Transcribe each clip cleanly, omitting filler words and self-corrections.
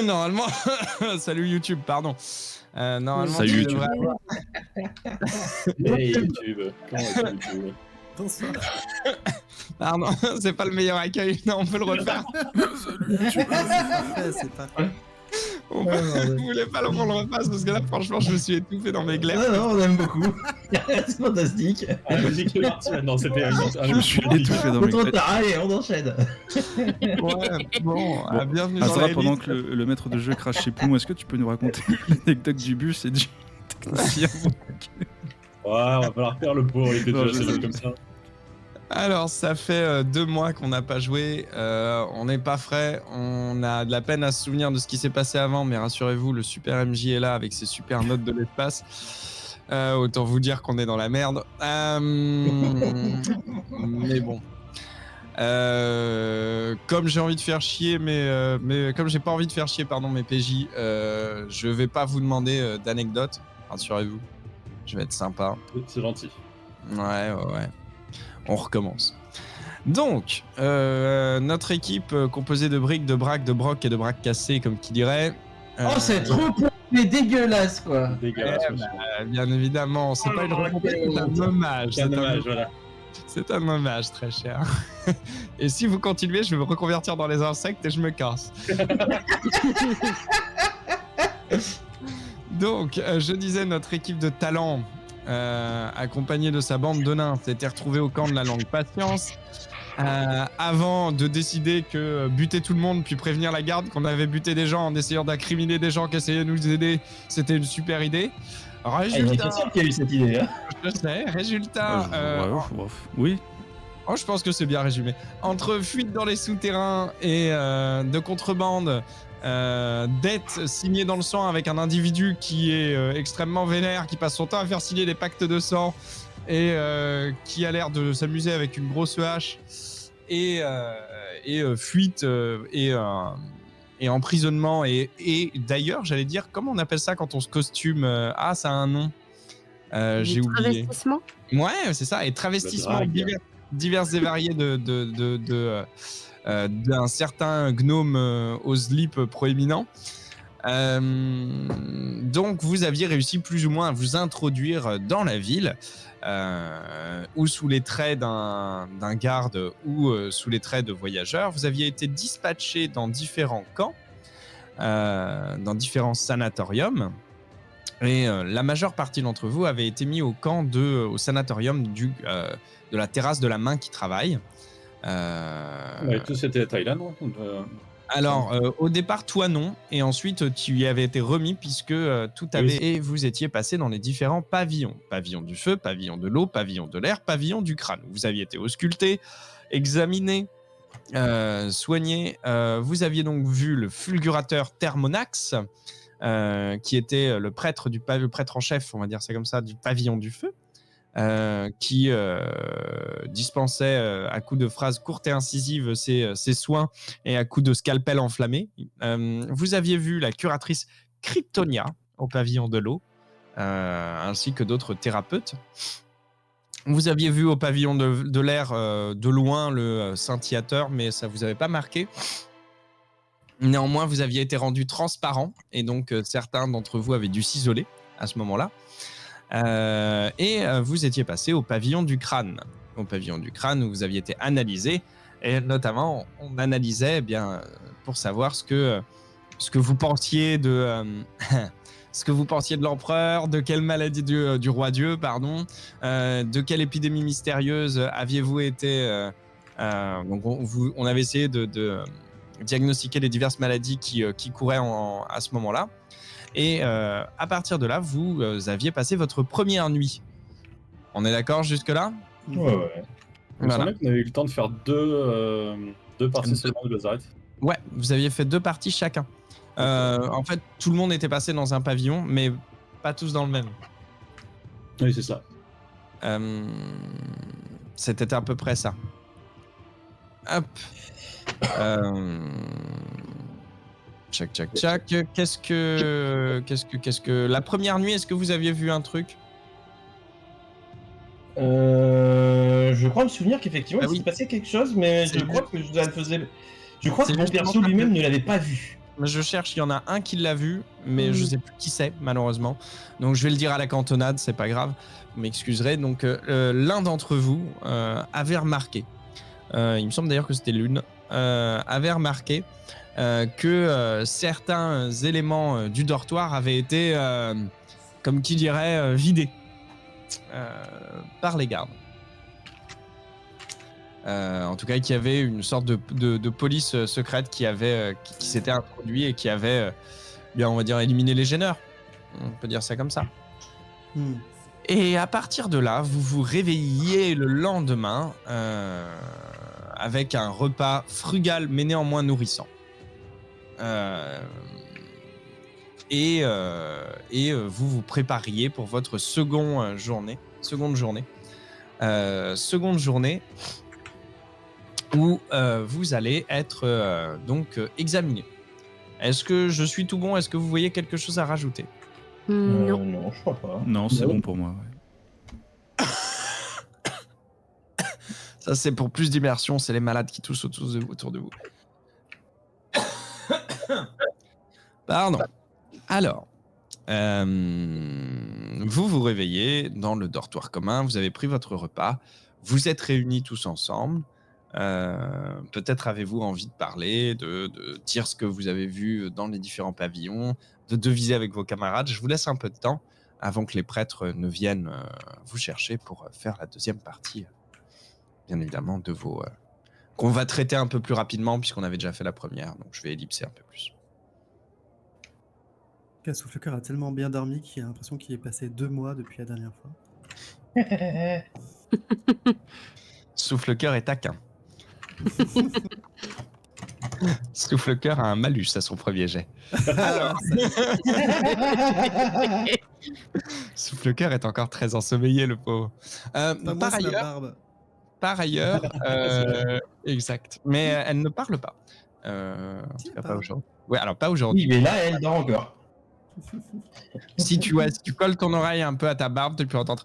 Normalement, salut YouTube, pardon. Normalement, Salut tu YouTube. devrais avoir... Hey YouTube, comment vas-tu YouTube? Bonsoir. Pardon, c'est pas le meilleur accueil. Non, on peut le refaire. C'est parfait, c'est parfait. Vous voulez pas qu'on le refasse parce que là, franchement, je me suis étouffé dans mes glaires. Non, on aime beaucoup. C'est fantastique. Ah, la musique est partie maintenant, c'était Je me suis étouffé dans Pas mes trop têtes. tard, allez, on enchaîne. Ouais, bon, bienvenue dans Azra, la pendant que le maître de jeu crache chez Poum, est-ce que tu peux nous raconter l'anecdote du bus et du technicien? Ouais, on va falloir faire le pauvre, il était Non, déjà je seul sais. comme ça. Alors, ça fait 2 mois qu'on n'a pas joué. On n'est pas frais. On a de la peine à se souvenir de ce qui s'est passé avant, mais rassurez-vous, le super MJ est là avec ses super notes de l'espace. Autant vous dire qu'on est dans la merde. Mais bon. Comme j'ai envie de faire chier, mais comme j'ai pas envie de faire chier, pardon, mes PJ, je vais pas vous demander d'anecdotes. Rassurez-vous, je vais être sympa. C'est gentil. Ouais. On recommence. Donc, notre équipe composée de briques, de braques, de brocs et de braques cassées, comme qui dirait. Oh, c'est trop pour mais dégueulasse, quoi. Dégueulasse. Bien évidemment, c'est pas une réponse, c'est un hommage. C'est un hommage, voilà. C'est un hommage, très cher. Et si vous continuez, je vais me reconvertir dans les insectes et je me casse. Donc, je disais, notre équipe de talent, accompagnée de sa bande de nains, s'était retrouvée au camp de la langue patience. Avant de décider que buter tout le monde puis prévenir la garde qu'on avait buté des gens en essayant d'incriminer des gens qui essayaient de nous aider, c'était une super idée. Il y a Résultat, personne qui a eu cette idée, hein. je sais, résultat, Oui. oh, je pense que c'est bien résumé. Entre fuite dans les souterrains et de contrebande, dettes signées dans le sang avec un individu qui est extrêmement vénère, qui passe son temps à faire signer des pactes de sang et qui a l'air de s'amuser avec une grosse hache et fuite et emprisonnement et d'ailleurs, j'allais dire, comment on appelle ça quand on se costume ça a un nom. J'ai oublié. Travestissement ? Ouais, c'est ça. Et travestissement divers et variés d'un certain gnome au slip proéminent. Donc, vous aviez réussi plus ou moins à vous introduire dans la ville, ou sous les traits d'un garde ou sous les traits de voyageurs. Vous aviez été dispatché dans différents camps, dans différents sanatoriums. Et la majeure partie d'entre vous avait été mis au sanatorium de la terrasse de la main qui travaille. Ouais, tous c'était à Thaïlande. Alors, au départ, toi non, et ensuite tu y avais été remis puisque tout avait... Oui. Et vous étiez passé dans les différents pavillons. Pavillon du feu, pavillon de l'eau, pavillon de l'air, pavillon du crâne. Vous aviez été ausculté, examiné, soigné. Vous aviez donc vu le fulgurateur Thermonax, qui était le prêtre en chef, on va dire ça comme ça, du pavillon du feu, qui dispensait à coups de phrases courtes et incisives ses soins et à coups de scalpel enflammé. Vous aviez vu la curatrice Kryptonia au pavillon de l'eau, ainsi que d'autres thérapeutes. Vous aviez vu au pavillon de l'air de loin le scintillateur, mais ça vous avait pas marqué. Néanmoins, vous aviez été rendu transparent et donc certains d'entre vous avaient dû s'isoler à ce moment-là. Vous étiez passé au pavillon du crâne. Au pavillon du crâne où vous aviez été analysé et notamment on analysait pour savoir ce que vous pensiez de ce que vous pensiez de l'empereur, de quelle maladie du roi Dieu, pardon, de quelle épidémie mystérieuse aviez-vous été. Donc on avait essayé de diagnostiquer les diverses maladies qui couraient à ce moment-là. Et à partir de là, vous aviez passé votre première nuit. On est d'accord jusque-là ? Ouais. Il me semblait qu'on avait eu le temps de faire deux parties seulement de lazaret. Ouais, vous aviez fait 2 parties chacun. En fait, tout le monde était passé dans un pavillon, mais pas tous dans le même. Oui, c'est ça. C'était à peu près ça. Hop. Tchac. Qu'est-ce que... La première nuit, est-ce que vous aviez vu un truc ? Je crois me souvenir qu'effectivement, il oui. s'est passé quelque chose, mais C'est je crois que ça ne faisait... Je crois que C'est mon justement perso ça. lui-même ne l'avait pas vu. Je cherche, il y en a un qui l'a vu, mais je sais plus qui c'est, malheureusement. Donc je vais le dire à la cantonade, c'est pas grave, vous m'excuserez. Donc l'un d'entre vous avait remarqué, il me semble d'ailleurs que c'était l'une, avait remarqué que certains éléments du dortoir avaient été, comme qui dirait, vidés par les gardes. En tout cas, qu'il y avait une sorte de police secrète qui s'était introduit et qui avait, bien, on va dire, éliminé les gêneurs. On peut dire ça comme ça. Et à partir de là, vous vous réveillez le lendemain avec un repas frugal mais néanmoins nourrissant. Et vous vous prépariez pour votre seconde journée où vous allez être donc examiné. Est-ce que je suis tout bon? Est-ce que vous voyez quelque chose à rajouter? Non. Non, je crois pas. Non, c'est bon pour moi. Ouais. Ça, c'est pour plus d'immersion, c'est les malades qui toussent autour de vous. Pardon. Alors, vous vous réveillez dans le dortoir commun, vous avez pris votre repas, vous êtes réunis tous ensemble. Peut-être avez-vous envie de parler, de dire ce que vous avez vu dans les différents pavillons, de deviser avec vos camarades. Je vous laisse un peu de temps avant que les prêtres ne viennent vous chercher pour faire la deuxième partie, bien évidemment, de vos... qu'on va traiter un peu plus rapidement puisqu'on avait déjà fait la première, donc je vais ellipser un peu plus. Souffle-Cœur a tellement bien dormi qu'il a l'impression qu'il est passé 2 mois depuis la dernière fois. Souffle-Cœur est taquin. Souffle-Cœur a un malus à son premier jet. Alors... Souffle-Cœur est encore très ensommeillé, le pauvre. Par ailleurs, exact. Mais elle ne parle pas. En tout cas, pas aujourd'hui. Ouais, alors pas aujourd'hui. Oui, mais là, elle dort encore. Si tu colles ton oreille un peu à ta barbe, tu peux entendre.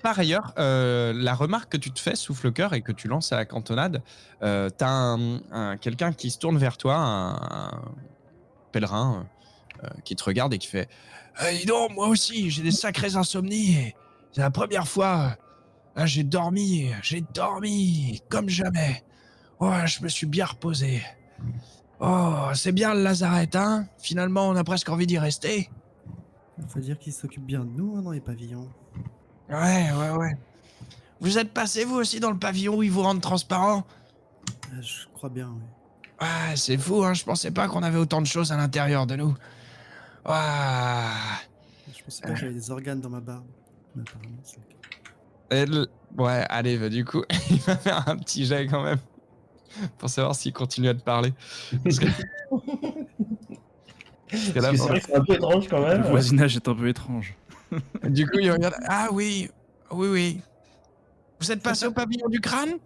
Par ailleurs, la remarque que tu te fais, Souffle-Cœur, et que tu lances à la cantonade, t'as quelqu'un qui se tourne vers toi, un pèlerin qui te regarde et qui fait dis donc, moi aussi, j'ai des sacrées insomnies. Et c'est la première fois. J'ai dormi comme jamais. Oh, je me suis bien reposé. Oh, c'est bien le lazaret, hein? Finalement, on a presque envie d'y rester. Il faut dire qu'il s'occupe bien de nous dans les pavillons. Ouais. Vous êtes passé, vous aussi, dans le pavillon où ils vous rendent transparent? Je crois bien, oui. Ouais, c'est fou, hein? Je pensais pas qu'on avait autant de choses à l'intérieur de nous. Ouais. Je pensais pas que j'avais des organes dans ma barbe. Mais apparemment, c'est le cas. Ouais, allez, bah, du coup, il va faire un petit jet quand même. Pour savoir s'il continue à te parler. Parce que c'est vrai que c'est un peu étrange quand même. Le voisinage est un peu étrange. Du coup, il regarde. Ah oui. Vous êtes passé au pavillon du crâne?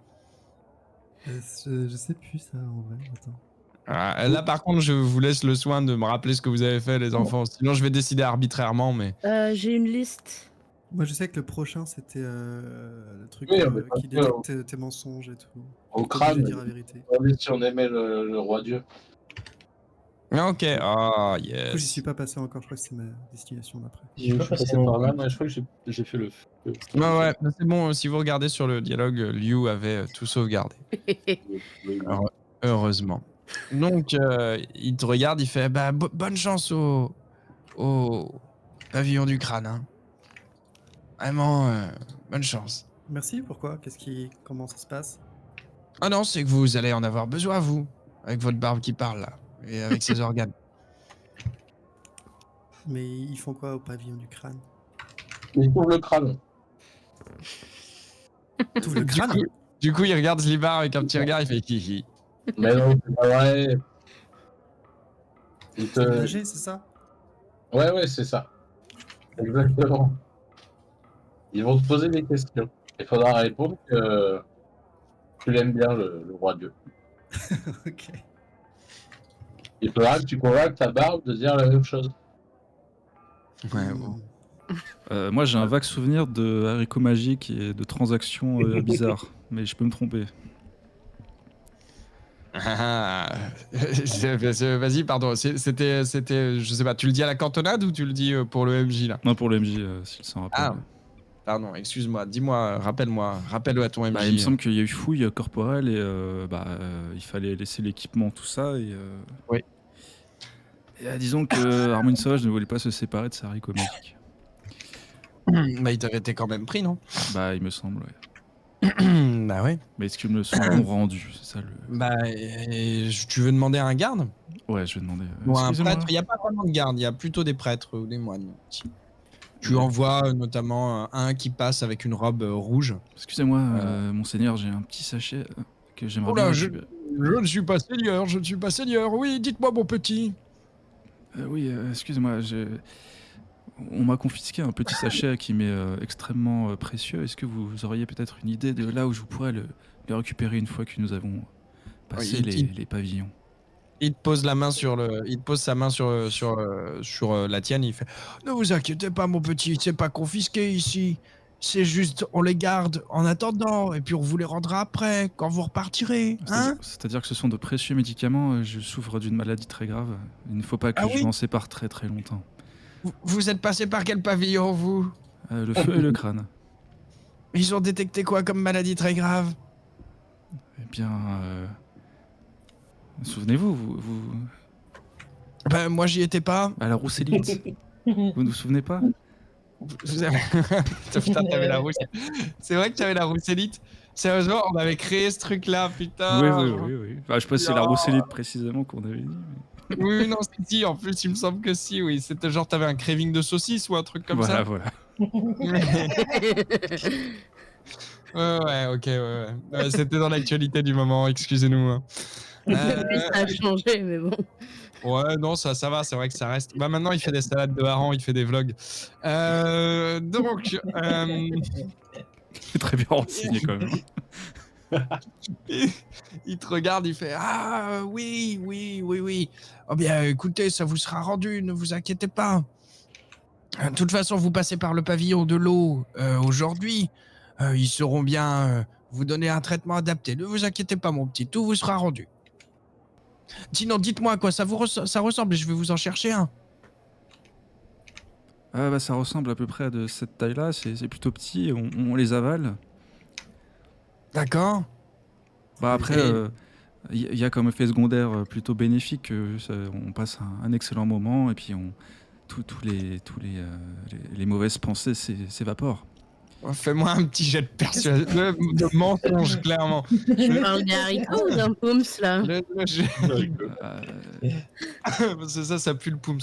Je sais plus ça en vrai. Attends. Là, par contre, je vous laisse le soin de me rappeler ce que vous avez fait, les enfants. Sinon, je vais décider arbitrairement, mais... J'ai une liste. Moi, je sais que le prochain, c'était le truc Oui, qui détecte tes mensonges et tout. Au crâne, dire la vérité. si on aimait le roi Dieu. Ok, oh Du coup, j'y yes. suis pas passé encore, je crois que c'est ma destination d'après. Je suis passé par là, mais je crois que j'ai fait le feu. Ouais, c'est bon, si vous regardez sur le dialogue, Liu avait tout sauvegardé. Heureusement. Donc, il te regarde, il fait bah, bonne chance au pavillon du crâne. Hein. Vraiment, bonne chance. Merci, pourquoi? Comment ça se passe? Ah non, c'est que vous allez en avoir besoin, vous, avec votre barbe qui parle, là, et avec ses organes. Mais ils font quoi au pavillon du crâne? Il couvre le crâne. T'ouvres le crâne? Du coup, il regarde Slibar avec un petit regard, il fait hihi. Mais non, c'est pas vrai. C'est nager, c'est ça? Ouais, c'est ça. Exactement. Ils vont te poser des questions. Il faudra répondre que tu l'aimes bien, le roi Dieu. Ok. Il faudra que tu convainques ta barbe de dire la même chose. Ouais, bon. Moi, j'ai un vague souvenir de haricots magiques et de transactions bizarres, mais je peux me tromper. Vas-y, pardon. C'était, je sais pas, tu le dis à la cantonade ou tu le dis pour le MJ là? Non, pour le MJ, s'il s'en rappelle. Ah, pardon, excuse-moi. Dis-moi, rappelle à ton MJ. Bah, il me semble qu'il y a eu fouille corporelle et il fallait laisser l'équipement, tout ça. Et, Oui. Et disons que Harmony Sauvage ne voulait pas se séparer de sa haricot magique. Bah, il t'avait été quand même pris, non? Bah, il me semble, ouais. Bah ouais. Mais est-ce qu'ils me le sont bon rendu? C'est ça le. Bah, tu veux demander à un garde? Ouais, je vais demander. Ou à un Excusez-moi. prêtre? Il n'y a pas vraiment de garde, il y a plutôt des prêtres ou des moines. Tu envoies notamment un qui passe avec une robe rouge. Excusez-moi, monseigneur, j'ai un petit sachet que j'aimerais Oula, bien je récupérer. ne suis pas seigneur, je ne suis pas seigneur. Oui, dites-moi, mon petit. Oui, excusez-moi, on m'a confisqué un petit sachet qui m'est extrêmement précieux. Est-ce que vous auriez peut-être une idée de là où je pourrais le récupérer une fois que nous avons passé les pavillons? Il te pose sa main sur la tienne. Il fait: ne vous inquiétez pas, mon petit, c'est pas confisqué ici. C'est juste, on les garde en attendant, et puis on vous les rendra après, quand vous repartirez. Hein? C'est-à-dire que ce sont de précieux médicaments. Je souffre d'une maladie très grave. Il ne faut pas que je m'en sépare très très longtemps. Vous êtes passé par quel pavillon, vous? Le feu et le crâne. Ils ont détecté quoi comme maladie très grave? Eh bien, souvenez-vous, vous... Ben, moi, j'y étais pas. la roussellite. Vous ne vous souvenez pas? Putain, t'avais la roussellite. C'est vrai que tu avais la roussellite. Sérieusement, on avait créé ce truc-là, putain. Oui. Enfin, je sais pas si c'est la roussellite précisément qu'on avait dit. Mais... Oui, non, si, en plus, il me semble que si, oui. C'était genre, t'avais un craving de saucisse ou un truc comme ça. Voilà. Ouais, ok, ouais. C'était dans l'actualité du moment, excusez-nous. Hein. Ça a changé, mais bon. Ouais, non, ça va, c'est vrai que ça reste. Bah, maintenant, il fait des salades de hareng, il fait des vlogs. Donc. C'est très bien renseigné quand même. Il te regarde, il fait: ah oui. Oh bien, écoutez, ça vous sera rendu, ne vous inquiétez pas. De toute façon, vous passez par le pavillon de l'eau aujourd'hui. Ils sauront bien vous donner un traitement adapté. Ne vous inquiétez pas, mon petit, tout vous sera rendu. Sinon, dites-moi à quoi ça ressemble et je vais vous en chercher un. Ça ressemble à peu près à de cette taille-là. C'est plutôt petit. On les avale. D'accord. Bah après, il y a comme effet secondaire plutôt bénéfique que on passe un excellent moment et puis tous les mauvaises pensées s'évaporent. Fais-moi un petit jet de persuasion, de mensonge, clairement. Tu parles des haricots ou d'un poums, là? Ça pue le poums.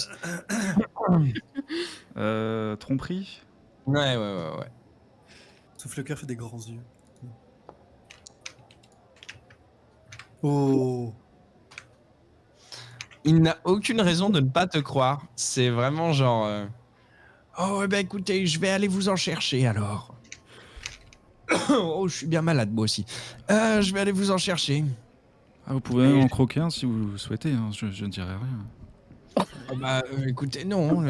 Tromperie? Ouais. Sauf le cœur fait des grands yeux. Oh. Il n'a aucune raison de ne pas te croire. C'est vraiment genre... Oh, ben écoutez, je vais aller vous en chercher alors. Oh, je suis bien malade moi aussi. Je vais aller vous en chercher. Vous pouvez même en croquer un si vous souhaitez, hein. Je ne dirai rien. Oh, bah écoutez, non,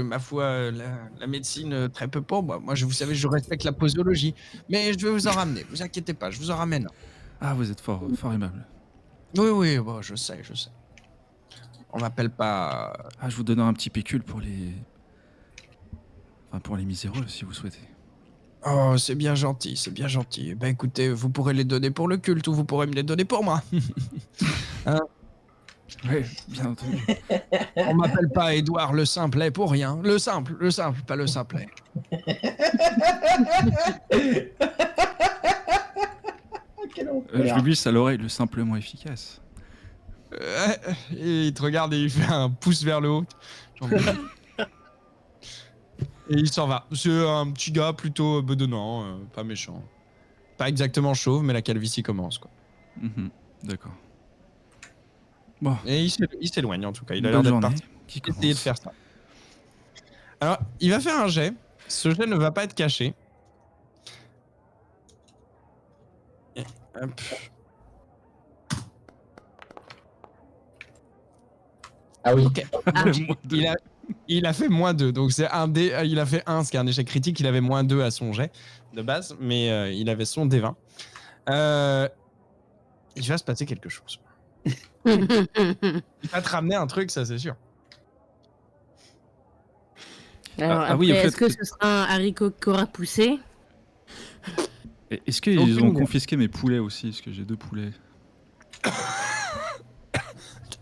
ma foi, la médecine très peu pour moi. Moi, vous savez, je respecte la posologie. Mais je vais vous en ramener, vous inquiétez pas, je vous en ramène. Ah, vous êtes fort aimable. Oui, bon, je sais. On m'appelle pas... Ah, je vous donnerai un petit pécule pour les miséreux, si vous souhaitez. Oh, c'est bien gentil. Ben écoutez, vous pourrez les donner pour le culte ou vous pourrez me les donner pour moi. Hein? Oui, bien entendu. On m'appelle pas Édouard le Simplet pour rien. Le simple, pas le Simplet. Je lui glisse à l'oreille le simplement efficace. Et il te regarde et il fait un pouce vers le haut. Et il s'en va. C'est un petit gars plutôt bedonnant, pas méchant. Pas exactement chauve, mais la calvitie commence, quoi. D'accord. Bon. Et il s'éloigne en tout cas. Il a l'air d'être parti. Essayer de faire ça. Alors, il va faire un jet. Ce jet ne va pas être caché. Et hop. Ah oui. Ok. Il a fait -2, donc c'est un dé. Il a fait 1, ce qui est un échec critique. Il avait -2 à son jet de base, mais il avait son D20. Il va se passer quelque chose. Il va te ramener un truc, ça c'est sûr. Alors, Ah après, oui, au fait est-ce que que- ce sera un haricot qui aura poussé? Est-ce qu'ils Aucune ont idée. confisqué mes poulets aussi? Parce que j'ai 2 poulets.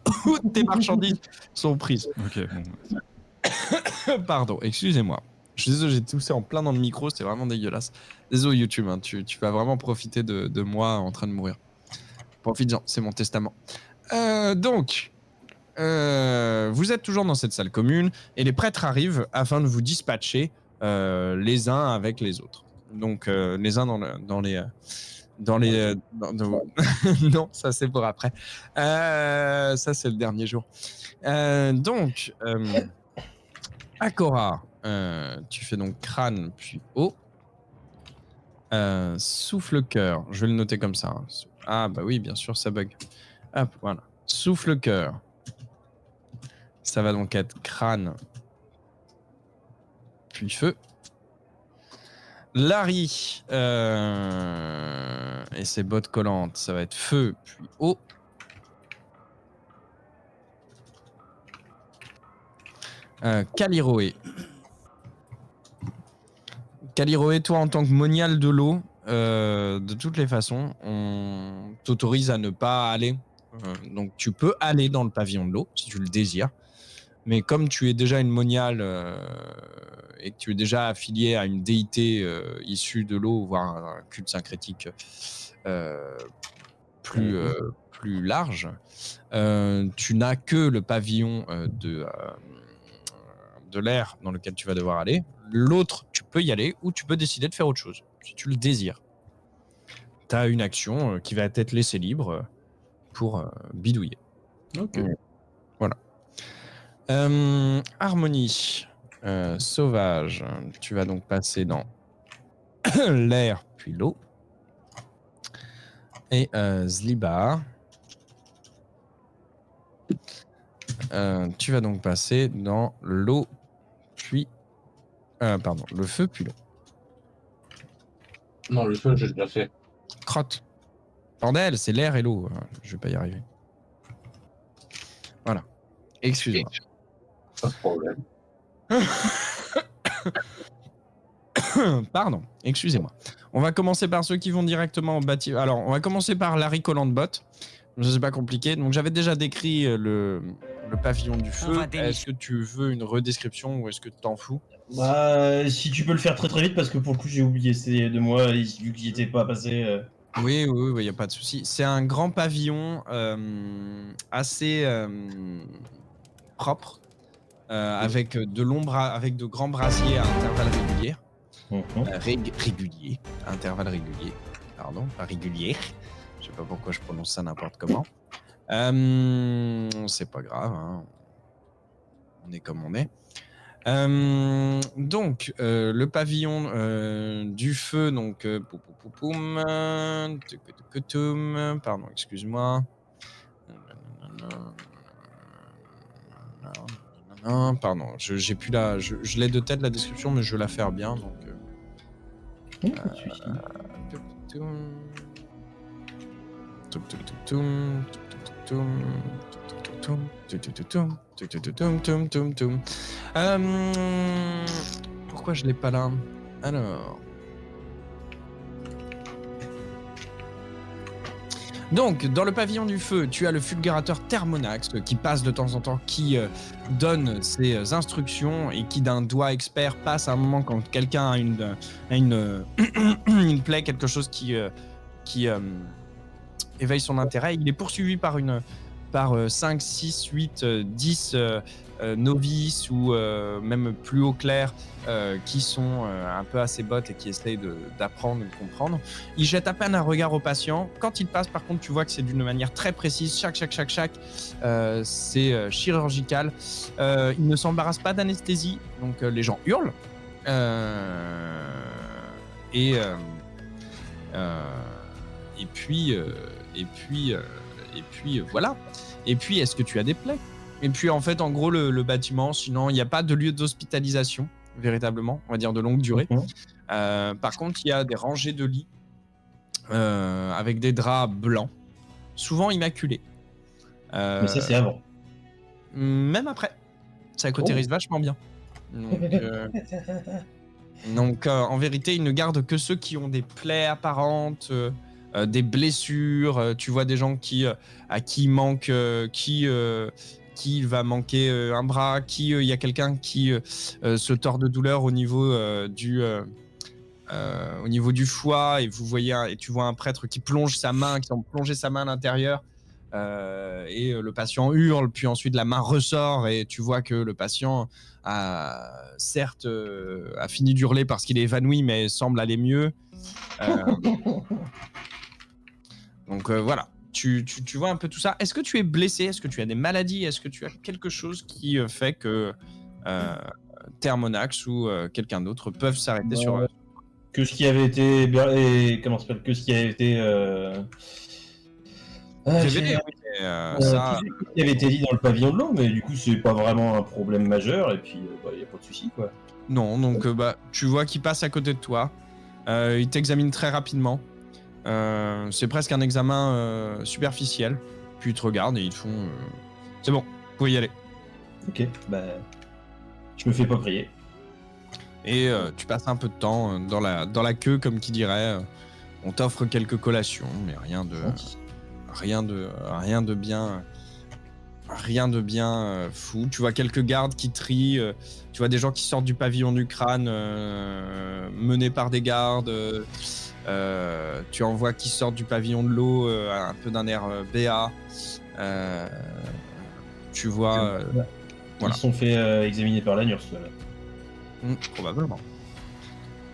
Toutes tes marchandises sont prises. Ok, bon. Pardon, excusez-moi. Je suis désolé, j'ai toussé en plein dans le micro, c'est vraiment dégueulasse. Désolé YouTube, hein, tu vas vraiment profiter de moi en train de mourir. Profite-en, c'est mon testament. Donc, vous êtes toujours dans cette salle commune et les prêtres arrivent afin de vous dispatcher les uns avec les autres. Donc, les uns dans les... Non, ça c'est pour après. Ça c'est le dernier jour. Donc, Akora, tu fais donc crâne puis haut. Souffle-cœur, je vais le noter comme ça. Hein. Ah bah oui, bien sûr, ça bug. Hop, voilà. Souffle-cœur. Ça va donc être crâne puis feu. Larry et ses bottes collantes, ça va être feu puis eau. Caliroé. Caliroé, toi en tant que monial de l'eau, de toutes les façons, on t'autorise à ne pas aller. Donc tu peux aller dans le pavillon de l'eau si tu le désires. Mais comme tu es déjà une moniale et que tu es déjà affilié à une déité issue de l'eau, voire un culte syncrétique plus large, tu n'as que le pavillon de l'air dans lequel tu vas devoir aller. L'autre, tu peux y aller ou tu peux décider de faire autre chose, si tu le désires. Tu as une action qui va être laissée libre pour bidouiller. Ok. Voilà. Harmonie. Sauvage. Tu vas donc passer dans l'air puis l'eau. Et Zlibar. Tu vas donc passer dans l'eau puis... pardon, le feu puis l'eau. Non, le feu, j'ai déjà fait. Crotte. Bordel, c'est l'air et l'eau. Je vais pas y arriver. Voilà. Excuse-moi. Pas de problème. Pardon, excusez-moi. On va commencer par ceux qui vont directement au bâtiment. Alors, on va commencer par Larry Collandbot. C'est pas compliqué. Donc, j'avais déjà décrit le pavillon du feu. Est-ce que tu veux une redescription ou est-ce que tu t'en fous? Bah, si tu peux le faire très très vite, parce que pour le coup, j'ai oublié, c'est de moi, vu qu'il n'y était pas passé. Oui, il n'y a pas de souci. C'est un grand pavillon assez propre, avec de grands brasiers à intervalles réguliers. Réguliers, à intervalles réguliers. Pardon, pas réguliers. Je sais pas pourquoi je prononce ça n'importe comment. C'est pas grave, hein. On est comme on est. Donc, le pavillon du feu, donc, pardon, excuse-moi. Pardon, j'ai plus je l'ai de tête la description, mais je vais la faire bien, donc. Pourquoi je l'ai pas là? Alors. Donc, dans le pavillon du feu, tu as le fulgurateur Thermonax qui passe de temps en temps, qui donne ses instructions et qui d'un doigt expert passe à un moment quand quelqu'un a une plaie, quelque chose qui éveille son intérêt. Il est poursuivi par 5, 6, 8, 10 novices ou même plus haut clerc qui sont un peu à ses bottes et qui essayent d'apprendre et de comprendre. Il jette à peine un regard au patient. Quand il passe, par contre, tu vois que c'est d'une manière très précise. Chaque. C'est chirurgical. Il ne s'embarrasse pas d'anesthésie, donc les gens hurlent. Et puis voilà. Et puis, est-ce que tu as des plaies? Et puis en fait, en gros, le bâtiment, sinon, il n'y a pas de lieu d'hospitalisation, véritablement, on va dire de longue durée. Par contre, il y a des rangées de lits avec des draps blancs, souvent immaculés. Mais ça, c'est avant. Même après, ça cautérise vachement bien. Donc, en vérité, ils ne gardent que ceux qui ont des plaies apparentes, des blessures. Tu vois des gens à qui manque, qui va manquer un bras, il y a quelqu'un qui se tord de douleur au niveau du foie, et et tu vois un prêtre qui semble plonger sa main à l'intérieur, et le patient hurle, puis ensuite la main ressort, et tu vois que le patient a fini d'hurler parce qu'il est évanoui, mais semble aller mieux. Donc voilà, tu vois un peu tout ça. Est-ce que tu es blessé? Est-ce que tu as des maladies? Est-ce que tu as quelque chose qui fait que Thermonax ou quelqu'un d'autre peuvent s'arrêter sur... Que ce qui avait été... Comment ça s'appelle? Que ce qui avait été... révélé, oui, ça... Ce qui avait été dit dans le pavillon de l'eau, mais du coup, c'est pas vraiment un problème majeur, et puis y a pas de souci, quoi. Non, donc tu vois qu'il passe à côté de toi. Il t'examine très rapidement. C'est presque un examen superficiel. Puis ils te regardent et ils te font... c'est bon, vous pouvez y aller. Ok, bah... Je me fais pas prier. Et tu passes un peu de temps dans la queue, comme qui dirait. On t'offre quelques collations, mais rien de bien fou. Tu vois quelques gardes qui trient. Tu vois des gens qui sortent du pavillon du crâne menés par des gardes. Tu en vois qui sortent du pavillon de l'eau un peu d'un air béat. Tu vois... Ils se sont fait examiner par la NURSS, là. Probablement.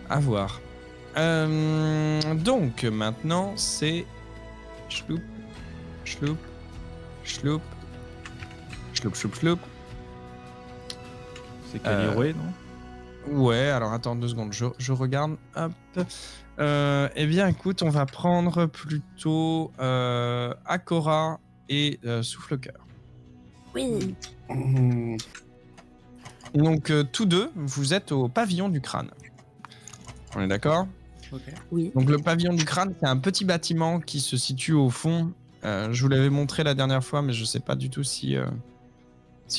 À voir. Donc maintenant c'est Schloup, Schloup, Schloup, Schloup, Schloup, Schloup. C'est Caliroé, non? Ouais, alors attends 2 secondes, je regarde. Hop. Eh bien écoute, on va prendre plutôt Akora et Souffle-Cœur. Oui. Donc tous deux, vous êtes au pavillon du crâne. On est d'accord? Ok. Oui. Donc le pavillon du crâne, c'est un petit bâtiment qui se situe au fond. Je vous l'avais montré la dernière fois, mais je sais pas du tout si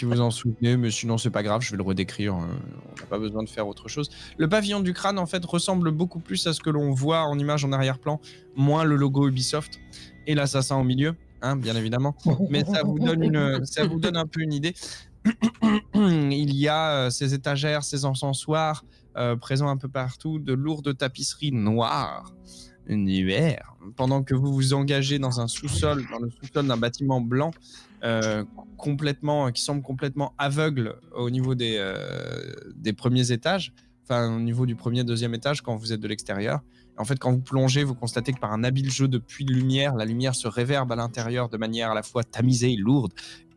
vous en souvenez, mais sinon c'est pas grave, je vais le redécrire. On n'a pas besoin de faire autre chose. Le pavillon du crâne, en fait, ressemble beaucoup plus à ce que l'on voit en image en arrière-plan, moins le logo Ubisoft et l'assassin au milieu, hein, bien évidemment. Mais ça vous donne un peu une idée. Il y a ces étagères, ces encensoirs présents un peu partout, de lourdes tapisseries noires d'hiver, pendant que vous vous engagez dans le sous-sol d'un bâtiment blanc qui semble complètement aveugle au niveau des premiers étages, enfin au niveau du premier, deuxième étage quand vous êtes de l'extérieur. En fait, quand vous plongez, vous constatez que par un habile jeu de puits de lumière, la lumière se réverbe à l'intérieur de manière à la fois tamisée et lourde,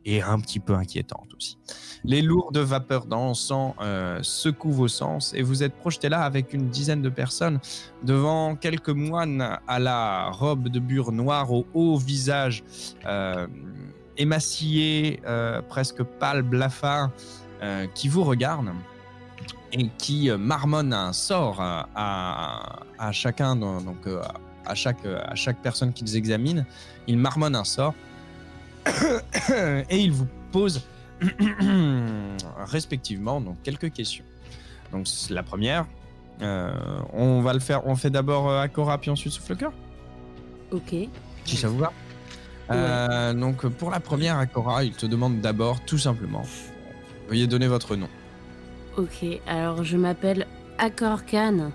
et un petit peu inquiétante aussi. Les lourdes vapeurs d'encens secouent vos sens et vous êtes projeté là avec une dizaine de personnes devant quelques moines à la robe de bure noire, au haut visage émacié, presque pâle, blafard, qui vous regardent et qui marmonnent un sort à chacun, donc à chaque personne qu'ils examinent. Ils marmonnent un sort et ils vous posent respectivement donc quelques questions. Donc la première, on fait d'abord Akora puis ensuite Souffle-Cœur, Ok. si ça vous va. Donc pour la première, Akora, il te demande d'abord tout simplement, veuillez donner votre nom. Ok, alors je m'appelle Akor Khan,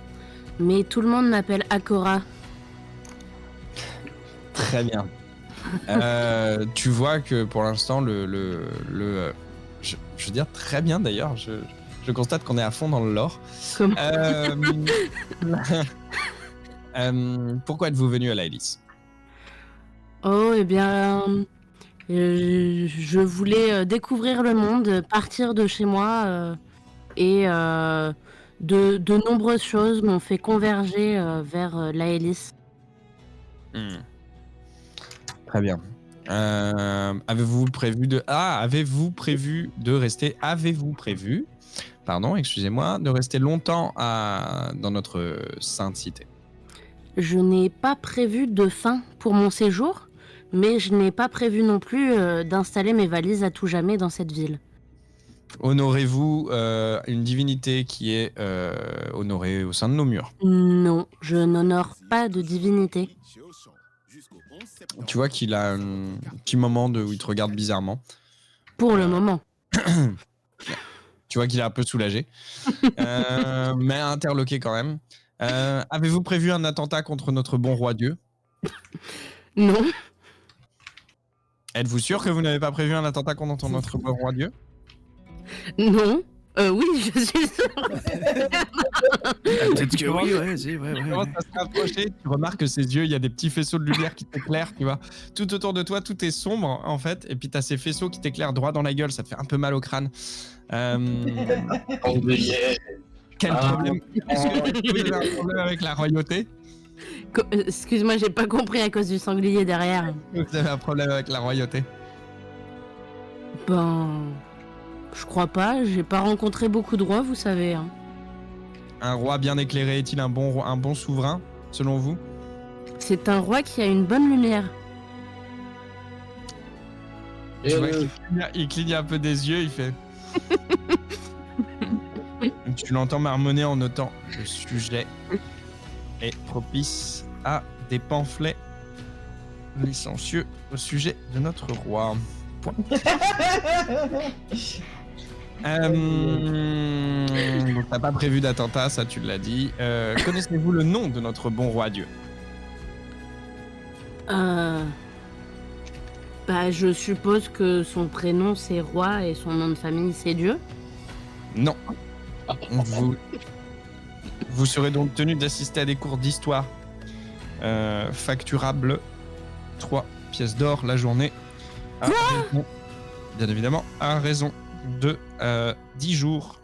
mais tout le monde m'appelle Akora. Très bien. Tu vois que pour l'instant je veux dire très bien d'ailleurs, je constate qu'on est à fond dans le lore. Comment Pourquoi êtes-vous venu à la Hélice? Oh, eh bien, je voulais découvrir le monde, partir de chez moi, et de nombreuses choses m'ont fait converger vers la hélice. Très bien. Avez-vous prévu de rester... Pardon, excusez-moi, de rester longtemps dans notre sainte cité? Je n'ai pas prévu de fin pour mon séjour, mais je n'ai pas prévu non plus d'installer mes valises à tout jamais dans cette ville. Honorez-vous une divinité qui est honorée au sein de nos murs? Non, je n'honore pas de divinité. Tu vois qu'il a un petit moment où il te regarde bizarrement. Pour le moment. Tu vois qu'il est un peu soulagé, mais interloqué quand même. Avez-vous prévu un attentat contre notre bon roi Dieu? Non. Êtes-vous sûr que vous n'avez pas prévu un attentat contre notre bon roi Dieu? Non. Oui, je suis sûre. Peut-être que oui, ouais, si, ouais. Tu commences à se rapprocher, tu remarques que ses yeux, il y a des petits faisceaux de lumière qui t'éclairent, tu vois. Tout autour de toi, tout est sombre, en fait, et puis t'as ces faisceaux qui t'éclairent droit dans la gueule, ça te fait un peu mal au crâne. Quel problème? Est-ce que vous avez un problème avec la royauté? Excuse-moi, j'ai pas compris à cause du sanglier derrière. Vous avez un problème avec la royauté? Ben... Je crois pas, j'ai pas rencontré beaucoup de rois, vous savez. Hein. Un roi bien éclairé est-il un bon souverain, selon vous? C'est un roi qui a une bonne lumière. Tu vois qu'il cligne un peu des yeux, il fait... Tu l'entends marmonner en notant le sujet est propice à des pamphlets licencieux au sujet de notre roi. Point. T'as pas prévu d'attentat, ça tu l'as dit. Connaissez-vous le nom de notre bon roi Dieu? Bah, je suppose que son prénom c'est Roi et son nom de famille c'est Dieu. Non. Vous serez donc tenu d'assister à des cours d'histoire facturables 3 pièces d'or la journée. Bien évidemment, à raison de 10 jours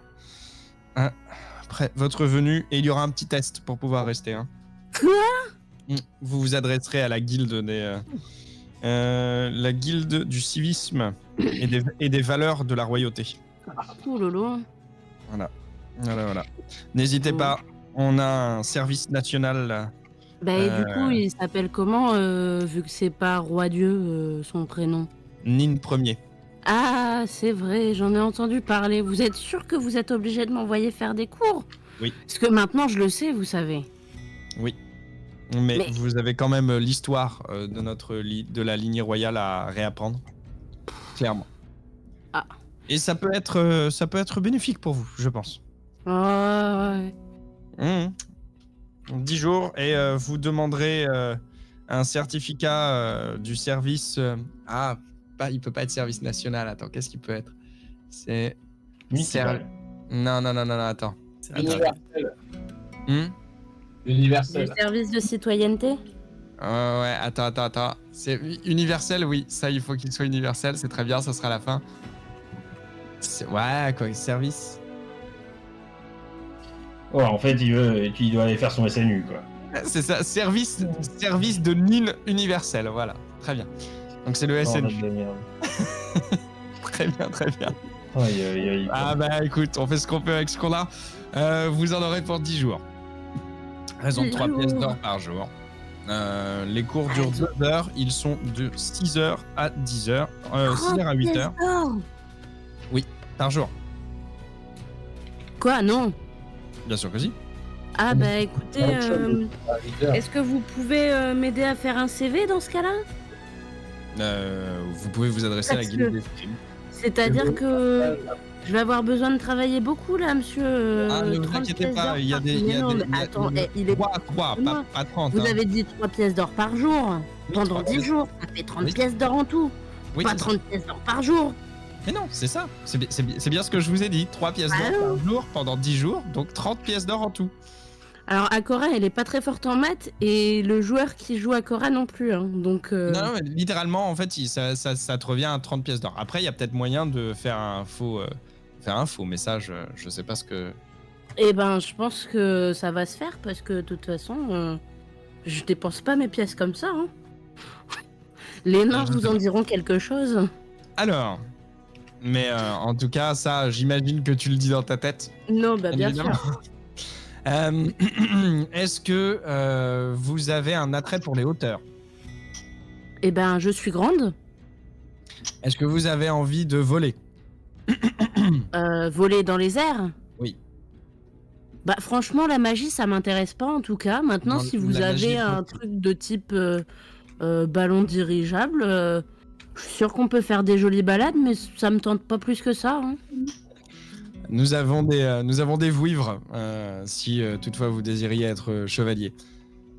après votre venue. Et il y aura un petit test pour pouvoir rester. Hein. Quoi? Vous vous adresserez à la guilde la guilde du civisme et des valeurs de la royauté. Oh lolo. Voilà. N'hésitez pas, on a un service national. Bah, et du coup, il s'appelle comment, vu que c'est pas Roi Dieu, son prénom? Nin Ier. Ah, c'est vrai, j'en ai entendu parler. Vous êtes sûr que vous êtes obligé de m'envoyer faire des cours? Oui. Parce que maintenant, je le sais, vous savez. Oui. Mais vous avez quand même l'histoire de la lignée royale à réapprendre. Clairement. Ah. Et ça peut être bénéfique pour vous, je pense. Ouais. 10 jours et vous demanderez un certificat du service. Il peut pas être service national. Attends, qu'est-ce qu'il peut être? C'est. Non, attends. Universel. Du service de citoyenneté? Ouais, attends. C'est universel, oui. Ça, il faut qu'il soit universel. C'est très bien, ça sera la fin. Ouais, quoi, service. Oh, en fait, il doit aller faire son SNU, quoi. C'est ça, service de Nin universel, voilà. Très bien. Donc c'est le SNU. Très bien. Aïe. Ah bah écoute, on fait ce qu'on peut avec ce qu'on a. Vous en aurez pour 10 jours. Raison de 3 pièces d'or par jour. Les cours durent 2 heures. Ils sont de 6h à 10h. 6h à 8h. Oui, par jour. Quoi, non? Bien sûr que si. Ah bah écoutez, est-ce que vous pouvez m'aider à faire un CV dans ce cas-là? Vous pouvez vous adresser à la guilde des scribes. C'est-à-dire que je vais avoir besoin de travailler beaucoup là, monsieur. Ne vous inquiétez pas, il y a des... Attends, il est... 3, pas 30. Vous avez dit 3 pièces d'or par jour. Pendant 10 jours, ça fait 30 pièces d'or en tout. Oui, pas 30 pièces d'or par jour. Mais non, c'est ça. C'est bien ce que je vous ai dit. 3 pièces d'or par jour pendant 10 jours, donc 30 pièces d'or en tout. Alors, Akora, elle est pas très forte en maths, et le joueur qui joue Akora non plus. Hein, donc, Non, mais littéralement, en fait, ça te revient à 30 pièces d'or. Après, il y a peut-être moyen de faire un faux message. Je sais pas ce que... Eh ben, je pense que ça va se faire, parce que de toute façon, je dépense pas mes pièces comme ça. Hein. Les nains vous en diront quelque chose? Alors, mais en tout cas, ça, j'imagine que tu le dis dans ta tête. Non, bah bien Évidemment. sûr. Est-ce que vous avez un attrait pour les hauteurs? Eh ben, je suis grande. Est-ce que vous avez envie de voler? Voler dans les airs? Oui. Bah franchement, la magie, ça m'intéresse pas en tout cas. Maintenant, Non, si vous la magie, avez un non. truc de type ballon dirigeable, je suis sûre qu'on peut faire des jolies balades, mais ça me tente pas plus que ça. Hein. Nous avons des vouivres, si toutefois vous désiriez être chevalier.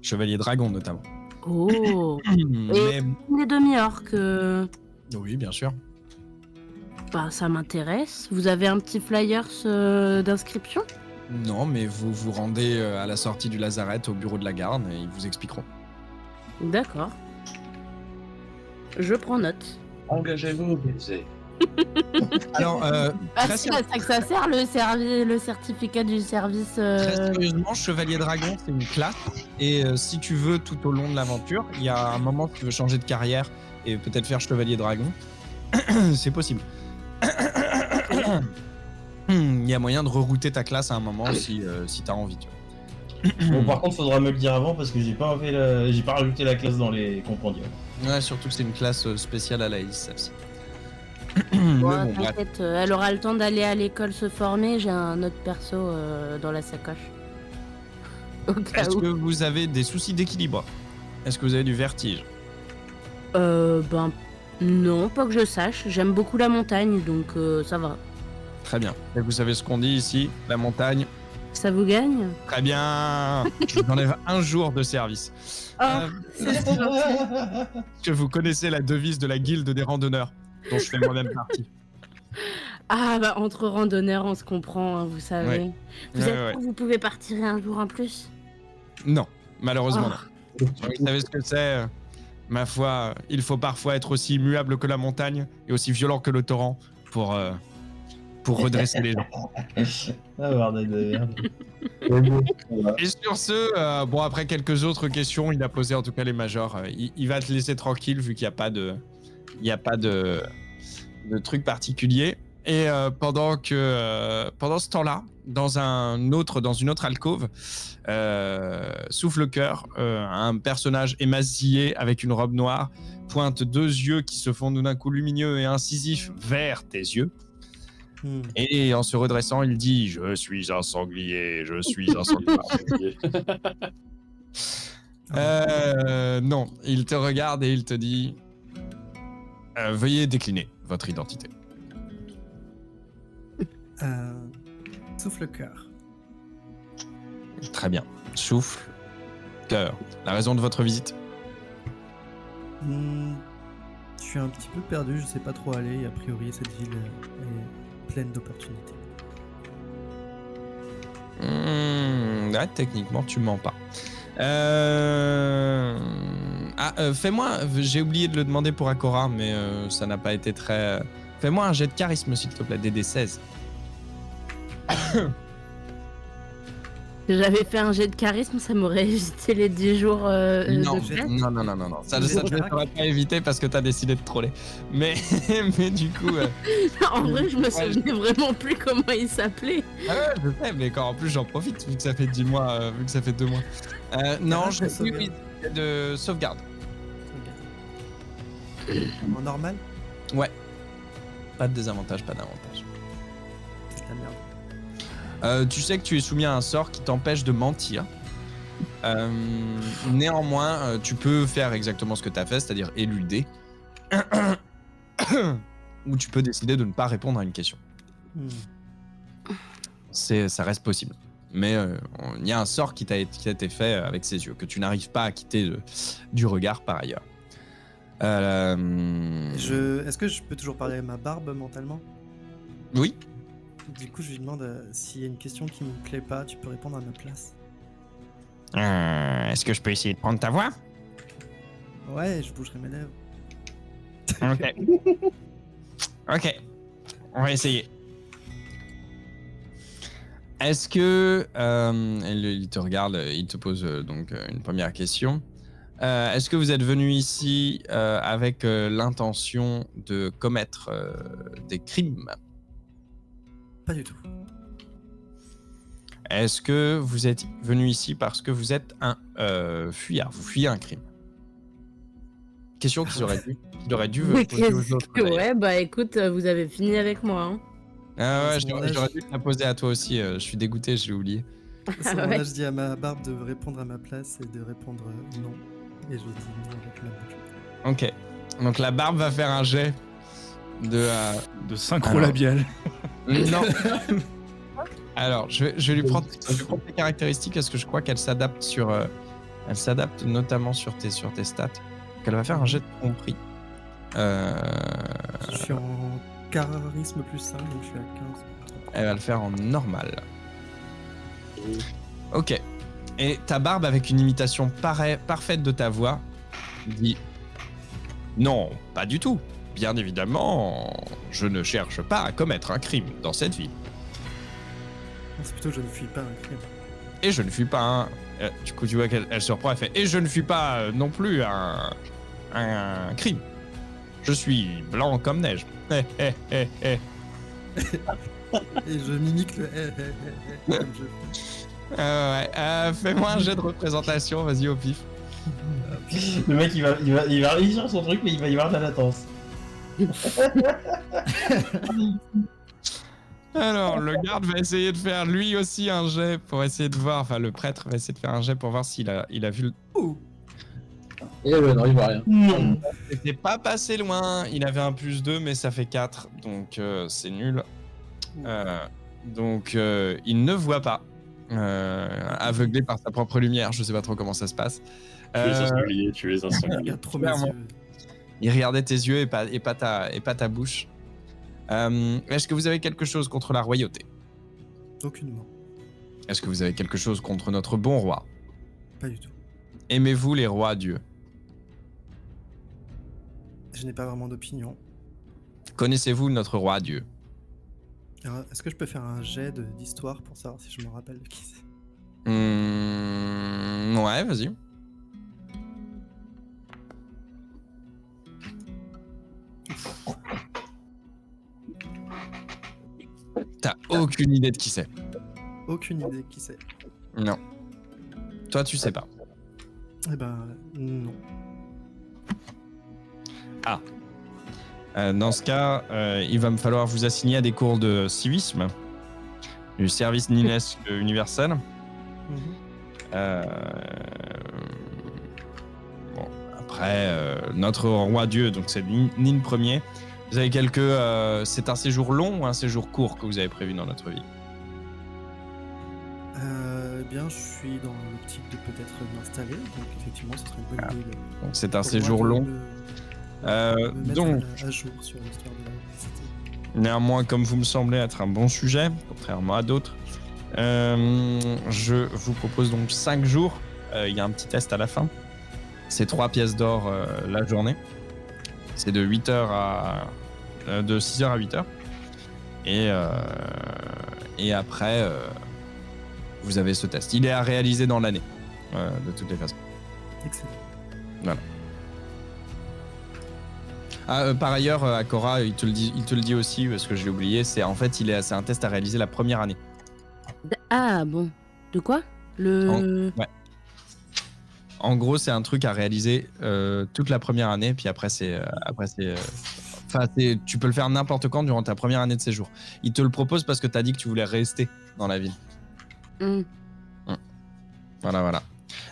Chevalier dragon, notamment. Oh. Mais Les demi-orques, oui, bien sûr. bah ça m'intéresse. Vous avez un petit flyers d'inscription? Non, mais vous vous rendez à la sortie du lazaret au bureau de la garde et ils vous expliqueront. D'accord. Je prends note. Engagez-vous, baiser. Alors, Ah, très, c'est à ça que ça sert le certificat du service. très sérieusement, Chevalier Dragon, c'est une classe. Et si tu veux, tout au long de l'aventure, il y a un moment que tu veux changer de carrière et peut-être faire Chevalier Dragon. C'est possible. Il y a moyen de rerouter ta classe à un moment si tu as envie. Tu vois. Bon, par contre, faudra me le dire avant parce que j'ai pas rajouté la classe dans les compendiums. Ouais, surtout que c'est une classe spéciale à la IS, celle-ci. Bon, Mais bon, bref. t'inquiète, elle aura le temps d'aller à l'école se former. J'ai un autre perso dans la sacoche. Au cas Est-ce où. que vous avez des soucis d'équilibre? Est-ce que vous avez du vertige? Ben non, pas que je sache. J'aime beaucoup la montagne, donc ça va. Très bien. Et vous savez ce qu'on dit ici, la montagne. Ça vous gagne? Très bien. Je vous enlève un jour de service. Oh, Est-ce que vous connaissez la devise de la guilde des randonneurs, dont je fais moi-même partie? Ah bah entre randonneurs, on se comprend, hein, vous savez. Ouais. Vous Ouais, êtes ouais. sûr que vous pouvez partir un jour en plus? Non, malheureusement Oh. non. Vous savez ce que c'est ma foi, il faut parfois être aussi immuable que la montagne et aussi violent que le torrent pour redresser les gens. Ah, bordel de merde. Et sur ce, bon, après quelques autres questions, il a posé en tout cas les majors. Il va te laisser tranquille vu qu'il n'y a pas de truc particulier. Et pendant ce temps-là, dans une autre alcôve, Souffle-Cœur, un personnage émacié avec une robe noire, pointe deux yeux qui se font d'un coup lumineux et incisifs vers tes yeux. Et en se redressant, il dit « Je suis un sanglier, je suis un sanglier. » Non, il te regarde et il te dit « Veuillez décliner votre identité. » Souffle-Cœur. Très bien. Souffle, cœur. La raison de votre visite? Je suis un petit peu perdu, je sais pas trop aller. A priori, cette ville est pleine d'opportunités. Ouais, techniquement, tu mens pas. Fais-moi... J'ai oublié de le demander pour Akora, mais ça n'a pas été très... Fais-moi un jet de charisme, s'il te plaît, DD16. Si j'avais fait un jet de charisme, ça m'aurait évité les 10 jours Non, de fête. non. Ça ne t'aurait pas évité parce que t'as décidé de troller. Mais du coup... En vrai, je me souvenais vraiment plus comment il s'appelait. Ah ouais, je sais, mais quand en plus j'en profite vu que ça fait 10 mois, vu que ça fait 2 mois. Non, je suis de sauvegarde. En normal? Ouais. Pas de désavantage, pas d'avantage. C'est de la merde. Tu sais que tu es soumis à un sort qui t'empêche de mentir. Néanmoins, tu peux faire exactement ce que tu as fait, c'est-à-dire éluder. Ou tu peux décider de ne pas répondre à une question. Ça reste possible. Mais il y a un sort qui a été fait avec ses yeux, que tu n'arrives pas à quitter du regard par ailleurs. Est-ce que je peux toujours parler à ma barbe mentalement? Oui. Du coup, je lui demande s'il y a une question qui me plaît pas, tu peux répondre à ma place. Est-ce que je peux essayer de prendre ta voix? Ouais, je bougerai mes lèvres. Ok. Ok. On va essayer. Est-ce que... il te regarde, il te pose donc une première question. Est-ce que vous êtes venu ici avec l'intention de commettre des crimes? Pas du tout. Est-ce que vous êtes venu ici parce que vous êtes un fuyard? Vous fuyez un crime? Question qu'ils auraient dû Mais poser aux qu'est-ce autres. que... d'ailleurs. Ouais, bah écoute, vous avez fini avec moi. Hein. Ah ouais, À ce moment-là, j'aurais dû te la poser à toi aussi. Je suis dégoûté, je l'ai oublié. À ce Ah moment-là, ouais. je dis à ma barbe de répondre à ma place et de répondre non. Et je dis non avec ma bouche. Ok. Donc la barbe va faire un jet de. De synchro labial. Non. Alors, je vais lui prendre tes caractéristiques parce que je crois qu'elle s'adapte elle s'adapte notamment sur tes stats. Donc elle va faire un jet de tromperie. Je suis en charisme plus 5, donc je suis à 15. Elle va le faire en normal. Ok. Et ta barbe, avec une imitation parfaite de ta voix, dit non, pas du tout. Bien évidemment, je ne cherche pas à commettre un crime dans cette ville. C'est plutôt je ne fuis pas un crime. Et je ne suis pas un... du coup, tu vois qu'elle se reprend, elle fait... Et je ne suis pas non plus un crime. Je suis blanc comme neige. Et je mimique le comme je fais. Fais-moi un jet de représentation, vas-y au pif. Le mec, il va réussir son truc, mais il va y avoir de la latence. Alors, le garde va essayer de faire lui aussi un jet pour essayer de voir... Enfin, le prêtre va essayer de faire un jet pour voir s'il a vu le... Et non, il voit rien. Non. C'était pas passé loin, il avait un +2, mais ça fait 4, donc c'est nul. Donc il ne voit pas, aveuglé par sa propre lumière, je sais pas trop comment ça se passe. Tu es un singulier. Regarde trop mes clairement. yeux. Il regardait tes yeux et pas ta bouche. Est-ce que vous avez quelque chose contre la royauté? Aucunement. Est-ce que vous avez quelque chose contre notre bon roi? Pas du tout. Aimez-vous les rois dieux? Je n'ai pas vraiment d'opinion. Connaissez-vous notre roi dieu? Alors, est-ce que je peux faire un jet d'histoire pour savoir si je me rappelle de qui c'est? Ouais, vas-y. T'as aucune idée de qui c'est? Aucune idée de qui c'est. Non. Toi, tu sais pas. Eh ben, non. Dans ce cas, il va me falloir vous assigner à des cours de civisme, du service ninesque universel. Mhm. Bon, après, notre roi Dieu, donc c'est Nin Premier. Vous avez c'est un séjour long ou un séjour court que vous avez prévu dans notre vie? Eh bien, je suis dans l'optique de peut-être m'installer, donc effectivement, ce serait une bonne idée. Donc c'est un pour séjour moi long. de me mettre Donc, à jour sur l'histoire de la cité. néanmoins, comme vous me semblez être un bon sujet, contrairement à d'autres, je vous propose donc 5 jours. Il y a un petit test à la fin. C'est 3 pièces d'or la journée. C'est de 8h de 6h à 8h. Et après, vous avez ce test. Il est à réaliser dans l'année, de toutes les façons. Excellent. Par ailleurs, Akora, il te le dit aussi, parce que je l'ai oublié, c'est un test à réaliser la première année. Ah bon. De quoi? Ouais. En gros, c'est un truc à réaliser toute la première année, puis après, tu peux le faire n'importe quand durant ta première année de séjour. Il te le propose parce que tu as dit que tu voulais rester dans la ville. Voilà.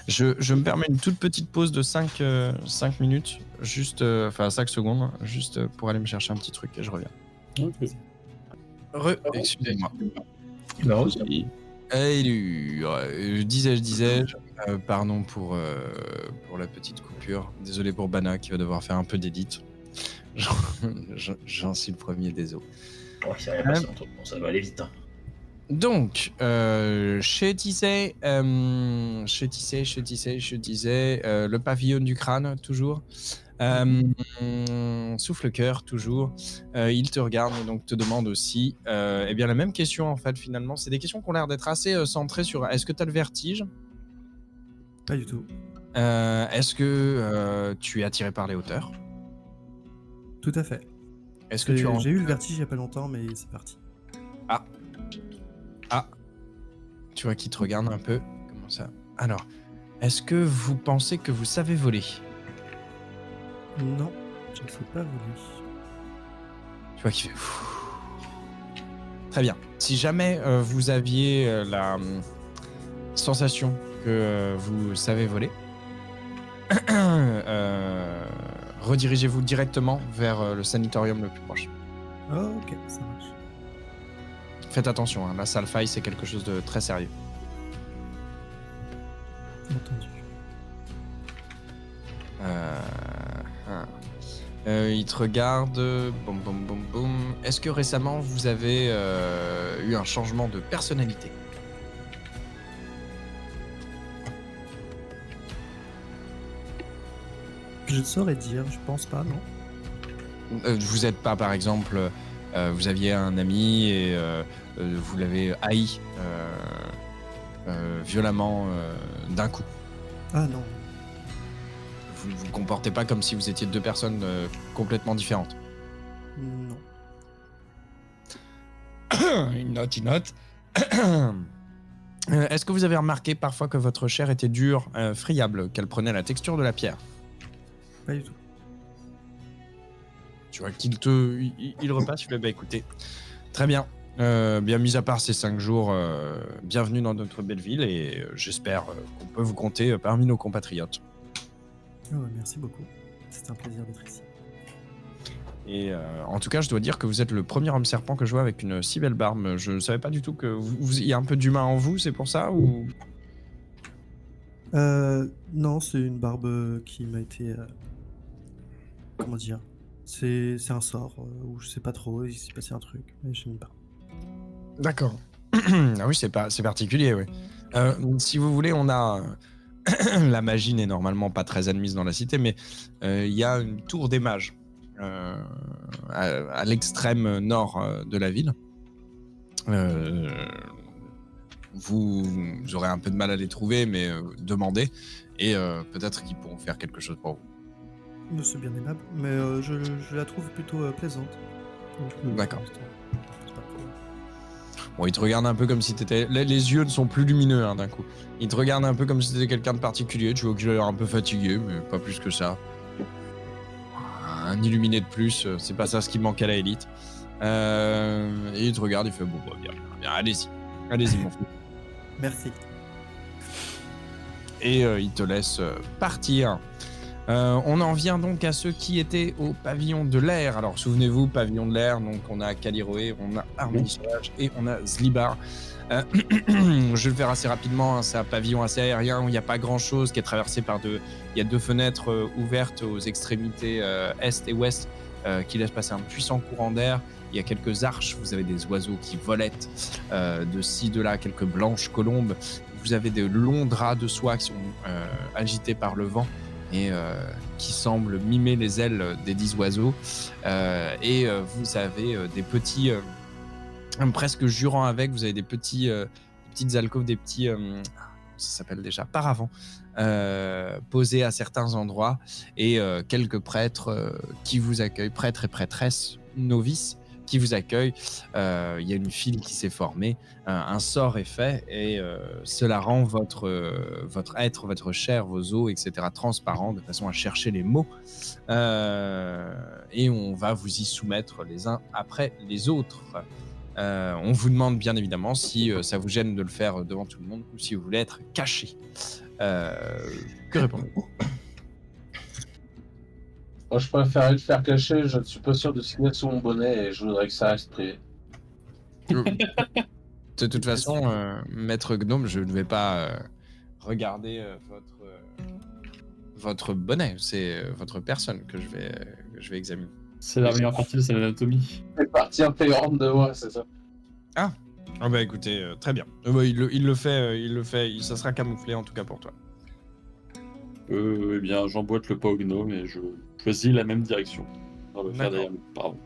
Je me permets une toute petite pause de 5 minutes, juste, 5 secondes, juste pour aller me chercher un petit truc et je reviens. Excusez-moi. Non, aussi. Disais-je, pardon pour la petite coupure. Désolé pour Bana qui va devoir faire un peu d'édit. J'en suis le premier, désolé. Oh, c'est rien passé entre temps, ça va aller vite. Hein. Donc, je disais, le pavillon du crâne, toujours. Souffle-cœur, toujours. Il te regarde et donc te demande aussi, eh bien la même question en fait finalement. C'est des questions qui ont l'air d'être assez centrées sur est-ce que tu as le vertige? Pas du tout. Est-ce que tu es attiré par les hauteurs? Tout à fait. Est-ce que tu as... J'ai eu le vertige il y a pas longtemps, mais c'est parti. Ah. Tu vois qu'il te regarde un peu. Comment ça? Alors, est-ce que vous pensez que vous savez voler? Non, je ne sais pas voler. Tu vois qu'il fait... Très bien. Si jamais vous aviez la sensation que vous savez voler, redirigez-vous directement vers le sanatorium le plus proche. Oh, ok, ça marche. Faites attention, hein, la salle faille, c'est quelque chose de très sérieux. Entendu. Il te regarde, boum boum boum boum. Est-ce que récemment vous avez eu un changement de personnalité? Je saurais dire, je pense pas, non. Vous n'êtes pas, par exemple, vous aviez un ami et vous l'avez haï violemment d'un coup. Ah non. Vous ne vous comportez pas comme si vous étiez deux personnes complètement différentes. Non. Une note. Est-ce que vous avez remarqué parfois que votre chair était dure, friable, qu'elle prenait la texture de la pierre? Pas du tout. Tu vois qu'il il repasse, il fait bah écoutez, très bien. Bien mis à part ces 5 jours, bienvenue dans notre belle ville et j'espère qu'on peut vous compter parmi nos compatriotes. Oh, merci beaucoup. C'est un plaisir d'être ici. Et en tout cas, je dois dire que vous êtes le premier homme serpent que je vois avec une si belle barbe. Je ne savais pas du tout que il y a un peu d'humain en vous, c'est pour ça ou... Non, c'est une barbe qui m'a été... comment dire? C'est un sort, où je sais pas trop, il s'est passé un truc, mais je n'aime pas. D'accord. Ah oui, c'est particulier, oui. Si vous voulez, on a... La magie n'est normalement pas très admise dans la cité, mais il y a une tour des mages à l'extrême nord de la ville. Vous aurez un peu de mal à les trouver, mais demandez, et peut-être qu'ils pourront faire quelque chose pour vous. C'est bien aimable, mais je la trouve plutôt plaisante. Donc, D'accord. pour l'instant, c'est pas trop. Bon, il te regarde un peu comme si t'étais... Les yeux ne sont plus lumineux d'un coup. Il te regarde un peu comme si t'étais quelqu'un de particulier. Tu vois qu'il a l'air un peu fatigué, mais pas plus que ça. Un illuminé de plus, c'est pas ça ce qui manque à la élite. Et il te regarde, il fait bon, bah, bien, allez-y, mon fou. Merci. Et il te laisse partir. On en vient donc à ceux qui étaient au pavillon de l'air. Alors souvenez-vous, pavillon de l'air, donc on a Caliroé, on a Harmonie Sauvage et on a Zlibar. Je vais le faire assez rapidement, hein. C'est un pavillon assez aérien où il n'y a pas grand-chose, qui est traversé par il y a 2 fenêtres ouvertes aux extrémités est et ouest qui laissent passer un puissant courant d'air. Il y a quelques arches, vous avez des oiseaux qui volettent de ci, de là, quelques blanches colombes. Vous avez des longs draps de soie qui sont agités par le vent et qui semblent mimer les ailes des 10 oiseaux. Et vous avez des petits... presque jurant avec, vous avez des petites alcôves, des petits... ça s'appelle déjà paravents, posés à certains endroits, et quelques prêtres qui vous accueillent, prêtres et prêtresses, novices, qui vous accueillent. Il y a une file qui s'est formée, un sort est fait, et cela rend votre être, votre chair, vos os, etc. transparents, de façon à chercher les mots. Et on va vous y soumettre les uns après les autres. On vous demande bien évidemment si ça vous gêne de le faire devant tout le monde ou si vous voulez être caché. Que répondez-vous? Moi, je préférerais le faire cacher, je ne suis pas sûr de ce qu'il y a sous mon bonnet et je voudrais que ça reste privé. De toute façon, Maître Gnome, je ne vais pas regarder votre bonnet, c'est votre personne que je vais examiner. C'est la meilleure partie, c'est l'anatomie. C'est partie intégrante de moi, c'est ça. Ah bah écoutez, très bien. Bah, il le fait, ça sera camouflé en tout cas pour toi. Eh bien, j'emboîte le pas au gnome et je choisis la même direction. Dans le faire D'accord. derrière le paravent.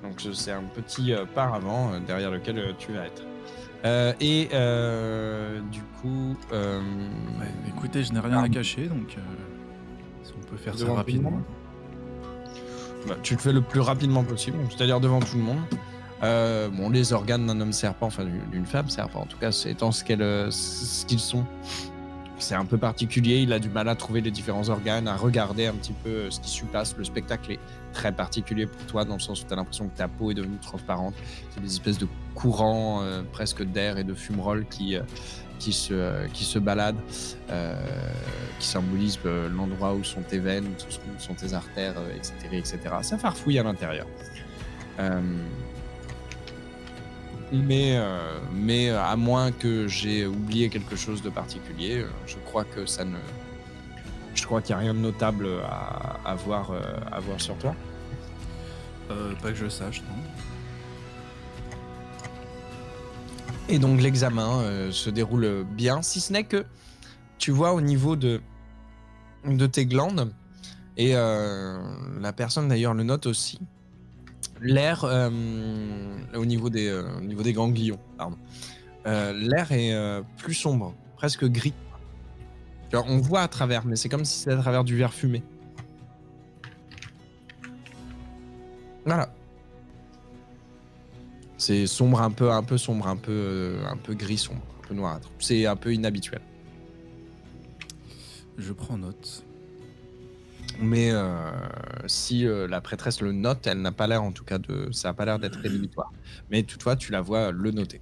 Donc c'est un petit paravent derrière lequel tu vas être. Du coup, Ouais, écoutez, je n'ai rien à cacher, donc si on peut faire ça Devant tout le rapidement. monde. Tu le fais le plus rapidement possible, donc c'est-à-dire devant tout le monde. Bon, les organes d'un homme serpent, enfin d'une femme serpent, en tout cas, c'est étant ce qu'ils sont. C'est un peu particulier, il a du mal à trouver les différents organes, à regarder un petit peu ce qui s'y passe. Le spectacle est très particulier pour toi, dans le sens où tu as l'impression que ta peau est devenue transparente. C'est des espèces de courants presque d'air et de fumerolles qui se baladent, qui symbolisent l'endroit où sont tes veines, où sont tes artères, etc., etc. Ça farfouille à l'intérieur. Mais à moins que j'ai oublié quelque chose de particulier, je crois qu'il n'y a rien de notable à voir sur toi. Pas que je sache, non. Et donc l'examen se déroule bien, si ce n'est que tu vois au niveau de tes glandes, et la personne d'ailleurs le note aussi, l'air au niveau des ganglions, pardon. L'air est plus sombre, presque gris. Alors, on voit à travers, mais c'est comme si c'était à travers du verre fumé. Voilà. C'est sombre, un peu sombre, un peu gris sombre, un peu noirâtre. C'est un peu inhabituel. Je prends note. Mais si la prêtresse le note, elle n'a pas l'air, en tout cas, ça n'a pas l'air d'être rédhibitoire. Mais toutefois, tu la vois le noter.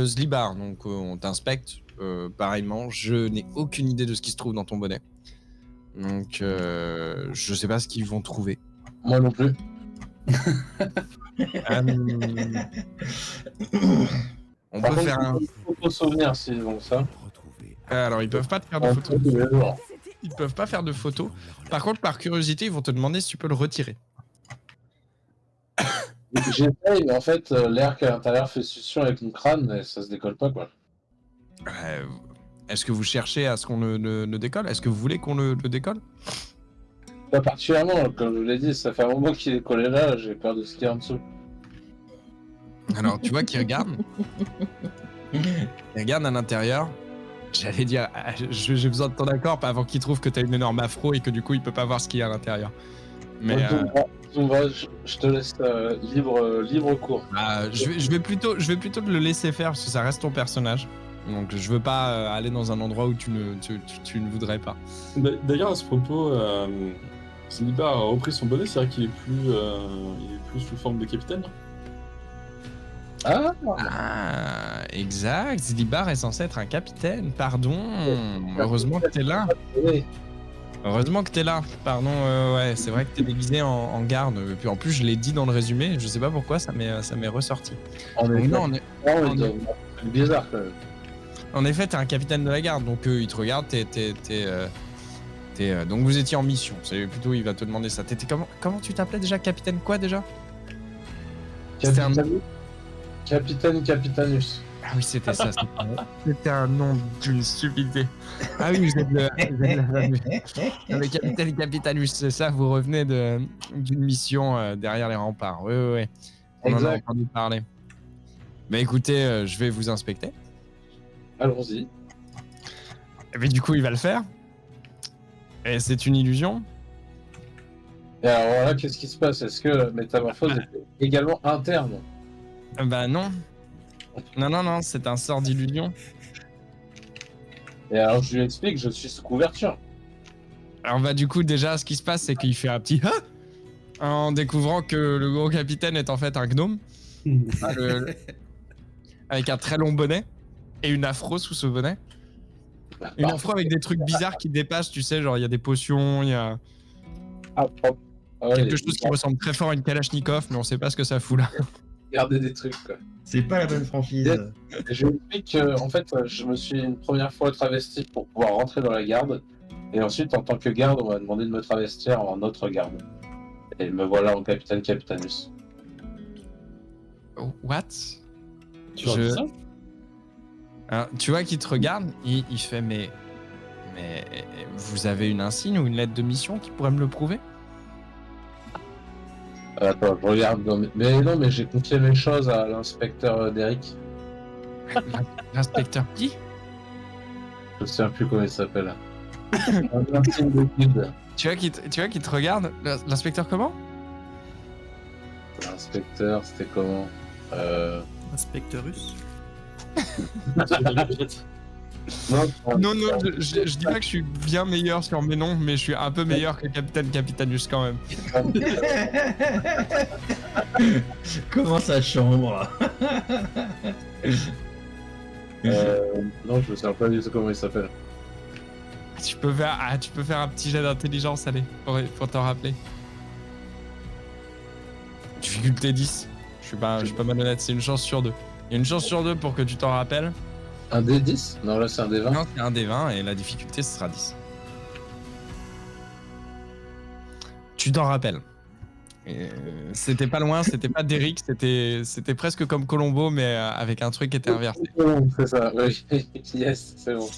Zlibar, donc on t'inspecte. Pareillement, je n'ai aucune idée de ce qui se trouve dans ton bonnet. Donc, je sais pas ce qu'ils vont trouver. Moi non plus. On Par peut contre, faire un. photo souvenir s'ils font ça. Alors, ils peuvent pas te faire de En photos. tous les jours. Ils peuvent pas faire de photos. Par contre, par curiosité, ils vont te demander si tu peux le retirer. J'essaye, mais en fait, l'air qui est à l'intérieur fait succion avec mon crâne, mais ça se décolle pas, quoi. Est-ce que vous cherchez à ce qu'on le décolle? Est-ce que vous voulez qu'on le décolle? Pas particulièrement, comme je vous l'ai dit, ça fait un moment qu'il est collé là, j'ai peur de ce qu'il y a en dessous. Alors, tu vois qu'il regarde. Il regarde à l'intérieur. J'allais dire, j'ai besoin de ton accord avant qu'il trouve que t'as une énorme afro et que du coup, il peut pas voir ce qu'il y a à l'intérieur. Mais Je te laisse libre cours. je vais plutôt te le laisser faire parce que ça reste ton personnage. Donc, je veux pas aller dans un endroit où tu ne voudrais pas. D'ailleurs, à ce propos, Zlibar a repris son bonnet, c'est vrai qu'il est plus sous forme de capitaine. Ah, Exact. Zlibar est censé être un capitaine. Pardon. Heureusement que t'es là. oui. Heureusement que t'es là. Pardon. Ouais, c'est vrai que t'es déguisé en garde. Et puis en plus, je l'ai dit dans le résumé. Je sais pas pourquoi ça m'est ressorti. C'est bizarre quand même. En effet, t'es un capitaine de la garde. Donc ils te regardent. Donc vous étiez en mission. C'est plutôt, il va te demander ça. T'étais comment tu t'appelais déjà? Capitaine quoi déjà? C'était un... Capitanus. Ah oui, c'était ça. C'était un nom d'une stupidité. Ah oui, vous êtes le capitaine Capitanus, c'est ça. Vous revenez d'une mission derrière les remparts. Oui. On en a entendu parler. Mais écoutez, je vais vous inspecter. Allons-y. Mais du coup, il va le faire. Et c'est une illusion. Et alors là, qu'est-ce qui se passe? Est-ce que Métamorphose est également interne? Bah non. Non, c'est un sort d'illusion. Et alors je lui explique, je suis sous couverture. Alors bah du coup, déjà, ce qui se passe, c'est qu'il fait un petit « ah » en découvrant que le gros capitaine est en fait un gnome. Avec un très long bonnet et une afro sous ce bonnet. Une afro avec des trucs bizarres qui dépassent, tu sais, genre il y a des potions, il y a quelque chose qui ressemble très fort à une Kalachnikov, mais on sait pas ce que ça fout là. Garder des trucs, quoi. C'est pas la bonne franchise. Je lui explique que, en fait, je me suis une première fois travesti pour pouvoir rentrer dans la garde. Et ensuite, en tant que garde, on m'a demandé de me travestir en autre garde. Et me voilà en capitaine Capitanus. What? Tu vois ça? Alors, tu vois qu'il te regarde, il fait mais vous avez une insigne ou une lettre de mission qui pourrait me le prouver? Attends, je regarde dans mes... Mais non, mais j'ai confié mes choses à l'inspecteur Derrick. L'inspecteur qui? Je ne sais plus comment il s'appelle. Un intime de guide. Tu vois qui te regarde? L'inspecteur comment? L'inspecteur, c'était comment Inspectorus. Non, Non, je dis pas que je suis bien meilleur sur mes noms, mais je suis un peu meilleur que Capitaine Capitanus quand même. Comment ça chambre? non, je ne sais pas du tout comment il s'appelle. Tu peux faire un petit jet d'intelligence, allez, pour t'en rappeler. Difficulté 10. Je suis pas malhonnête, c'est une chance sur 2. Il y a une chance sur 2 pour que tu t'en rappelles. Un D10? Non, là c'est un D20. Non, c'est un D20 et la difficulté ce sera 10. Tu t'en rappelles. C'était pas loin, c'était pas Derrick, c'était presque comme Colombo, mais avec un truc qui était inversé. C'est ça, oui. Yes, c'est bon.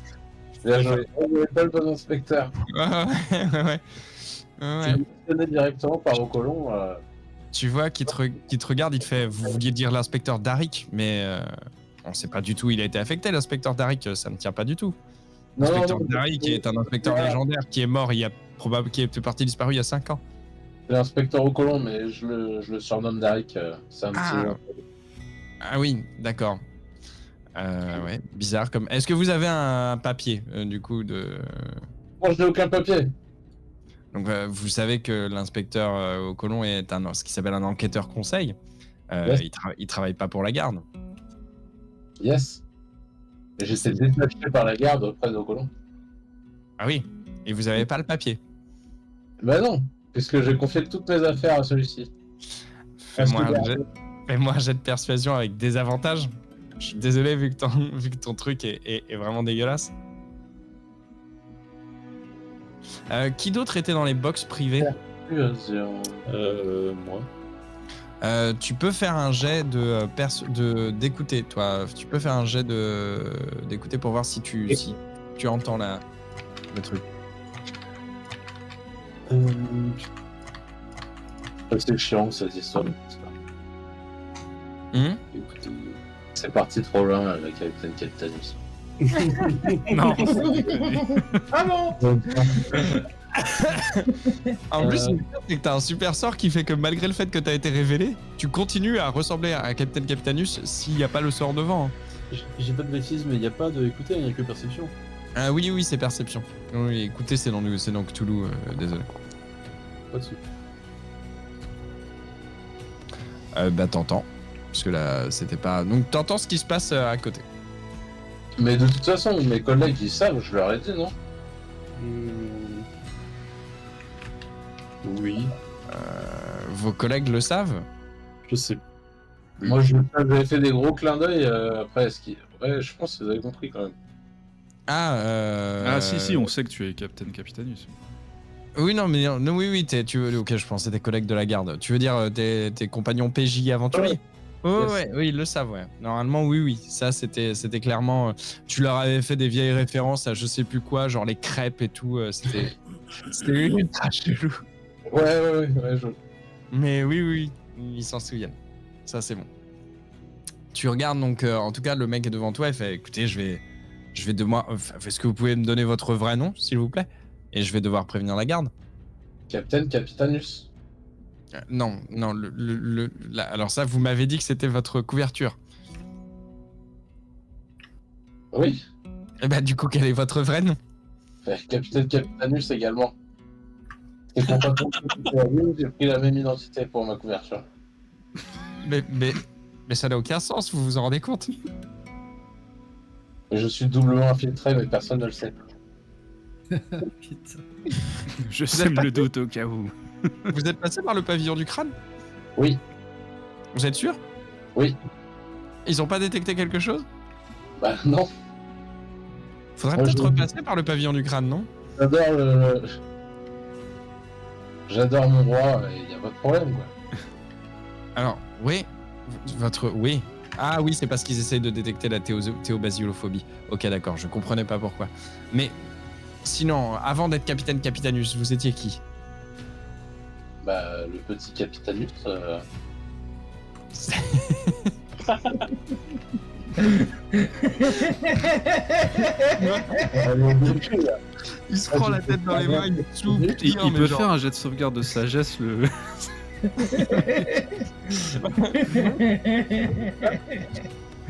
Bien joué. On n'est pas le bon inspecteur. Ouais. Tu connais directement par au colon. Tu vois qu'il te regarde, il te fait, vous vouliez dire l'inspecteur Derrick, mais on sait pas du tout, il a été affecté, l'inspecteur Derrick, ça ne tient pas du tout. L'inspecteur Derrick est un inspecteur légendaire qui est mort, qui est parti disparu il y a 5 ans. C'est l'inspecteur au colon, mais je le surnomme Derrick. C'est un petit. Ah oui, d'accord. Ouais, bizarre comme. Est-ce que vous avez un papier du coup de. Moi, je n'ai aucun papier. Donc vous savez que l'inspecteur au colon est ce qui s'appelle un enquêteur conseil. Yes. Il travaille pas pour la garde. Yes. Et j'étais détaché par la garde auprès de colon. Ah oui. Et vous avez pas le papier. Bah non, puisque j'ai confié toutes mes affaires à celui-ci. Fais-moi un jet de persuasion avec des avantages. Je suis désolé vu que ton truc est vraiment dégueulasse. Qui d'autre était dans les box privées? Moi. Tu peux faire un jet d'écouter, toi. Tu peux faire un jet d'écouter pour voir si tu entends le truc. C'est chiant cette histoire. Écoutez, C'est parti trop loin avec Capitaine Capitanus. Non. Ah bon? En plus, le pire, c'est que t'as un super sort qui fait que malgré le fait que t'as été révélé, tu continues à ressembler à Capitaine Capitanus s'il n'y a pas le sort devant. j'ai pas de bêtises, mais il n'y a pas de écouter, il n'y a que perception. Ah oui, c'est perception. Oui, écoutez, c'est dans Cthulhu, désolé. Pas dessus. Bah t'entends, parce que là, c'était pas... Donc t'entends ce qui se passe à côté. Mais de toute façon, mes collègues ils savent, je leur ai dit, non? Oui, Vos collègues le savent? je sais. Moi j'avais fait des gros clins d'œil après ce qui. Ouais, je pense que vous avez compris quand même. Ah si, on sait que tu es Capitaine Capitanus. Oui, non, mais non, oui, ok, je pensais tes collègues de la garde. Tu veux dire tes compagnons PJ aventuriers? Oui, ils le savent, ouais. Normalement, oui. Ça, c'était clairement... tu leur avais fait des vieilles références à je sais plus quoi, genre les crêpes et tout. C'était ultra chelou. Ouais, Mais oui, ils s'en souviennent. Ça, c'est bon. Tu regardes donc, en tout cas, le mec est devant toi et fait, écoutez, je vais est-ce que vous pouvez me donner votre vrai nom, s'il vous plaît? Et je vais devoir prévenir la garde. Capitaine Capitanus. Non, alors ça, vous m'avez dit que c'était votre couverture. Oui. Et bah du coup, quel est votre vrai nom? Capitaine Capitanus également. Et pour pas comprendre, j'ai pris la même identité pour ma couverture. Mais ça n'a aucun sens, vous vous en rendez compte? Je suis doublement infiltré, mais personne ne le sait. Putain. Je sème le doute au cas où. Vous êtes passé par le pavillon du crâne? Oui. Vous êtes sûr? Oui. Ils ont pas détecté quelque chose? Bah non. Faudrait Moi, peut-être repasser par le pavillon du crâne, non? J'adore mon roi, et y a pas de problème, quoi. Alors, oui. Oui. Ah oui, c'est parce qu'ils essayent de détecter la théobasilophobie. Ok, d'accord, je comprenais pas pourquoi. Mais sinon, avant d'être Capitaine Capitanus, vous étiez qui? le petit Capitanus. Il se prend la tête dans les mains, il souffle. Il peut faire un jet de sauvegarde de sagesse, le.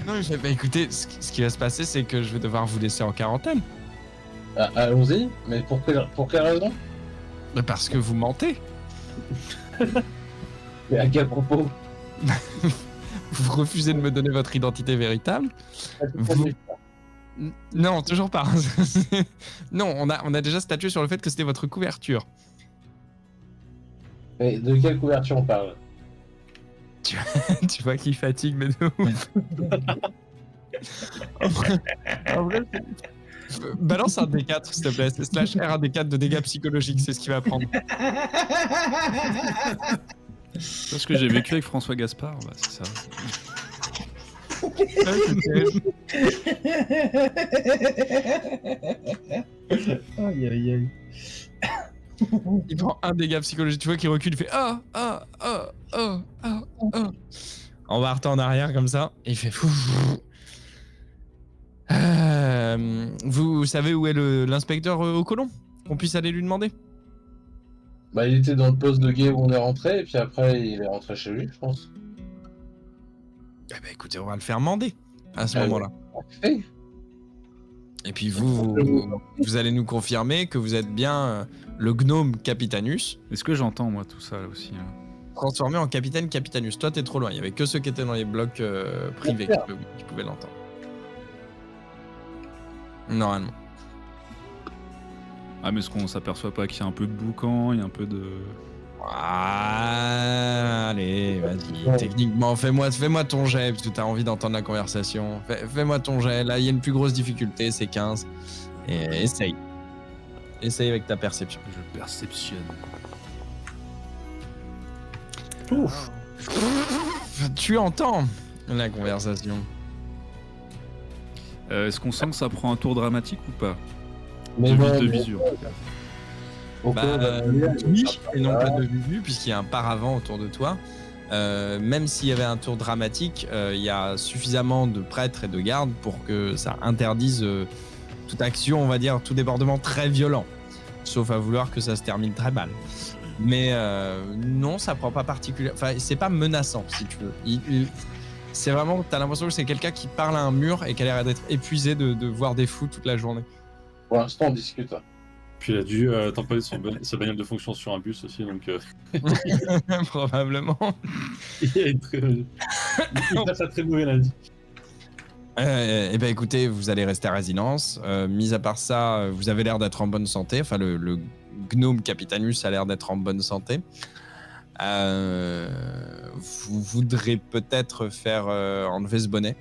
Non, il fait, bah écoutez, ce qui va se passer, c'est que je vais devoir vous laisser en quarantaine. Allons-y, mais pour quelle raison? Parce que vous mentez. Mais à quel propos? Vous refusez de me donner votre identité véritable. Vous... Non, toujours pas. Non, on a déjà statué sur le fait que c'était votre couverture. Mais de quelle couverture on parle? Tu vois qu'il fatigue, mais de ouf. En vrai, balance un D4, s'il te plaît. C'est slash R, un D4 de dégâts psychologiques, c'est ce qu'il va prendre. C'est ce que j'ai vécu avec François Gaspard, bah, c'est ça. Aïe aïe aïe. Il prend un dégât psychologique, tu vois qu'il recule, il fait en partant en arrière comme ça, et il fait vous savez où est l'inspecteur au colon? Qu'on puisse aller lui demander? Bah, il était dans le poste de guet où on est rentré, et puis après, il est rentré chez lui, je pense. Eh ben écoutez, on va le faire mander à ce Ah, moment-là. Hey. Et puis vous allez nous confirmer que vous êtes bien le gnome Capitanus, Est-ce que j'entends, moi, tout ça, là, aussi hein transformé en capitaine Capitanus. Toi, t'es trop loin. Il y avait que ceux qui étaient dans les blocs privés qui pouvaient l'entendre. Normalement. Ah, mais est-ce qu'on s'aperçoit pas qu'il y a un peu de boucan, il y a un peu de... Ah, allez, vas-y. Ouais. Techniquement, fais-moi ton jet, parce que t'as envie d'entendre la conversation. Fais-moi ton jet. Là, il y a une plus grosse difficulté, c'est 15. Et essaye. Essaye avec ta perception. Je perceptionne. Ouf. Tu entends la conversation. Est-ce qu'on sent que ça prend un tour dramatique ou pas? Mais De non, de mais- visu. Oui, et non pas de visu, puisqu'il y a un paravent autour de toi. Même s'il y avait un tour dramatique, il y a suffisamment de prêtres et de gardes pour que ça interdise toute action, on va dire, tout débordement très violent. Sauf à vouloir que ça se termine très mal. Mais non, ça prend pas particulièrement. Enfin, c'est pas menaçant, si tu veux. C'est vraiment, t'as l'impression que c'est quelqu'un qui parle à un mur et qui a l'air d'être épuisé de voir des fous toute la journée. Pour l'instant, on discute. Puis il a dû tamponner sa bagnole de fonction sur un bus aussi, donc Probablement. il a une très... il passe un très mauvais lundi. Eh ben écoutez, vous allez rester à résidence. Mis à part ça, vous avez l'air d'être en bonne santé. Enfin, le gnome Capitanus a l'air d'être en bonne santé. Vous voudrez peut-être faire enlever ce bonnet,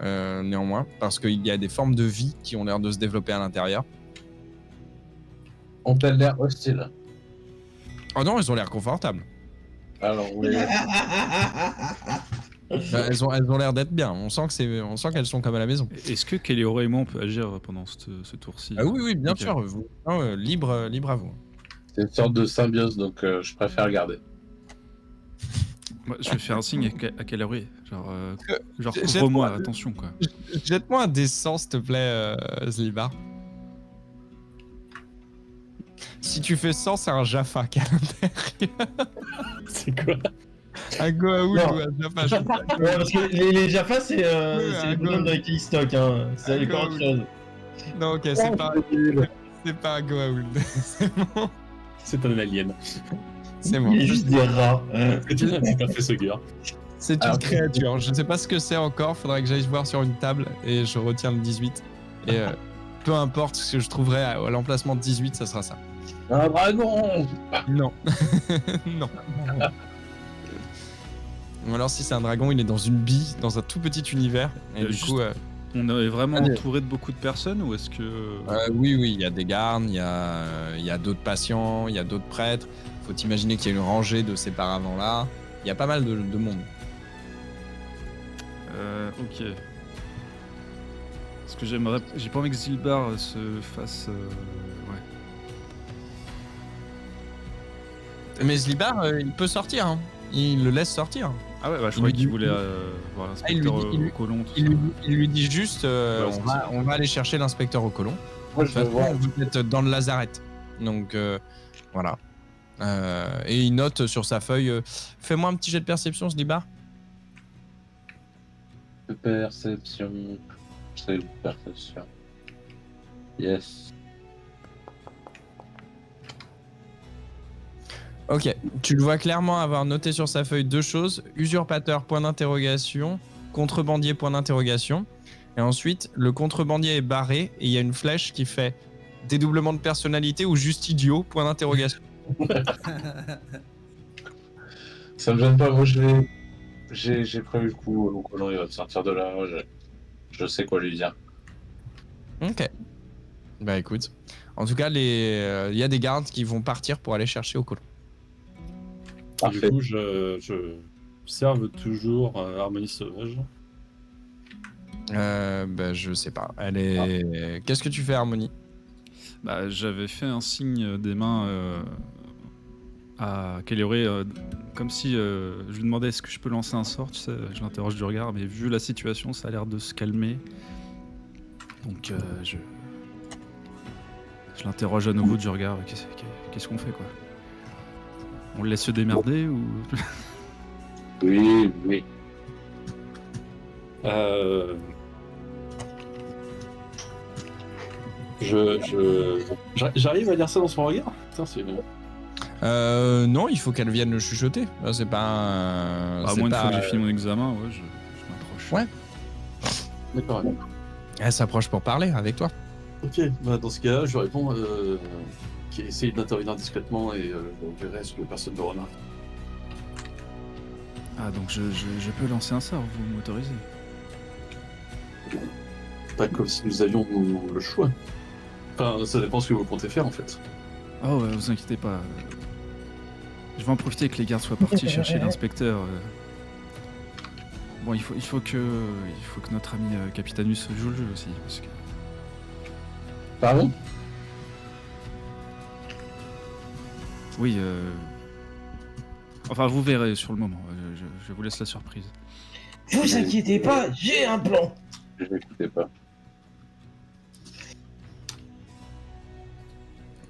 néanmoins, parce qu'il y a des formes de vie qui ont l'air de se développer à l'intérieur. Ont-elles l'air hostiles? Oh non, elles ont l'air confortables. Alors, oui. Elles ont l'air d'être bien. On sent qu'elles sont comme à la maison. Est-ce que Kéléora et moi, on peut agir pendant ce tour-ci? Ah oui, bien Ok. sûr. Vous, libre à vous. C'est une sorte de symbiose, donc je préfère garder. Moi, je vais faire un signe à Kéléora. Genre Jette-moi- couvre-moi, attention, quoi. Jette-moi un D100, s'il te plaît, Zlibar. Si tu fais 100, c'est un Jaffa qui est à l'intérieur. C'est quoi? Un Goa'uld Non. ou un Jaffa, je sais pas. Ouais, parce que les Jaffa, c'est un les bonhommes goal. de Kellystock, hein. C'est Un encore autre goal. chose. Non, ok, c'est pas un Goa'uld. C'est bon. C'est un alien. C'est bon. Il y a juste des rats. C'est un facehugger. C'est une Alors, créature. Je ne sais pas ce que c'est encore. Faudrait que j'aille voir sur une table et je retiens le 18. Et peu importe ce que je trouverai à l'emplacement de 18, ça sera ça. Un dragon! Non. Non. Ou alors si c'est un dragon, il est dans une bille, dans un tout petit univers. Et du Juste- coup, On est vraiment Allez. entouré de beaucoup de personnes ou est-ce que... oui, il y a des gardes, il y a d'autres patients, il y a d'autres prêtres. Faut imaginer qu'il y a une rangée de ces paravents-là. Il y a pas mal de monde. Ok. Parce que j'aimerais... J'ai pas envie que Zilbar se fasse... Mais Slibar, il peut sortir. Hein. Il le laisse sortir. Ah ouais, bah, je Il croyais lui qu'il dit- voulait voir il lui l'inspecteur dit- il lui- au colon. tout Il ça. lui dit juste Ouais, on va aller chercher l'inspecteur au colon. Moi, De je toute veux voir. façon, vous êtes dans le lazaret. Donc voilà. Et il note sur sa feuille fais-moi un petit jet de perception, Slibar. Perception. C'est perception. Yes. Ok, tu le vois clairement avoir noté sur sa feuille 2 choses, usurpateur, point d'interrogation, contrebandier, point d'interrogation. Et ensuite, le contrebandier est barré et il y a une flèche qui fait dédoublement de personnalité ou juste idiot, point d'interrogation. Ça me gêne pas, moi j'ai prévu le coup, au colon il va me sortir de là, je sais quoi lui dire. Ok. Bah écoute, en tout cas, il y a des gardes qui vont partir pour aller chercher au colon. Du Parfait. coup, je observe toujours Harmonie Sauvage. Bah je sais pas. Elle est. Qu'est-ce que tu fais, Harmonie? Bah, j'avais fait un signe des mains à Kelly, comme si je lui demandais est-ce que je peux lancer un sort, tu sais, je l'interroge du regard, mais vu la situation, ça a l'air de se calmer. Donc je l'interroge à nouveau du regard, qu'est-ce qu'on fait quoi? On le laisse se démerder ou... Oui, oui. J'arrive à lire ça dans son regard. Putain, c'est Non, il faut qu'elle vienne le chuchoter. C'est pas. À c'est moins une pas- fois que j'ai fini mon examen, ouais, je m'approche. Ouais. d'accord. Elle s'approche pour parler avec toi. Ok, bah, dans ce cas-là, je réponds qu'il essaye d'intervenir discrètement et je verrai ce que personne ne remarque. Ah, donc je peux lancer un sort, vous m'autorisez? Pas comme si nous avions le choix. Enfin, ça dépend ce que vous comptez faire en fait. Oh, ouais, vous inquiétez pas. Je vais en profiter que les gardes soient partis chercher l'inspecteur. Bon, il faut que notre ami Capitanus joue le jeu aussi, parce que... Pardon? Oui, enfin, vous verrez sur le moment. Je vous laisse la surprise. Vous inquiétez pas, j'ai un plan. Je n'écoutais pas.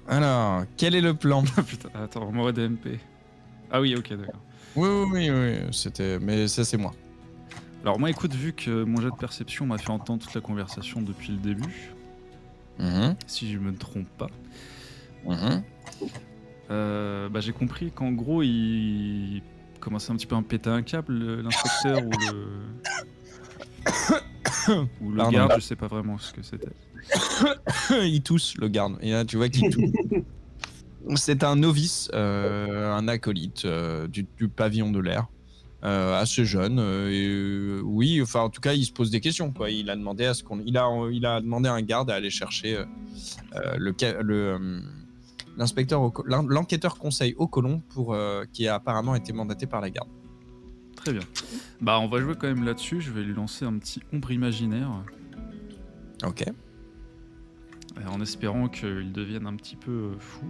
Alors, quel est le plan? Putain, attends, on m'aurait DMP. Ah oui, ok, d'accord. Oui, c'était. Mais ça, c'est moi. Alors moi, écoute, vu que mon jet de perception m'a fait entendre toute la conversation depuis le début, si je me trompe pas, bah, j'ai compris qu'en gros, il commençait un petit peu à me péter un câble, l'inspecteur ou le Pardon. garde, je sais pas vraiment ce que c'était. Il tousse, le garde. Et là, tu vois qu'il tousse. C'est un novice, un acolyte du pavillon de l'air. Assez jeune. Oui, enfin, en tout cas, il se pose des questions. Quoi. Il a demandé à ce qu'on. Il a demandé à un garde à aller chercher l'inspecteur, l'enquêteur conseil au colon qui a apparemment été mandaté par la garde. Très bien. Bah, on va jouer quand même là-dessus. Je vais lui lancer un petit ombre imaginaire, Ok. en espérant qu'il devienne un petit peu fou.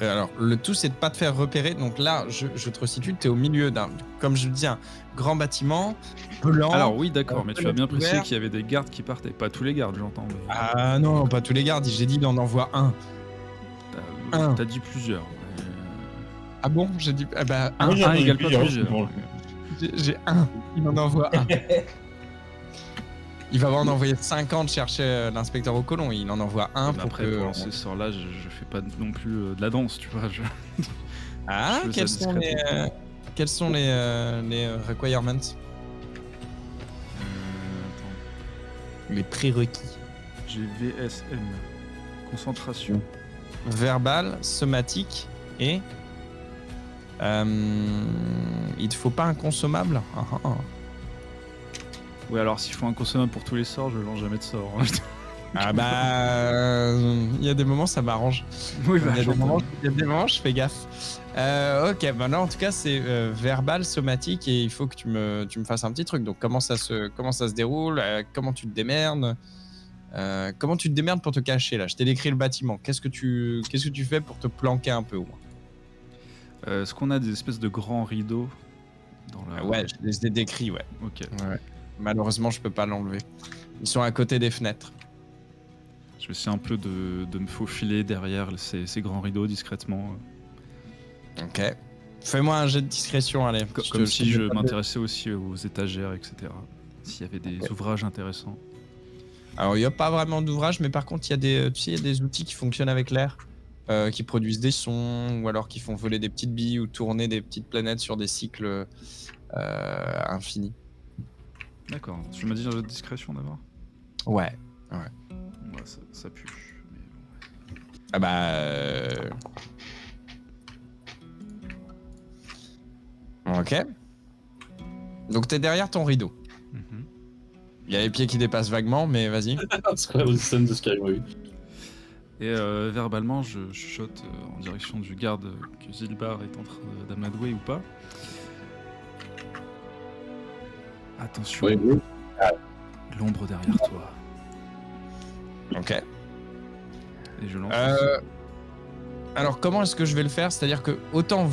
Alors, le tout, c'est de pas te faire repérer. Donc là, je te resitue, tu es au milieu d'un, comme je le dis, un grand bâtiment blanc. Alors oui, d'accord, mais tu as bien précisé ouvert. qu'il y avait des gardes qui partaient. Pas tous les gardes, j'entends. Mais... Ah non, pas tous les gardes. J'ai dit, il en envoie un. T'as dit plusieurs. Ah bon? J'ai dit, ah bah, Un Oui, j'en ai égale pas plusieurs, plusieurs. bon. j'ai un. Il en envoie un. Il va en envoyer 50 chercher l'inspecteur au colon. Il en envoie un Mais pour après, que. pour ces sorts-là, je fais pas non plus de la danse, tu vois. Ah, je fais ça quels sont les requirements? Attends, Les prérequis. j'ai VSM. Concentration. Verbal, somatique et. Il te faut pas un consommable? Ouais, alors s'il faut un consommable pour tous les sorts, je lance jamais de sort. hein. Ah bah. Il y a des moments, ça m'arrange. Oui, Il y a des moments, je fais gaffe. Ok, bah là, en tout cas, c'est verbal, somatique, et il faut que tu me fasses un petit truc. Donc, comment ça se déroule? Comment tu te démerdes? Comment tu te démerdes pour te cacher, là? Je t'ai décrit le bâtiment. Qu'est-ce que tu fais pour te planquer un peu, au moins? Est-ce qu'on a des espèces de grands rideaux dans la... Ouais, je les ai décrits, ouais. Ok. Ouais. Malheureusement, je peux pas l'enlever. Ils sont à côté des fenêtres. Je vais essayer un peu de me faufiler derrière ces grands rideaux discrètement. Ok. Fais-moi un jet de discrétion, allez. Comme si je m'intéressais aussi aux étagères, etc. S'il y avait des ouvrages intéressants. Alors, il n'y a pas vraiment d'ouvrage, mais par contre, il y a des, tu sais, il y a des outils qui fonctionnent avec l'air, qui produisent des sons, ou alors qui font voler des petites billes ou tourner des petites planètes sur des cycles infinis. D'accord. Tu m'as dit un jeu de discrétion d'abord? Ouais. Ouais, ça pue. Mais bon. Ah bah... Ok. Donc t'es derrière ton rideau. Mhm. Il y a les pieds qui dépassent vaguement, mais vas-y. C'est pas la scène de Skyrim, oui. Et verbalement, je chuchote en direction du garde que Zilbar est en train d'amadouer ou pas. Attention, Oui, oui. l'ombre derrière toi. Ok. Et je lance. Alors comment est-ce que je vais le faire? C'est-à-dire que autant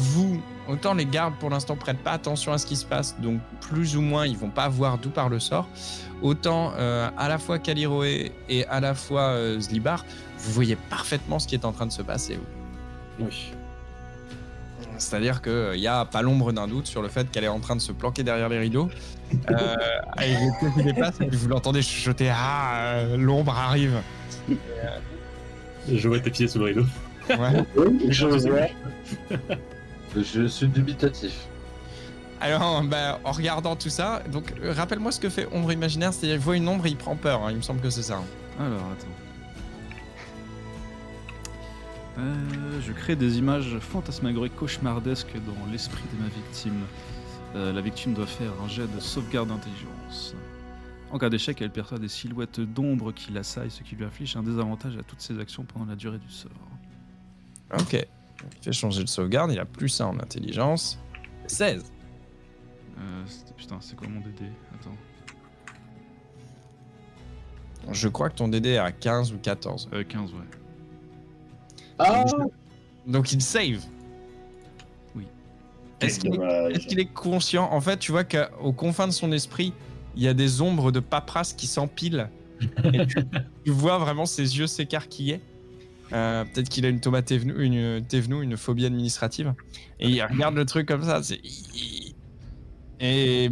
les gardes pour l'instant prêtent pas attention à ce qui se passe, donc plus ou moins ils vont pas voir d'où part le sort. Autant à la fois Caliroé et à la fois Zlibar, vous voyez parfaitement ce qui est en train de se passer. Oui. C'est-à-dire qu'il n'y a pas l'ombre d'un doute sur le fait qu'elle est en train de se planquer derrière les rideaux. Avec les pieds qui dépassent, et vous l'entendez chuchoter « Ah, l'ombre arrive !» Je vois tes pieds sous le rideau. Ouais. Je vois. Je suis dubitatif. Alors, bah, en regardant tout ça, donc rappelle-moi ce que fait ombre imaginaire, c'est-à-dire qu'il voit une ombre et il prend peur, hein, il me semble que c'est ça. Alors, attends. Je crée des images fantasmagoriques cauchemardesques dans l'esprit de ma victime. La victime doit faire un jet de sauvegarde d'intelligence. En cas d'échec, elle perçoit des silhouettes d'ombre qui l'assaillent, ce qui lui inflige un désavantage à toutes ses actions pendant la durée du sort. Ok. Il fait changer de sauvegarde, il a plus 1 en intelligence. 16. Putain, c'est quoi mon DD? Attends. Je crois que ton DD est à 15 ou 14. 15, ouais. Ah, Donc il save. Oui. Est-ce qu'il est, dommage. est-ce qu'il est conscient? En fait, tu vois qu'aux confins de son esprit, il y a des ombres de paperasse qui s'empilent. Et tu vois vraiment ses yeux s'écarquiller. Peut-être qu'il a une une phobie administrative. Et il regarde le truc comme ça. Il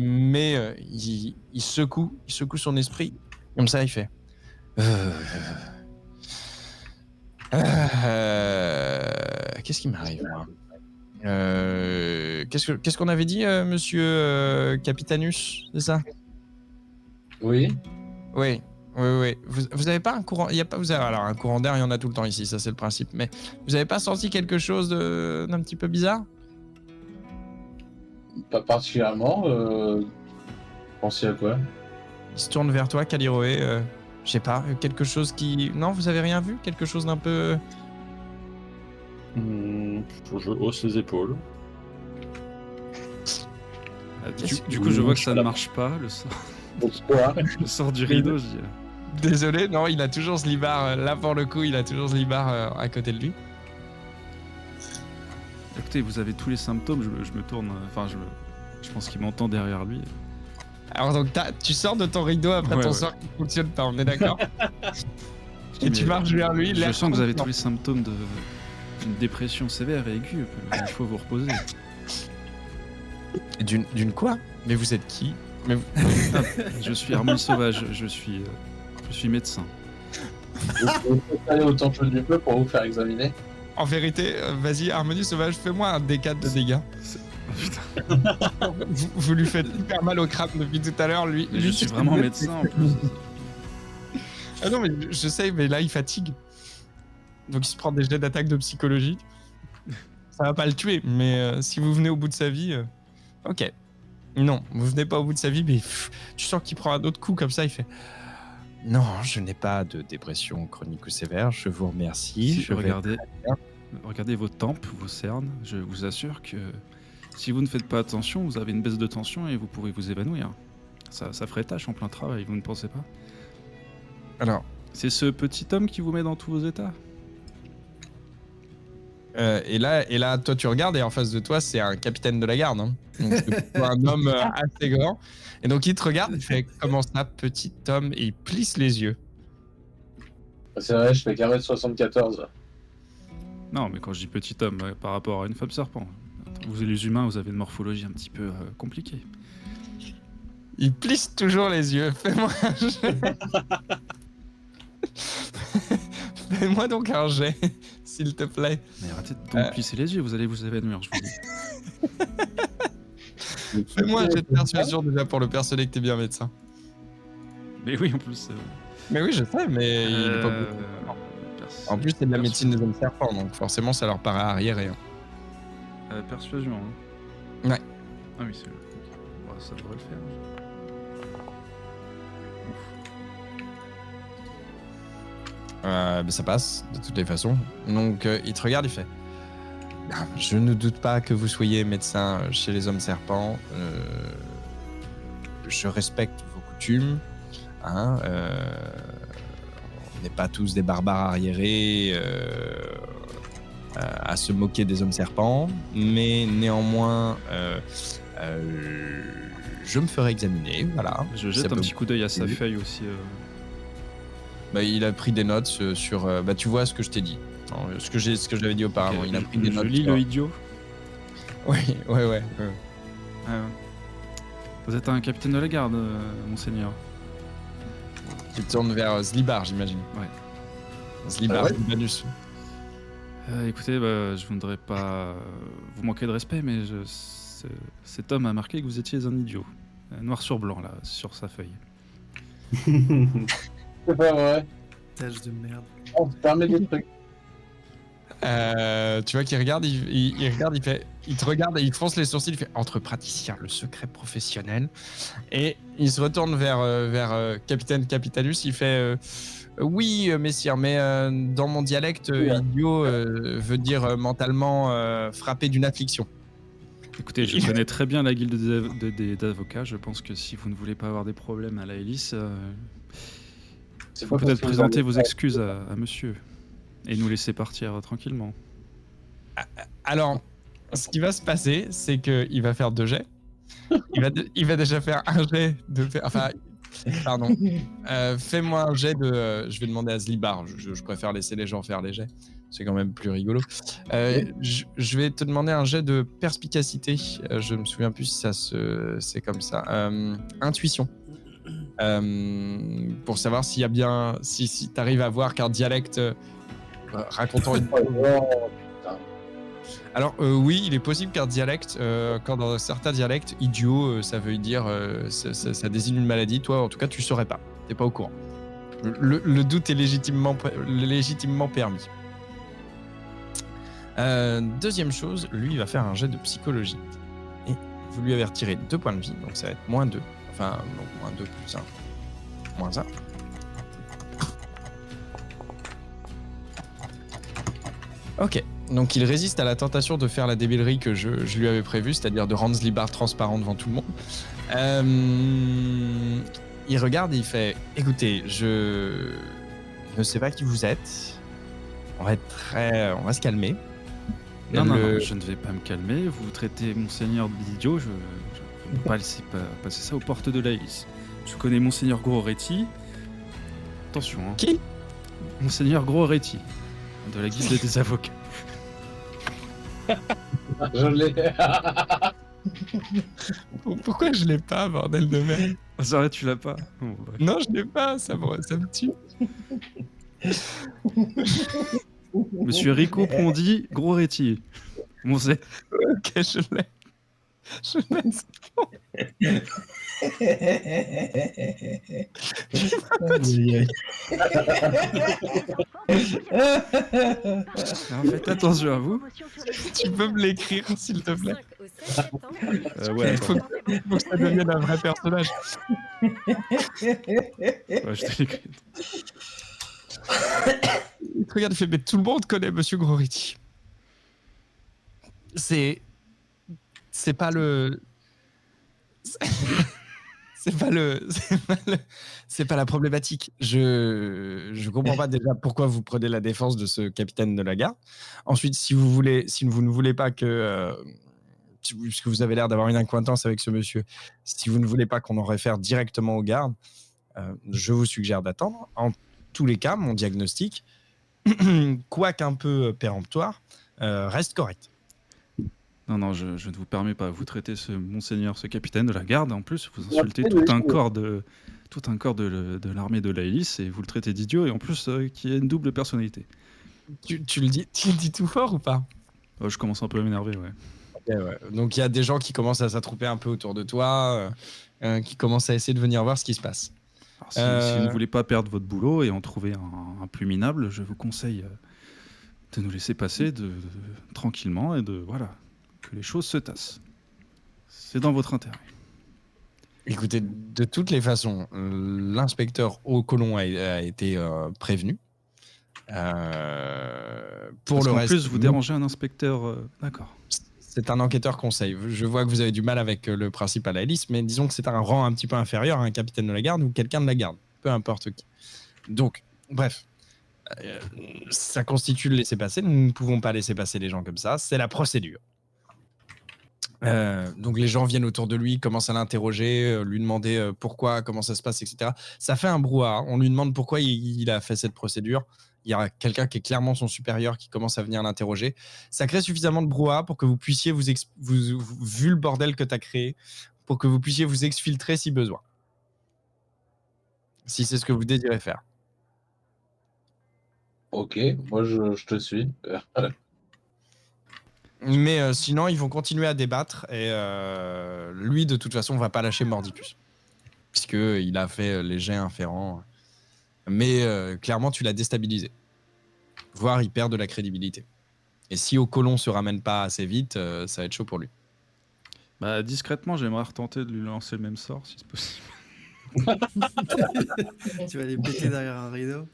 secoue son esprit. Comme ça, il fait. Qu'est-ce qui m'arrive moi? Qu'est-ce qu'on avait dit, monsieur Capitanus, c'est ça? oui. Oui. Vous avez pas un courant? Il y a pas. Alors un courant d'air, il y en a tout le temps ici, ça c'est le principe. Mais vous avez pas senti quelque chose d'un petit peu bizarre? Pas particulièrement. Pensez à quoi? Il se tourne vers toi, Caliroé. Je sais pas, quelque chose qui. Non, vous avez rien vu? Quelque chose d'un peu. Je hausse les épaules. Du coup, je vois que ça ne marche pas, le sort. Pourquoi? Le sort du rideau, je dis. Désolé, non, il a toujours Zlibar. Là pour le coup, il a toujours Zlibar à côté de lui. Écoutez, vous avez tous les symptômes, je me tourne. Enfin, je pense qu'il m'entend derrière lui. Alors donc tu sors de ton rideau après Ouais, ton ouais. sort qui fonctionne pas, on est d'accord? Et Mais tu marches vers lui. Je l'air sens que vous avez confiant. tous les symptômes d'une dépression sévère et aiguë. Il faut vous reposer. D'une quoi? Mais vous êtes qui? Je suis Harmonie Sauvage, je suis médecin. Vous pouvez aller au temple du feu pour vous faire examiner. En vérité, vas-y, Harmonie Sauvage, fais-moi un D4 de dégâts. Putain, Vous lui faites hyper mal au crâne depuis tout à l'heure, lui. mais lui, je suis c'est vraiment mieux. médecin en plus. Ah non, mais je sais, mais là, il fatigue. Donc il se prend des jets d'attaque de psychologie. Ça va pas le tuer, mais si vous venez au bout de sa vie... Ok. Non, vous venez pas au bout de sa vie, mais tu sens qu'il prend un autre coup comme ça, il fait... Non, je n'ai pas de dépression chronique ou sévère, je vous remercie. Si, je vais- regardez vos tempes, vos cernes. Je vous assure que si vous ne faites pas attention, vous avez une baisse de tension et vous pourrez vous évanouir. Ça ferait tâche en plein travail, vous ne pensez pas? Alors, C'est ce petit homme qui vous met dans tous vos états? Et là, toi, tu regardes et en face de toi, c'est un capitaine de la garde. Hein. Donc, c'est un homme assez grand. Et donc, il te regarde, il fait comment ça, petit homme, et il plisse les yeux. C'est vrai, je fais 1m74. Non, mais quand je dis petit homme, par rapport à une femme serpent. Vous les humains, vous avez une morphologie un petit peu compliquée. Il plisse toujours les yeux. Fais-moi un jet. Fais-moi donc un jet, s'il te plaît. Mais arrêtez de plisser les yeux, vous allez vous évanouir, je vous dis. Fais-moi un jet de persuasion déjà pour le persuader que t'es bien médecin. Mais oui, en plus. Mais oui, je sais, mais il est pas beaucoup. En plus, c'est de la médecine des hommes serpents, donc forcément, ça leur paraît arriéré. Hein. Persuasion. Hein. Ouais. Ah oui, c'est. Bon, ça devrait le faire. Ben ça passe, de toutes les façons. Donc, il te regarde, il fait je ne doute pas que vous soyez médecin chez les hommes serpents. Je respecte vos coutumes. Hein, on n'est pas tous des barbares arriérés à se moquer des hommes serpents, mais néanmoins, je me ferai examiner. Voilà. Je jette un petit coup d'œil à sa feuille aussi. Bah, il a pris des notes sur. Bah, tu vois ce que je t'ai dit. Ce que j'avais dit auparavant. Il a pris des notes. Je lis sur... le idiot. Oui, ouais. Vous êtes un capitaine de la garde, monseigneur. Tu te tournes vers Slibar, j'imagine. Ouais. Slibar, Slibanus. Écoutez, je voudrais pas vous manquer de respect, mais cet homme a marqué que vous étiez un idiot. Noir sur blanc, là, sur sa feuille. C'est pas vrai. Tâche de merde. On se permet des trucs. Tu vois qu'il regarde, il regarde, il te regarde et il fronce les sourcils, il fait entre praticiens, le secret professionnel. Et il se retourne vers Capitaine Capitanus, il fait oui, messire, mais dans mon dialecte, idiot veut dire mentalement frappé d'une affliction. Écoutez, je connais très bien la guilde d'avocats. Je pense que si vous ne voulez pas avoir des problèmes à la hélice, il faut peut-être présenter vos excuses à monsieur et nous laisser partir tranquillement. Alors, ce qui va se passer, c'est qu'il va faire 2 jets. Il va déjà faire un jet de... Enfin, pardon. Fais-moi un jet de... Je vais demander à Slibar. Je préfère laisser les gens faire les jets. C'est quand même plus rigolo. Je vais te demander un jet de perspicacité. Je me souviens plus si c'est comme ça. Intuition. Pour savoir s'il y a bien... Si tu arrives à voir qu'un dialecte... racontant une... Alors oui, il est possible qu'un dialecte, quand dans certains dialectes, idiot, ça veut dire, ça désigne une maladie. Toi, en tout cas, tu saurais pas. T'es pas au courant. Le doute est légitimement permis. Deuxième chose, lui, il va faire un jet de psychologie. Et vous lui avez retiré 2 points de vie, donc ça va être -2. Enfin, non, -2 plus 1. -1. Ok, donc il résiste à la tentation de faire la débilerie que je lui avais prévue, c'est-à-dire de rendre Slibar transparent devant tout le monde. Il regarde et il fait « Écoutez, je ne sais pas qui vous êtes. On va se calmer. » Non, je ne vais pas me calmer. Vous traitez monseigneur d'idiot, je ne peux pas laisser passer ça aux portes de la hélice. Je connais monseigneur Groretti. Attention, hein. Qui ? Monseigneur Groretti, de la guilde des avocats. Je l'ai. Pourquoi je l'ai pas, bordel de merde ? C'est vrai, tu l'as pas. Bon, bref. Non, je l'ai pas, ça me tue. Monsieur Rico Pondi Groretti. Monseigneur. Ok, je l'ai. Faites attention à vous. Tu peux me l'écrire, s'il te plaît. Ouais, Il faut que ça devienne un vrai personnage. Ouais, je te l'écris. Il te regarde, il fait, mais tout le monde connaît Monsieur Groretti. C'est pas le... c'est pas la problématique. Je comprends pas déjà pourquoi vous prenez la défense de ce capitaine de la garde. Ensuite, si vous ne voulez pas que, puisque vous avez l'air d'avoir une accointance avec ce monsieur, si vous ne voulez pas qu'on en réfère directement aux gardes, je vous suggère d'attendre. En tous les cas, mon diagnostic, quoique un peu péremptoire, reste correct. Non, je ne vous permets pas. Vous traitez ce capitaine de la garde, en plus, vous insultez tout un corps de l'armée de Laïlis et vous le traitez d'idiot et en plus qui a une double personnalité. Tu le dis tout fort ou pas? Je commence un peu à m'énerver, ouais. Okay, ouais. Donc il y a des gens qui commencent à s'attrouper un peu autour de toi, qui commencent à essayer de venir voir ce qui se passe. Alors, si vous ne voulez pas perdre votre boulot et en trouver un plus minable, je vous conseille de nous laisser passer tranquillement et voilà, que les choses se tassent. C'est dans votre intérêt. Écoutez, de toutes les façons, l'inspecteur Colomb a été prévenu. Pour Parce le qu'en reste, plus, vous dérangez un inspecteur... D'accord. C'est un enquêteur conseil. Je vois que vous avez du mal avec le principal Alice, mais disons que c'est un rang un petit peu inférieur à un capitaine de la garde ou quelqu'un de la garde, peu importe qui. Donc, bref, ça constitue le laisser-passer. Nous ne pouvons pas laisser passer les gens comme ça. C'est la procédure. Donc les gens viennent autour de lui, commencent à l'interroger, lui demander pourquoi, comment ça se passe, etc. Ça fait un brouhaha. On lui demande pourquoi il a fait cette procédure. Il y a quelqu'un qui est clairement son supérieur qui commence à venir l'interroger. Ça crée suffisamment de brouhaha pour que vous puissiez vu le bordel que tu as créé, pour que vous puissiez vous exfiltrer si besoin. Si c'est ce que vous désirez faire. Ok, moi je te suis. Mais sinon, ils vont continuer à débattre et lui, de toute façon, va pas lâcher Mordicus. Puisqu'il a fait les jets inférents. Mais clairement, tu l'as déstabilisé. Voire, il perd de la crédibilité. Et si Colomb se ramène pas assez vite, ça va être chaud pour lui. Bah, discrètement, j'aimerais retenter de lui lancer le même sort, si c'est possible. Tu vas les péter derrière un rideau?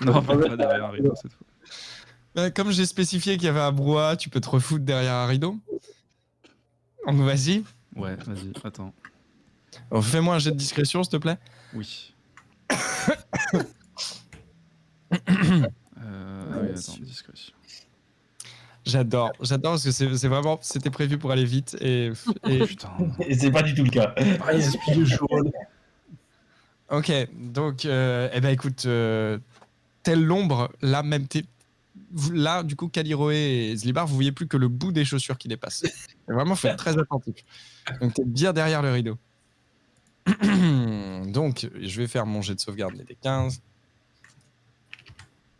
Non, pas derrière un rideau cette fois. Comme j'ai spécifié qu'il y avait un brouhaha, tu peux te refoutre derrière un rideau. Donc vas-y. Ouais, vas-y, attends. Fais-moi un jet de discrétion, s'il te plaît. Oui. Oui, attends, discrétion. J'adore parce que c'est vraiment, c'était prévu pour aller vite et Putain. Et c'est pas du tout le cas. Ok, donc écoute, telle l'ombre, là même là du coup Caliroé et Zlibar, vous voyez plus que le bout des chaussures qui dépasse. Vraiment, faut être très attentif. Donc t'es bien derrière le rideau. Donc je vais faire mon jet de sauvegarde des 15.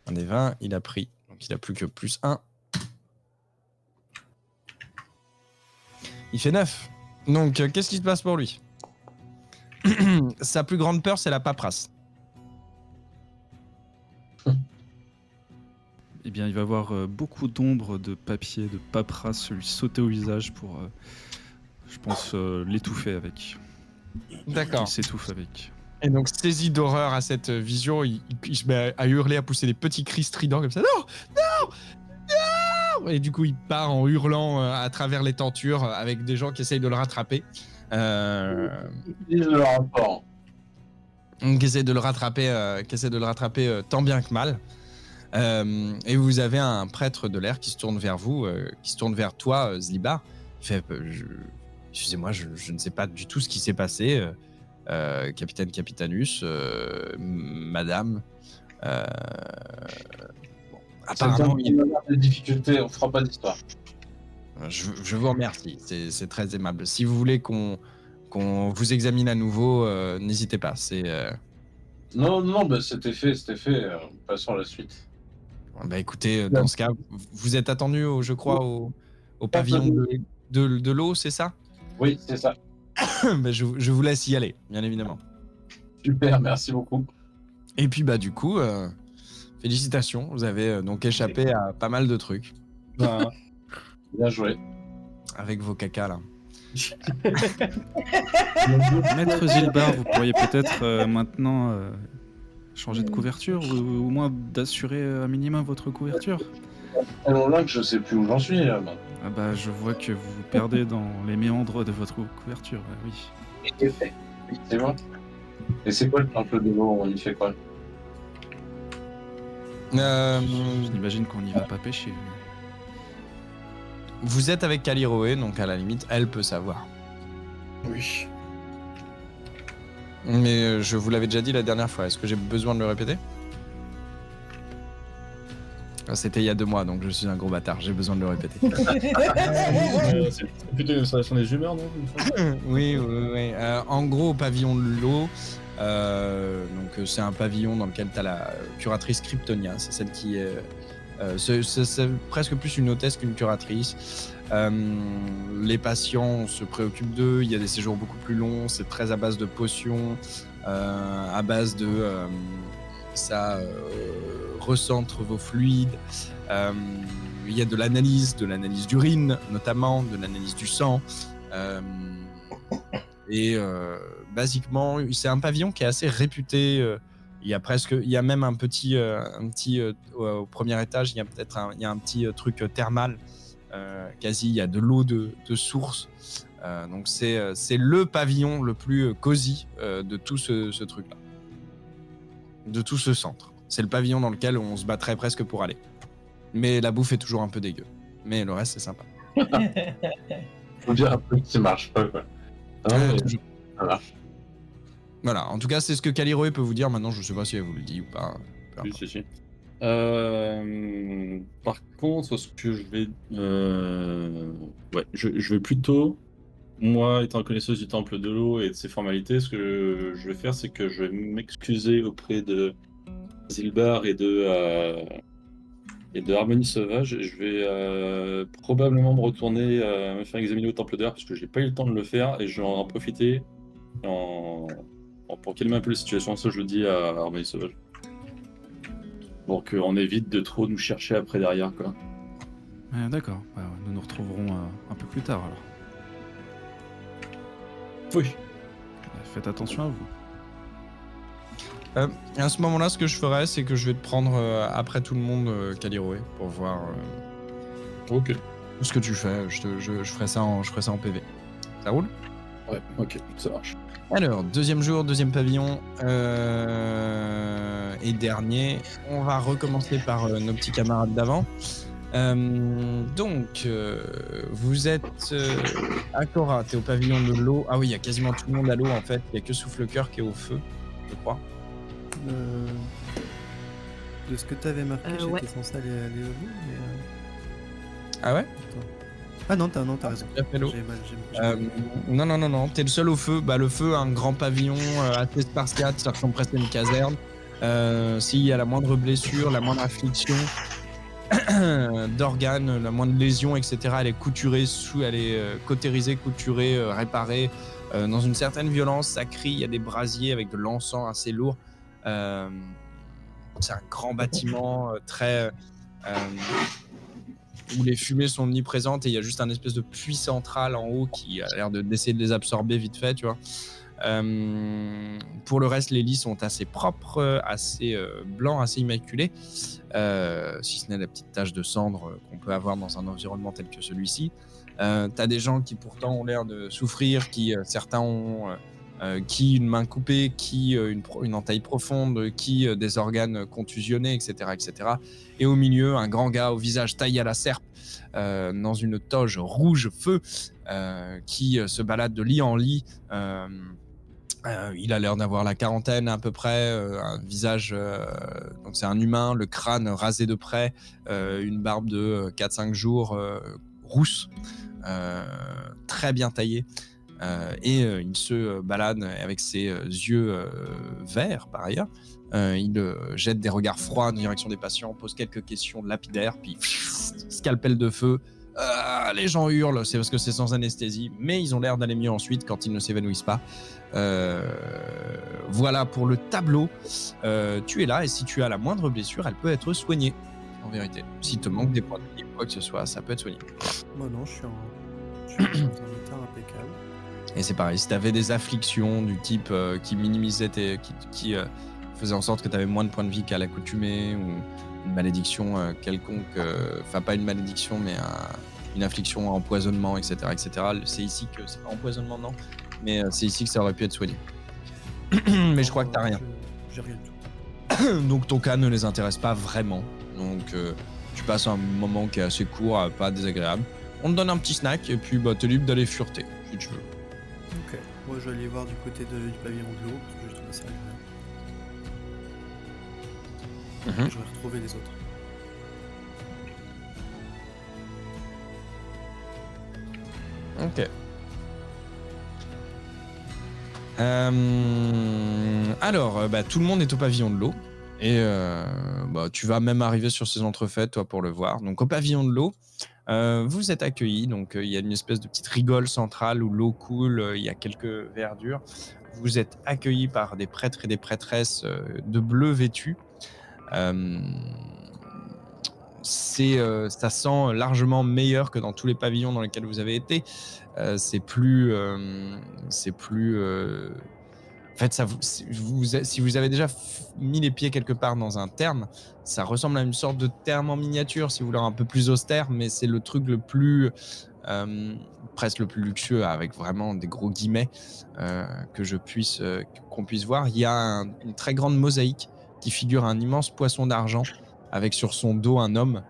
On est 20, il a pris, donc il a plus que plus 1. Il fait 9. Donc qu'est-ce qui se passe pour lui? Sa plus grande peur, c'est la paperasse. Eh bien, il va avoir beaucoup d'ombres de papier, de paperasse lui sauter au visage pour, je pense, l'étouffer avec. D'accord. Il s'étouffe avec. Et donc, saisi d'horreur à cette vision, il se met à hurler, à pousser des petits cris stridents comme ça. Non! Non! Non! Et du coup, il part en hurlant à travers les tentures avec des gens qui essayent de le rattraper. Utilise le rapport. Qui essaie de le rattraper tant bien que mal. Et vous avez un prêtre de l'air qui se tourne vers vous, qui se tourne vers toi, Zlibar. Il fait excusez-moi, je ne sais pas du tout ce qui s'est passé, capitaine Capitanus, madame. Bon, apparemment, il a des difficultés, on fera pas d'histoire. Je vous remercie, c'est très aimable. Si vous voulez qu'on vous examine à nouveau, n'hésitez pas. Non, bah, c'était fait. Passons à la suite. Bah écoutez, dans ce cas, vous êtes attendu, je crois, au pavillon de l'eau, c'est ça? Oui, c'est ça. Bah, je vous laisse y aller, bien évidemment. Super, merci beaucoup. Et puis bah du coup, félicitations, vous avez donc échappé à pas mal de trucs. Bien joué. Avec vos cacas là. Maître Zlibar, vous pourriez peut-être maintenant changer de couverture ou au moins d'assurer un minimum votre couverture. Alors là que je sais plus où j'en suis là. Ah bah je vois que vous vous perdez dans les méandres de votre couverture, oui. Effectivement. Et c'est quoi le temple de l'eau? On y fait quoi? J'imagine qu'on n'y va pas pêcher. Vous êtes avec Caliroé, donc à la limite, elle peut savoir. Oui. Mais je vous l'avais déjà dit la dernière fois, est-ce que j'ai besoin de le répéter? C'était il y a 2 mois, donc je suis un gros bâtard, j'ai besoin de le répéter. C'est plutôt une installation des humeurs, non? Oui. En gros, au pavillon de l'eau, donc c'est un pavillon dans lequel tu as la curatrice Kryptonia, c'est celle qui est... c'est presque plus une hôtesse qu'une curatrice. Les patients se préoccupent d'eux, il y a des séjours beaucoup plus longs, c'est très à base de potions, à base de... ça recentre vos fluides. Il y a de l'analyse d'urine notamment, de l'analyse du sang. Basiquement, c'est un pavillon qui est assez réputé. Il y a même un petit au premier étage, il y a un petit truc thermal. Quasi, il y a de l'eau de source. Donc c'est le pavillon le plus cosy de tout ce truc-là. De tout ce centre. C'est le pavillon dans lequel on se battrait presque pour aller. Mais la bouffe est toujours un peu dégueu. Mais le reste, c'est sympa. Faut dire un truc qui marche pas, quoi. Mais Toujours. ça marche. Voilà, en tout cas, c'est ce que Caliroé peut vous dire. Maintenant, je sais pas si elle vous le dit ou pas. Peu importe. Si. Par contre, ce que je vais... je vais plutôt... Moi, étant connaisseuse du temple de l'eau et de ses formalités, ce que je vais faire, c'est que je vais m'excuser auprès de Zilbar et de Harmonie Sauvage. Je vais probablement me retourner me faire examiner au temple d'air parce que j'ai pas eu le temps de le faire et je vais en profiter pour calmer un peu la situation. Ça, je le dis à Harmonie Sauvage. Pour qu'on évite de trop nous chercher après derrière, quoi. D'accord, nous nous retrouverons un peu plus tard alors. Oui. Faites attention à vous. À ce moment-là, ce que je ferais, c'est que je vais te prendre après tout le monde, Caliroé, pour voir Ok. ce que tu fais. Je ferai ça en PV. Ça roule? Ouais, ok, ça marche. Alors, deuxième jour, deuxième pavillon et dernier. On va recommencer par nos petits camarades d'avant. Donc, vous êtes à Cora, t'es au pavillon de l'eau. Ah oui, il y a quasiment tout le monde à l'eau en fait. Il n'y a que Souffle-Cœur qui est au feu, je crois. De ce que tu avais marqué, j'étais ouais. censé aller au bout, mais... Ah ouais? Attends. Ah non, t'as raison. J'ai fait l'eau. J'ai mal. Non, t'es le seul au feu. Bah, le feu, un grand pavillon assez spartiate, ça ressemble presque à une caserne. S'il y a la moindre blessure, la moindre affliction d'organes, la moindre lésion, etc., elle est couturée, elle est cautérisée, couturée, réparée dans une certaine violence. Ça crie, il y a des brasiers avec de l'encens assez lourd. C'est un grand bâtiment très... où les fumées sont omniprésentes et il y a juste un espèce de puits central en haut qui a l'air d'essayer de les absorber vite fait, tu vois. Pour le reste, les lits sont assez propres, assez blancs, assez immaculés, si ce n'est la petite tache de cendre qu'on peut avoir dans un environnement tel que celui-ci. T'as des gens qui pourtant ont l'air de souffrir, certains ont qui une main coupée, qui une entaille profonde, qui des organes contusionnés, etc., etc. Et au milieu, un grand gars au visage taillé à la serpe, dans une toge rouge feu, qui se balade de lit en lit. Il a l'air d'avoir la quarantaine à peu près, un visage, donc c'est un humain, le crâne rasé de près, une barbe de 4-5 jours, rousse, très bien taillée. Et il se balade avec ses yeux verts par ailleurs. Il jette des regards froids en direction des patients, pose quelques questions lapidaires, puis scalpel de feu. Les gens hurlent, c'est parce que c'est sans anesthésie, mais ils ont l'air d'aller mieux ensuite quand ils ne s'évanouissent pas. Voilà pour le tableau. Tu es là et si tu as la moindre blessure, elle peut être soignée. En vérité, s'il te manque des points de vie ou quoi que ce soit, ça peut être soigné. Moi non, je suis dans un état impeccable. Et c'est pareil, si tu avais des afflictions du type qui minimisaient qui faisaient en sorte que tu avais moins de points de vie qu'à l'accoutumée, ou une malédiction quelconque, enfin pas une malédiction, mais une affliction à empoisonnement, etc., etc., c'est ici que, c'est pas empoisonnement, non, mais c'est ici que ça aurait pu être soigné. Mais je crois que t'as rien. J'ai rien du tout. Donc ton cas ne les intéresse pas vraiment. Donc tu passes un moment qui est assez court, pas désagréable. On te donne un petit snack et puis t'es libre d'aller fureter si tu veux. Ok. Moi, je vais aller voir du côté du pavillon de l'eau, parce que je trouve ça agréable. Je vais retrouver les autres. Ok. Alors, tout le monde est au pavillon de l'eau. Et tu vas même arriver sur ces entrefaites, toi, pour le voir. Donc, au pavillon de l'eau, vous êtes accueillis. Donc, il y a une espèce de petite rigole centrale où l'eau coule. Il y a quelques verdures. Vous êtes accueillis par des prêtres et des prêtresses de bleu vêtus. Ça sent largement meilleur que dans tous les pavillons dans lesquels vous avez été. C'est plus. En fait, si vous avez déjà mis les pieds quelque part dans un therme, ça ressemble à une sorte de therme en miniature, si vous voulez, un peu plus austère, mais c'est le truc le plus, presque le plus luxueux, avec vraiment des gros guillemets, qu'on puisse voir. Il y a une très grande mosaïque qui figure un immense poisson d'argent avec sur son dos un homme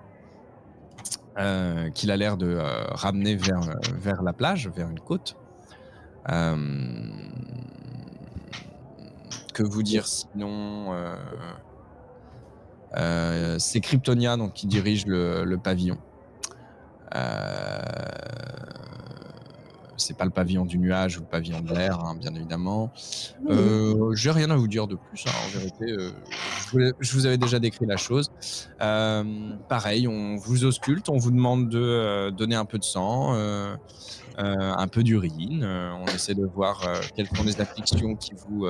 qu'il a l'air de ramener vers la plage, vers une côte. Que vous dire sinon c'est Kryptonia donc, qui dirige le pavillon. C'est pas le pavillon du nuage ou le pavillon de l'air, hein, bien évidemment. J'ai rien à vous dire de plus, hein, en vérité. Je vous avais déjà décrit la chose. Pareil, on vous ausculte, on vous demande de donner un peu de sang, un peu d'urine. On essaie de voir quelles sont les afflictions qui vous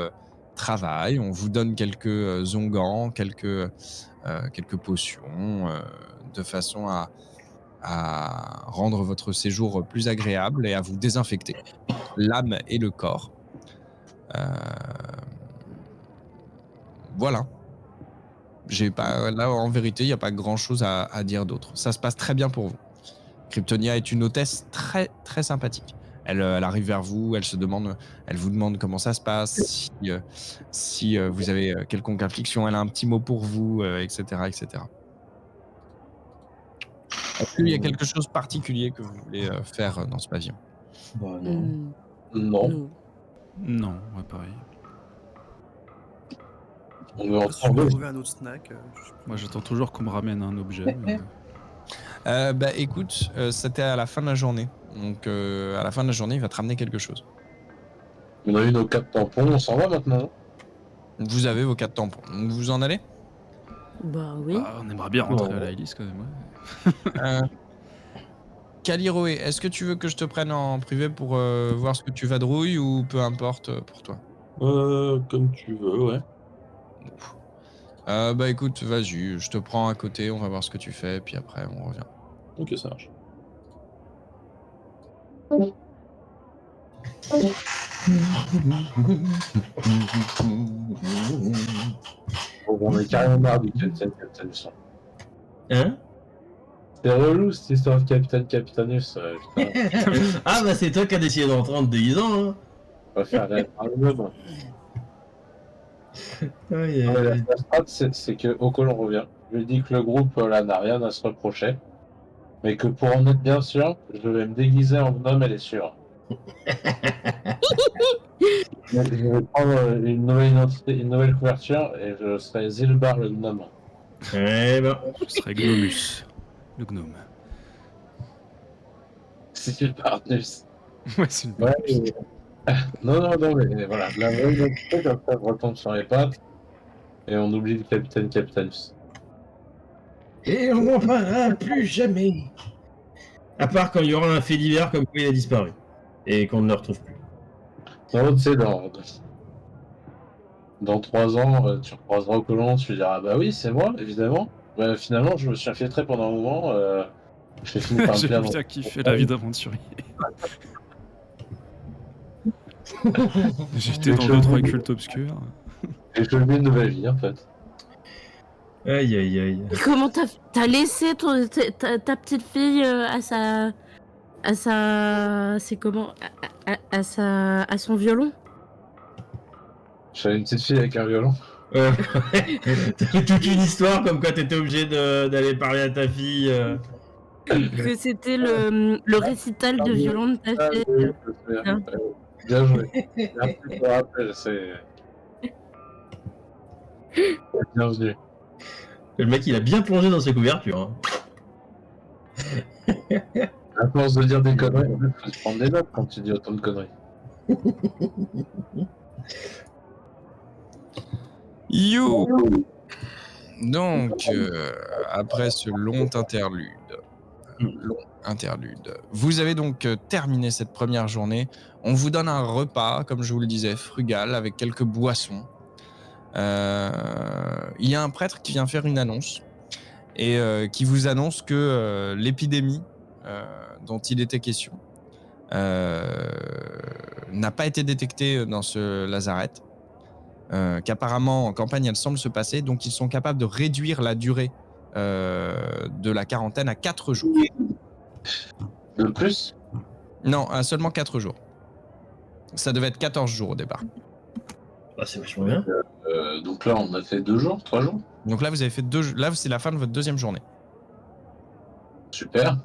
travaillent. On vous donne quelques onguents, quelques potions, de façon à rendre votre séjour plus agréable et à vous désinfecter l'âme et le corps. Voilà. Là, en vérité, il n'y a pas grand-chose à dire d'autre. Ça se passe très bien pour vous. Kryptonia est une hôtesse très, très sympathique. Elle arrive vers vous, elle vous demande comment ça se passe, si vous avez quelconque affliction, elle a un petit mot pour vous, etc., etc. Est-ce qu'il y a quelque chose de particulier que vous voulez faire dans ce pavillon? Bah non. Non. Non, ouais, pareil. On veut en Si je peux prendre. trouver un autre snack, Moi, j'attends toujours qu'on me ramène un objet. mais- Écoute, c'était à la fin de la journée. Donc, à la fin de la journée, il va te ramener quelque chose. On a eu nos 4 tampons, on s'en va maintenant. Vous avez vos 4 tampons. Donc, vous en allez? Bah oui. Bah, on aimerait bien rentrer à la hélice quand même. Ouais. Caliroé, est-ce que tu veux que je te prenne en privé pour voir ce que tu vadrouilles ou peu importe pour toi? Comme tu veux, ouais. Écoute, vas-y, je te prends à côté, on va voir ce que tu fais, puis après on revient. Ok, ça marche. Bon, on est carrément marre du Capitaine Capitanus. Hein? C'est relou cette histoire de Capitaine Capitanus. Putain, Ah bah c'est toi qui as décidé d'entrer en te déguisant, hein. on va faire un homme. Ouais, La strat, c'est que au colon revient. Je lui dis que le groupe là n'a rien à se reprocher, mais que pour en être bien sûr, je vais me déguiser en homme, elle est sûre. Je vais prendre une nouvelle identité, une nouvelle couverture, et je serai Zilbar le gnome. Eh ben. Ce serait Gnomus, le gnome. C'est Zilbarnus. Ouais, c'est une Ouais, bonne non, mais voilà, la vraie identité, comme ça, je retombe sur les pattes, et on oublie le Capitaine Capitanus. Et on n'en parlera plus jamais. À part quand il y aura un fait divers comme quoi il a disparu. Et qu'on ne le retrouve plus. Non, tu sais, dans 3 ans, tu recroiseras au colon, tu diras bah oui, c'est moi, évidemment. Bah, finalement, je me suis infiltré pendant un moment, j'ai fini par me J'ai perdre. bien kiffé la vie d'aventurier. J'étais dans 2-3 cultes obscurs. Et je vis une nouvelle vie, en fait. Aïe aïe aïe. Et comment t'as laissé ta petite fille c'est comment à son violon? J'avais une petite fille avec un violon. T'avais toute une histoire comme quoi t'étais obligé d'aller parler à ta fille. Que c'était le récital de violon de ta fille. Oui, je me souviens. Bien joué. Merci pour le rappel, c'est... Bienvenue. Le mec, il a bien plongé dans ses couvertures. Hein. À force de dire des conneries, en fait, faut se prendre des notes quand tu dis autant de conneries. You. Donc, après ce long interlude, vous avez donc terminé cette première journée. On vous donne un repas, comme je vous le disais, frugal, avec quelques boissons. Il y a un prêtre qui vient faire une annonce et qui vous annonce que l'épidémie dont il était question n'a pas été détectée dans ce lazaret. Qu'apparemment en campagne elle semble se passer, donc ils sont capables de réduire la durée de la quarantaine à 4 jours. De plus? Non, à seulement 4 jours. Ça devait être 14 jours au départ. Bah, c'est vachement bien. Donc là, on a fait 2 jours, 3 jours. Donc là, vous avez fait 2. Là, c'est la fin de votre deuxième journée. Super.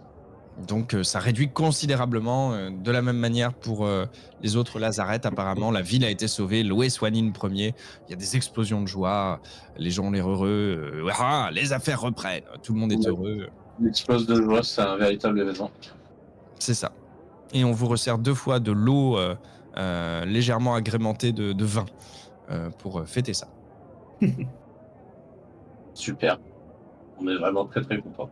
Donc ça réduit considérablement. De la même manière pour les autres lazarets, apparemment, la ville a été sauvée. Loé Swanine premier. Il y a des explosions de joie. Les gens ont l'air heureux. Les affaires reprennent. Tout le monde est heureux. L'explosion de joie, c'est un véritable événement. C'est ça. Et on vous resserre 2 fois de l'eau légèrement agrémentée de vin pour fêter ça. Super. On est vraiment très très contents.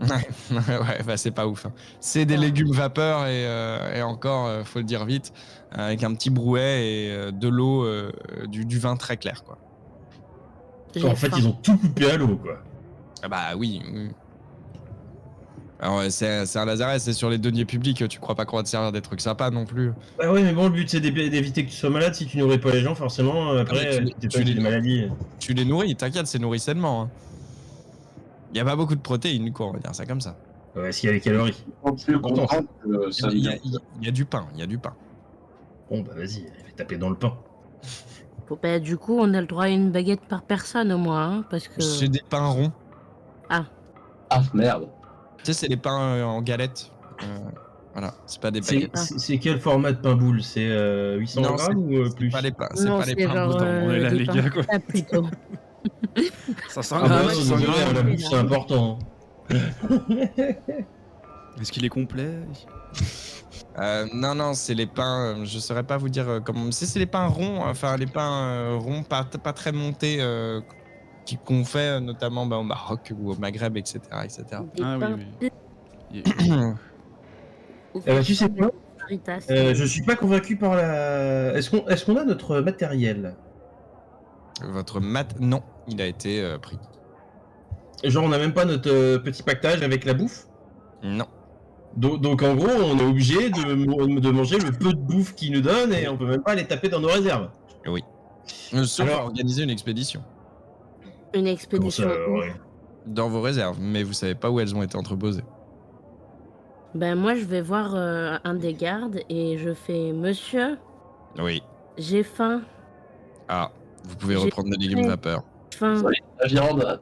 Ouais, bah c'est pas ouf. Hein. C'est des légumes vapeur et encore, faut le dire vite, avec un petit brouet et de l'eau, du vin très clair, quoi. En fait, ils ont tout coupé à l'eau, quoi. Ah bah oui. Alors, c'est un lazaret, c'est sur les deniers publics, tu crois pas qu'on va te servir des trucs sympas non plus. Bah ouais, mais bon, le but c'est d'éviter que tu sois malade. Si tu nourris pas les gens, forcément, après, tu les maladies. Tu les nourris, t'inquiète, c'est nourri sainement. Hein. Il y a pas beaucoup de protéines, quoi, on va dire ça comme ça. Ouais, s'il y a les calories. Il y a du pain, il y a du pain. Bon, bah vas-y, taper dans le pain. Bah, du coup, on a le droit à une baguette par personne au moins, hein, parce que... C'est des pains ronds. Ah, merde. Tu sais, c'est les pains en galette. Voilà, c'est pas des baguettes. C'est quel format de pain boule? C'est 800 grammes ou plus? Pas les pains, Non, c'est pas les pains genre, boutons. On est là, des les pains gars, quoi. plats, plutôt. 500 Ah bah grammes, non, 600 désolé, grammes. la bouffe, c'est important. Est-ce qu'il est complet? Non, c'est les pains. Je saurais pas vous dire comment. C'est les pains ronds, enfin les pains ronds, pas très montés, qu'on fait notamment au Maroc ou au Maghreb, etc., etc. Des Ah pains oui. Tu sais quoi? Caritas. Je suis pas convaincu par la. Est-ce qu'on a notre matériel? Votre mat, non, il a été pris. Genre, on a même pas notre petit pactage avec la bouffe? Non. Donc en gros, on est obligé de manger le peu de bouffe qu'ils nous donnent et on peut même pas les taper dans nos réserves. Oui. Sauf Alors- organiser une expédition Une expédition. ouais. dans vos réserves, mais vous savez pas où elles ont été entreposées. Ben moi, je vais voir un des gardes et je fais: Monsieur, Oui. j'ai faim. Ah, vous pouvez J'ai reprendre des légumes faim. vapeur. Faim. La viande.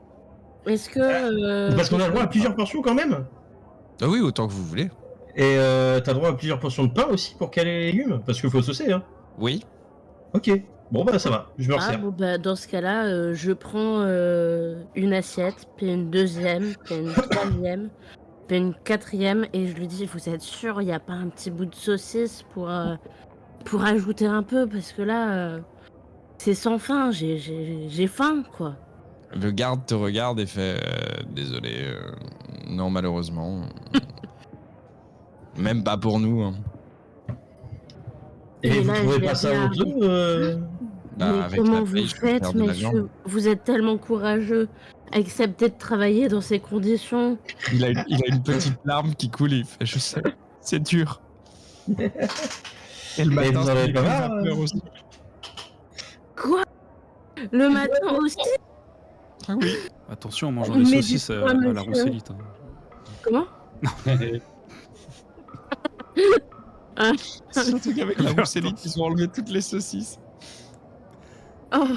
Est-ce que... Parce qu'on a le droit à plusieurs portions quand même. Ah oui, autant que vous voulez. Et t'as droit à plusieurs portions de pain aussi pour caler les légumes. Parce qu'il faut saucer, hein. Oui. Ok. Bon bah ça va, je me Ah, resserre. bon, bah, dans ce cas-là, je prends une assiette, puis une deuxième, puis une troisième, puis une quatrième, et je lui dis: vous êtes sûr, il n'y a pas un petit bout de saucisse pour ajouter un peu, parce que là, c'est sans fin, j'ai faim, quoi. Le garde te regarde et fait désolé, non malheureusement. Même pas pour nous. Hein. Et vous là, trouvez je pas vais ça regarder. honteux Bah, Mais avec comment la vous paye, je peux faites, faire de la monsieur? viande. Vous êtes tellement courageux. Accepter de travailler dans ces conditions. Il a une petite larme qui coule et il fait je sais, c'est dur. Et le Mais matin, vous en c'est avez les pas légumes marre, vapeur aussi. Quoi? Le matin aussi? Ah oui. Attention en mangeant Mais des du saucisses coup, à la monsieur. roussellite. Hein. Comment? Surtout qu'avec la roussellite, ils ont enlevé toutes les saucisses. Oh.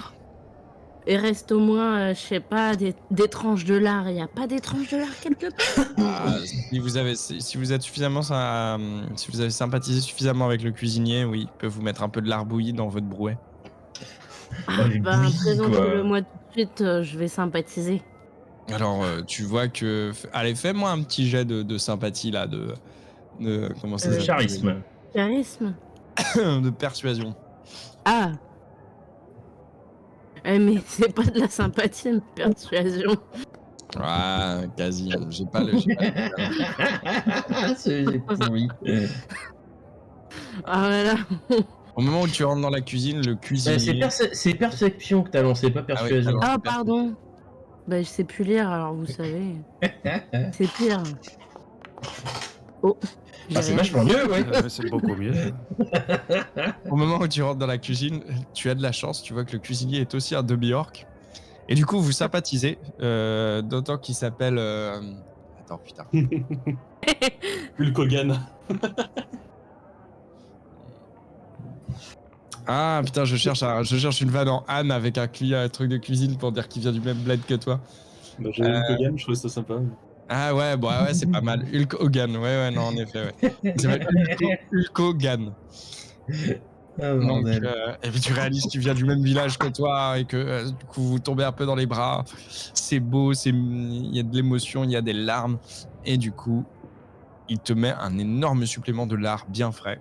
Il reste au moins, je sais pas, des tranches de lard. Il n'y a pas des tranches de lard quelque part? Ah, si vous avez sympathisé suffisamment avec le cuisinier, oui, il peut vous mettre un peu de lard bouilli dans votre brouet. Ah, les ben, bouillies, présentez-le-moi tout de suite, je vais sympathiser. Alors, tu vois que... Allez, fais-moi un petit jet de sympathie, là, comment ça Le s'appelle? charisme. Charisme? De persuasion. Ah! Mais c'est pas de la sympathie, mais persuasion. Ah, quasi. J'ai pas le... C'est pourri. Ah voilà. Au moment où tu rentres dans la cuisine, le cuisinier... C'est perception que t'as lancé, pas persuasion. Ah Ah pardon. Bah je sais plus lire, alors vous savez. C'est pire. Oh. j'ai Ah, c'est rien. vachement mieux, ouais. C'est beaucoup mieux. Au moment où tu rentres dans la cuisine, tu as de la chance, tu vois que le cuisinier est aussi un demi-orc. Et du coup, vous sympathisez, d'autant qu'il s'appelle... Attends, putain. Hulk Hogan. Ah putain, je cherche une vanne en Anne avec un truc de cuisine pour dire qu'il vient du même bled que toi. Bah, j'ai Hulk Hogan, je trouvais ça sympa. Ah ouais, bon, ouais, c'est pas mal. Hulk Hogan, ouais, non, en effet, ouais. Il s'appelle Hulk Hogan. Ah, Donc, bordel. et puis tu réalises qu'il vient du même village que toi et que du coup vous tombez un peu dans les bras. C'est beau, il y a de l'émotion, il y a des larmes. Et du coup, il te met un énorme supplément de lard bien frais,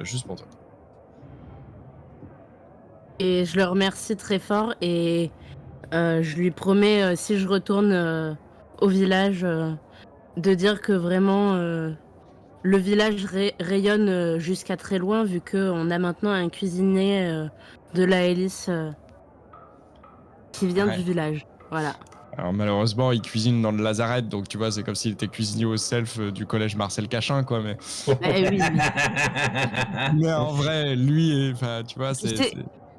juste pour toi. Et je le remercie très fort et je lui promets, si je retourne au village, de dire que vraiment le village rayonne jusqu'à très loin vu qu'on a maintenant un cuisinier de la hélice qui vient Ouais. du village. Voilà. Alors malheureusement, il cuisine dans le lazaret, donc tu vois, c'est comme s'il était cuisinier au self du collège Marcel Cachin, quoi. Mais, Eh oui. mais en vrai, lui, enfin, tu vois, Tu sais,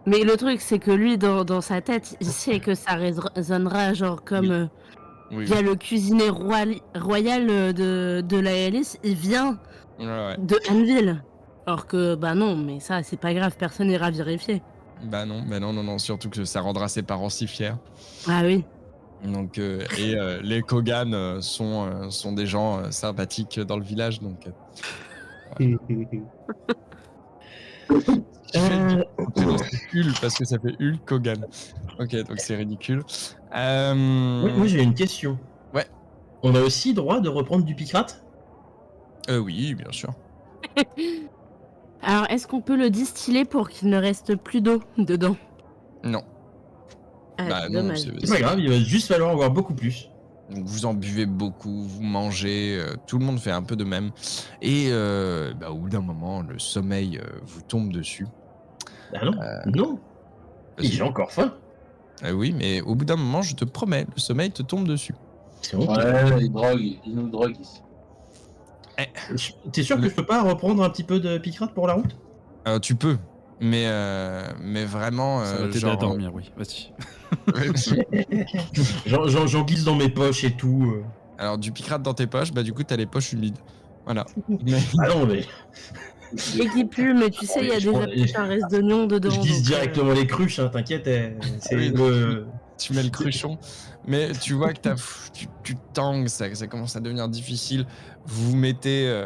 mais le truc, c'est que lui, dans sa tête, il sait que ça résonnera genre comme... Oui. il y a le cuisinier royal de la hélice, il vient Ouais. de Anneville. Alors que, bah non, mais ça, c'est pas grave, personne n'ira vérifier. Bah non, surtout que ça rendra ses parents si fiers. Ah oui. Donc, les Kogan sont des gens sympathiques dans le village, donc... C'est Hulk parce que ça fait Hulk Hogan. Ok, donc c'est ridicule. Moi, j'ai une question. Ouais. On a aussi droit de reprendre du picrate? Oui, bien sûr. Alors, est-ce qu'on peut le distiller pour qu'il ne reste plus d'eau dedans? Non. Ah, Bah c'est non, dommage. C'est pas grave, il va juste falloir en avoir beaucoup plus. Donc vous en buvez beaucoup, vous mangez, tout le monde fait un peu de même. Et au bout d'un moment, le sommeil vous tombe dessus. Ah non, non. Vas-y. J'ai encore faim. Oui, mais au bout d'un moment, je te promets, le sommeil te tombe dessus. C'est bon. Ouais, il nous drogue ici. T'es sûr que je peux pas reprendre un petit peu de picrate pour la route? Tu peux, mais vraiment, Ça va t'aider genre... à dormir, oui. Vas-y. J'en glisse dans mes poches et tout. Alors du picrate dans tes poches, bah du coup t'as les poches humides. Voilà. Mais... Ah non, mais Et qui pue, mais tu sais, il y a Je prends- déjà un reste d'oignon dedans. je glisse donc, directement les cruches, hein, t'inquiète. C'est Oui, le... tu mets le cruchon, mais tu vois que tu tangues, ça commence à devenir difficile. Vous vous mettez,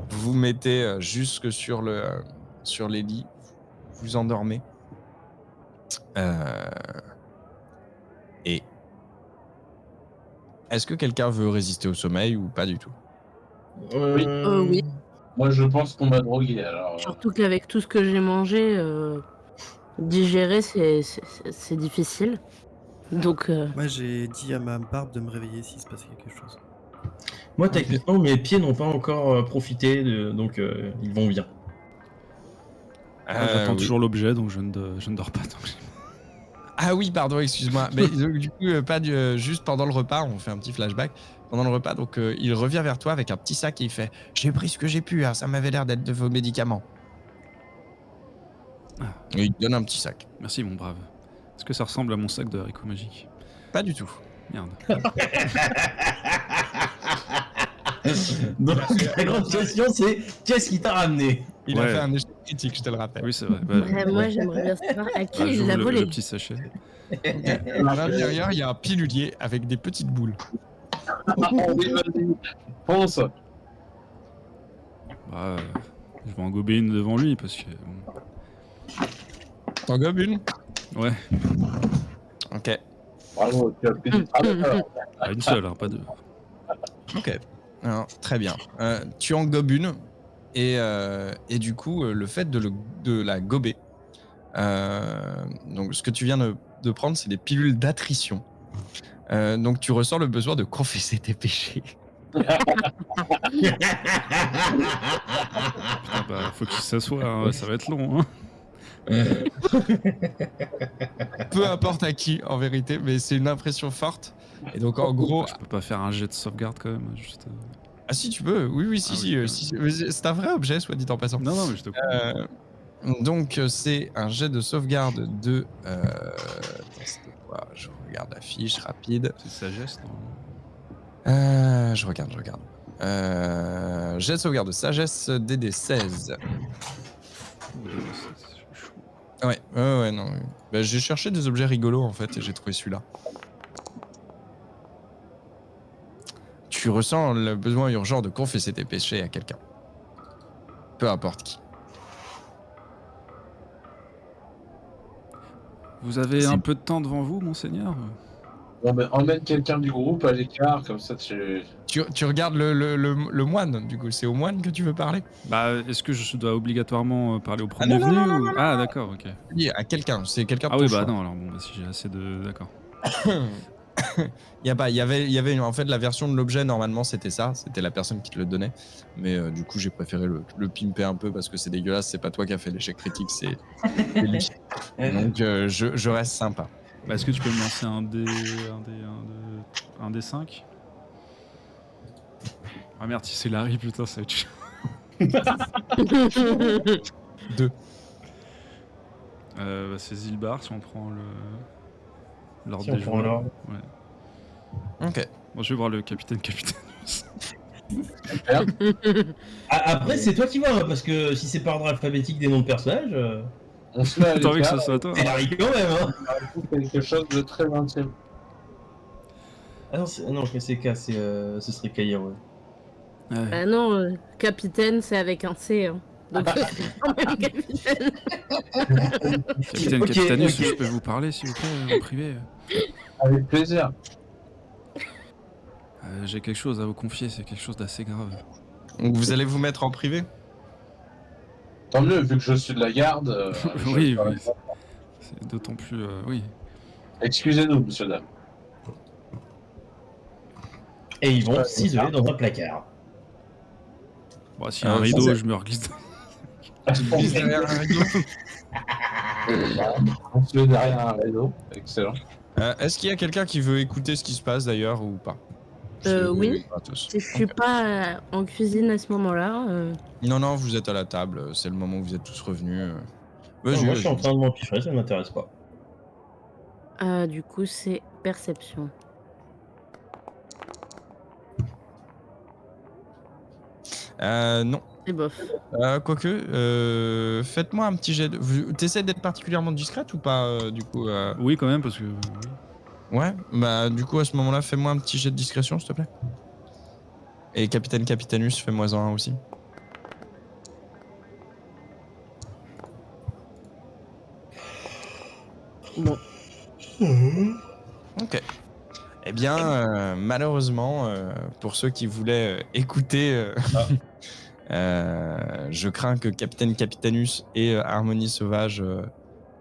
vous mettez jusque sur les lits, vous endormez. Et est-ce que quelqu'un veut résister au sommeil ou pas du tout? Oui. Moi, je pense qu'on m'a drogué, alors... Surtout qu'avec tout ce que j'ai mangé, digérer, c'est difficile. Donc, Moi, j'ai dit à ma barbe de me réveiller s'il se passait quelque chose. Moi, techniquement, mes pieds n'ont pas encore profité, donc ils vont bien. J'attends Oui. toujours l'objet, donc je ne dors pas. Donc... Ah oui, pardon, excuse-moi. Mais donc, du coup, juste pendant le repas, on fait un petit flashback. Pendant le repas, donc il revient vers toi avec un petit sac et il fait « J'ai pris ce que j'ai pu, hein, ça m'avait l'air d'être de vos médicaments. Ah. » Et il te donne un petit sac. Merci, mon brave. Est-ce que ça ressemble à mon sac de haricots magiques? Pas du tout. Merde. Donc, la grande question, c'est qu'est-ce qui t'a ramené? Il a Ouais. fait un échec critique, je te le rappelle. Oui, c'est vrai. Moi, j'aimerais bien savoir à qui il j'ouvre l'a le volé. petit sachet. À l'intérieur, il y a un pilulier avec des petites boules. Oui, vas-y, fonce. Bah, je vais en gober une devant lui parce que. Bon. T'en gobes une? Ouais, Ok. Bravo, tu as fait du travail. alors. pas une seule, hein, pas deux. Ok. Alors, très bien. Tu en gobes une et du coup, le fait de la gober, donc ce que tu viens de prendre, c'est des pilules d'attrition. Donc tu ressens le besoin de confesser tes péchés. Putain, bah, faut qu'il s'assoie, hein, ça va être long. Hein. Peu importe à qui, en vérité, mais c'est une impression forte. Et donc en gros, Je peux pas faire un jet de sauvegarde quand même. Juste... ah si tu peux, oui, si, Ah si, oui, c'est un vrai objet, soit dit en passant. Non, mais je te comprends. Donc c'est un jet de sauvegarde de. C'était quoi? Je regarde la fiche rapide. C'est sagesse, non? Je regarde. Jet de sauvegarde de sagesse DD 16. C'est chaud. Ouais, non. Bah, j'ai cherché des objets rigolos en fait et j'ai trouvé celui-là. Tu ressens le besoin urgent de confesser tes péchés à quelqu'un. Peu importe qui. Vous avez C'est- un peu de temps devant vous, monseigneur? Bon, ben, emmène quelqu'un du groupe à l'écart, comme ça tu. Tu regardes le moine, du coup, c'est au moine que tu veux parler? Bah, est-ce que je dois obligatoirement parler au premier non, venu non, ou... Ah, d'accord, ok. Oui, à quelqu'un, c'est quelqu'un Ah de oui, ton bah choix. non, alors bon, bah, si j'ai assez de... D'accord. Il y avait en fait la version de l'objet normalement c'était ça, c'était la personne qui te le donnait, mais du coup j'ai préféré le pimper un peu parce que c'est dégueulasse, c'est pas toi qui as fait l'échec critique, c'est lui. Donc je reste sympa. Bah, est-ce que tu peux me lancer un D 5? Ah merde, si c'est Larry, putain, ça va être chiant. 2. Bah, c'est Zilbar si on prend l'ordre Si on des prend joueurs. l'ordre. Ouais. Ok. Bon, je vais voir le capitaine. Après, c'est toi qui vois, hein, parce que si c'est par ordre alphabétique des noms de personnages, On se met à T'as envie que l'écart. ce soit toi? c'est Harry quand même. Hein. Quelque chose de très intime. Ah non, non, je mets c'est K, ce serait Kair, ouais. Ouais. Ah non, capitaine, c'est avec un C. Hein. Donc, c'est quand même capitaine. Capitaine, Ok, Capitanus, ok. je peux vous parler, s'il vous plaît, en privé? Avec plaisir. J'ai quelque chose à vous confier, c'est quelque chose d'assez grave. Donc vous allez vous mettre en privé? Tant mieux, vu que je suis de la garde. Oui, oui. C'est d'autant plus... oui. Excusez-nous, monsieur, dame. Et ils vont s'isoler dans un placard. Bon, s'il y a un vous rideau, êtes- je me reglisse. Tu te glisses derrière un rideau? On se met derrière un rideau. Excellent. Est-ce qu'il y a quelqu'un qui veut écouter ce qui se passe d'ailleurs ou pas? Oui. Pas tous. Si je suis pas en cuisine à ce moment-là, Non, vous êtes à la table, c'est le moment où vous êtes tous revenus. Non, Vas-y, moi, je suis en vas-y. train de m'empiffrer, ça m'intéresse pas. du coup, c'est perception. Non. C'est bof. Quoique, faites-moi un petit jet. T'essaies d'être particulièrement discrète ou pas, du coup Oui, quand même, parce que... oui. Ouais, bah du coup à ce moment-là, fais-moi un petit jet de discrétion, s'il te plaît. Et Capitaine Capitanus, fais-moi-en un aussi. Bon. Ok. Eh bien, malheureusement, pour ceux qui voulaient écouter, je crains que Capitaine Capitanus et Harmonie Sauvage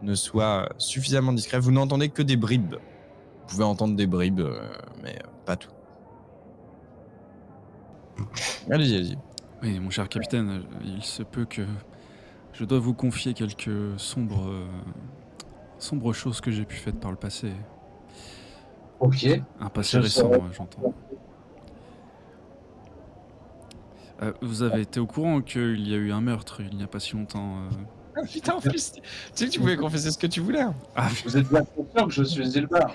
ne soient suffisamment discrets. Vous n'entendez que des bribes. Vous pouvez entendre des bribes, mais pas tout. Allez-y. Oui, mon cher capitaine, il se peut que je dois vous confier quelques sombres choses que j'ai pu faire par le passé. Ok. Un passé Je récent, saurais. j'entends. Vous avez été au courant qu'il y a eu un meurtre il n'y a pas si longtemps Ah, putain, en plus, tu sais que tu pouvais confesser ce que tu voulais. Hein. Ah Vous êtes bien conscient que je suis Zilbar.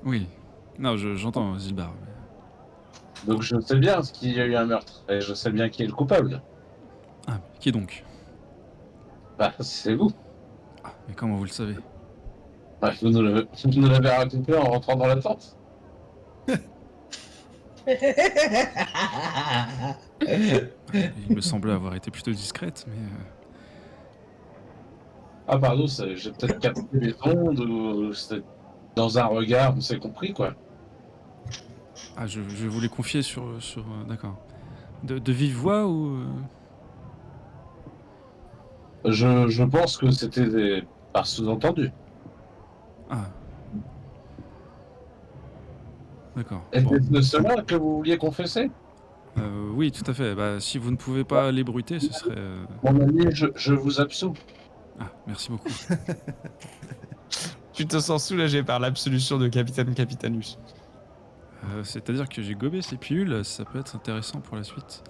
oui. Non, j'entends Zilbar. Donc je sais bien qu'il y a eu un meurtre. Et je sais bien qui est le coupable. Ah, qui donc? Bah, c'est vous. Ah, mais comment vous le savez? Bah, vous nous l'avez raconté en rentrant dans la tente. Il me semblait avoir été plutôt discrète, mais... Ah, pardon, j'ai peut-être capté les ondes ou c'était dans un regard, on s'est compris, quoi. Ah, je voulais confier d'accord. De vive voix ou... Je pense que c'était par sous-entendu. Ah. D'accord. Bon. Était-ce de cela que vous vouliez confesser? Oui, tout à fait. Bah, si vous ne pouvez pas l'ébruiter, ce serait... Mon ami, je vous absous. Ah, merci beaucoup. Tu te sens soulagé par l'absolution de Capitaine Capitanus. C'est-à-dire que j'ai gobé ces pilules, ça peut être intéressant pour la suite.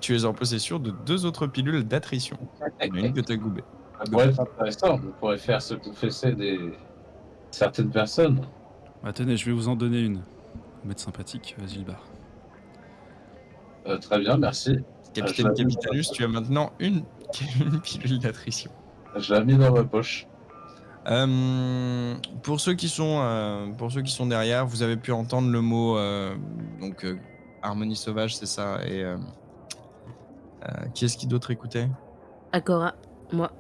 Tu es en possession de 2 autres pilules d'attrition. Il y en a une que tu as gobée. Ça pourrait être intéressant, on pourrait faire se confesser certaines personnes. Bah, tenez, je vais vous en donner une. Pour mettre sympathique, Zilbar. Très bien, merci. Capitaine Capitanus, tu as maintenant une pilule d'attrition. Je l'ai mis dans ma poche. Pour ceux qui sont derrière, vous avez pu entendre le mot harmonie sauvage, c'est ça. Et qui est-ce qui d'autre écoutait? Akora, moi.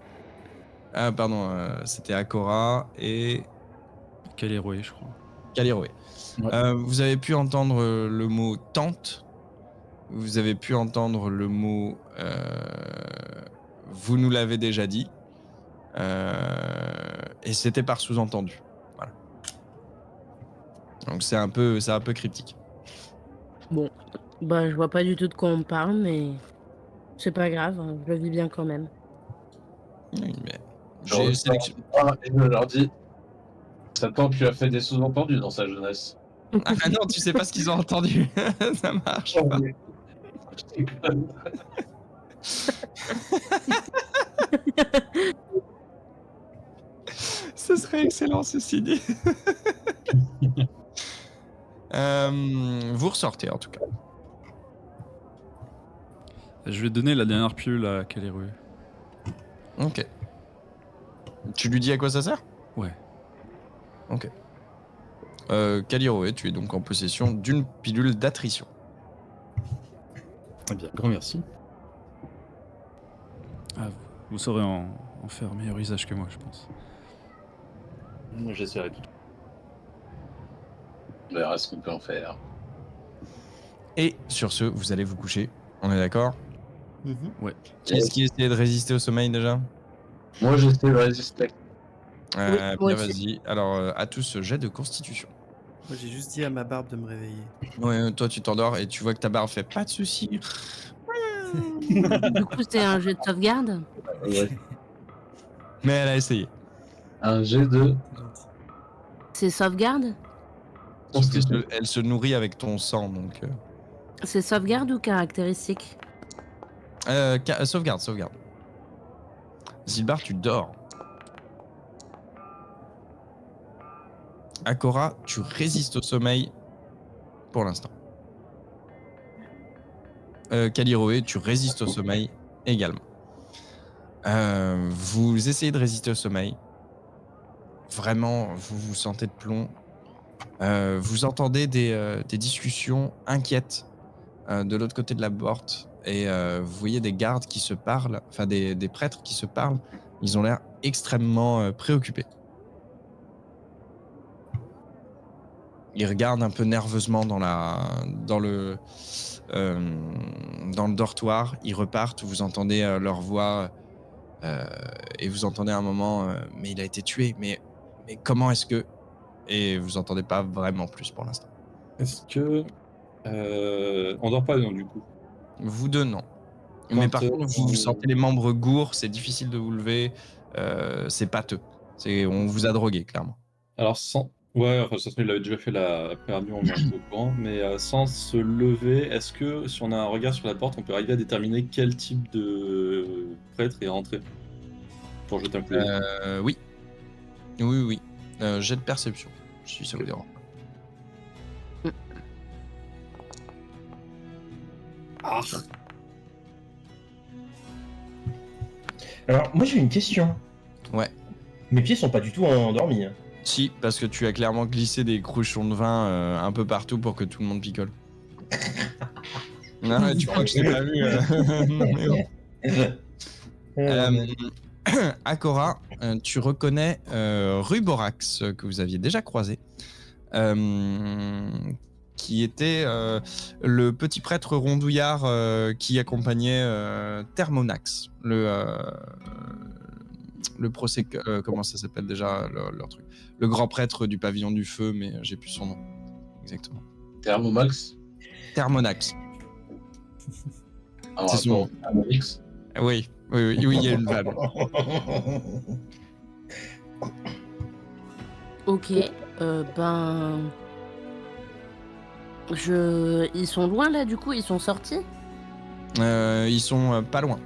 Ah pardon, c'était Akora et Kaleroé, je crois. Kaliroé. Ouais. Vous avez pu entendre le mot tente. Vous avez pu entendre le mot vous nous l'avez déjà dit. Et c'était par sous-entendu. Voilà. Donc c'est un peu cryptique. Bon, bah je vois pas du tout de quoi on parle, mais c'est pas grave, hein, je le vis bien quand même. Oui, mais Je j'ai ressors sélectionné. et je leur dis Satan, tu as fait des sous-entendus dans sa jeunesse. Ah non, tu sais pas ce qu'ils ont entendu. Ça marche pas. Ce serait excellent, ceci dit. Vous ressortez en tout cas. Je vais donner la dernière pilule à Kaleroé. Ok. Tu lui dis à quoi ça sert? Ouais. Ok. Kaliroé, tu es donc en possession d'une pilule d'attrition. Eh bien, grand merci. Ah, vous saurez en faire meilleur usage que moi, je pense. J'essaierai tout. On verra ce qu'on peut en faire. Et sur ce, vous allez vous coucher. On est d'accord? Ouais. Qui est-ce qui essayait de résister au sommeil déjà? Moi, j'essaie de résister. moi Bien, aussi. vas-y. Alors, à tous, jet de constitution. Moi, j'ai juste dit à ma barbe de me réveiller. Ouais, toi, tu t'endors et tu vois que ta barre fait pas de soucis. Du coup, c'est un jeu de sauvegarde? Ouais. Mais elle a essayé. Un G2. Gentil. C'est sauvegarde? Elle se nourrit avec ton sang, donc. C'est sauvegarde ou caractéristique? Sauvegarde. Zilbar, tu dors. Akora, tu résistes au sommeil pour l'instant. Kaliroé, tu résistes au sommeil également. Vous essayez de résister au sommeil. Vraiment, vous vous sentez de plomb. Vous entendez des discussions inquiètes de l'autre côté de la porte. Et vous voyez des gardes qui se parlent, enfin des prêtres qui se parlent. Ils ont l'air extrêmement préoccupés. Ils regardent un peu nerveusement dans le dortoir. Ils repartent, vous entendez leur voix et vous entendez à un moment mais il a été tué, mais comment est-ce que... Et vous entendez pas vraiment plus pour l'instant. Est-ce que. On dort pas, non, du coup. Vous deux, non. Mais par contre, vous sentez les membres gourds, c'est difficile de vous lever, c'est pâteux. On vous a drogué, clairement. Alors, sans. Ouais, enfin, ça il avait déjà fait la première nuit, on est un peu au courant, mais sans se lever, est-ce que si on a un regard sur la porte, on peut arriver à déterminer quel type de prêtre est rentré pour jeter un coup d'œil? Oui. Oui. Jet de perception, si ça vous dérange. Ah. Alors, moi j'ai une question. Ouais. Mes pieds sont pas du tout endormis. Hein. Si, parce que tu as clairement glissé des cruchons de vin un peu partout pour que tout le monde picole. Non, mais tu crois que je t'ai pas vu Akora, tu reconnais Ruborax, que vous aviez déjà croisé, qui était le petit prêtre rondouillard qui accompagnait Thermonax, le procès, comment ça s'appelle déjà leur truc, le grand prêtre du pavillon du feu, mais j'ai plus son nom exactement. Thermomax. Thermonax. Alors, C'est son- Thermomix. Oui, il y a une vanne. Ok, ben... Ils sont loin là du coup, ils sont sortis? Ils sont pas loin.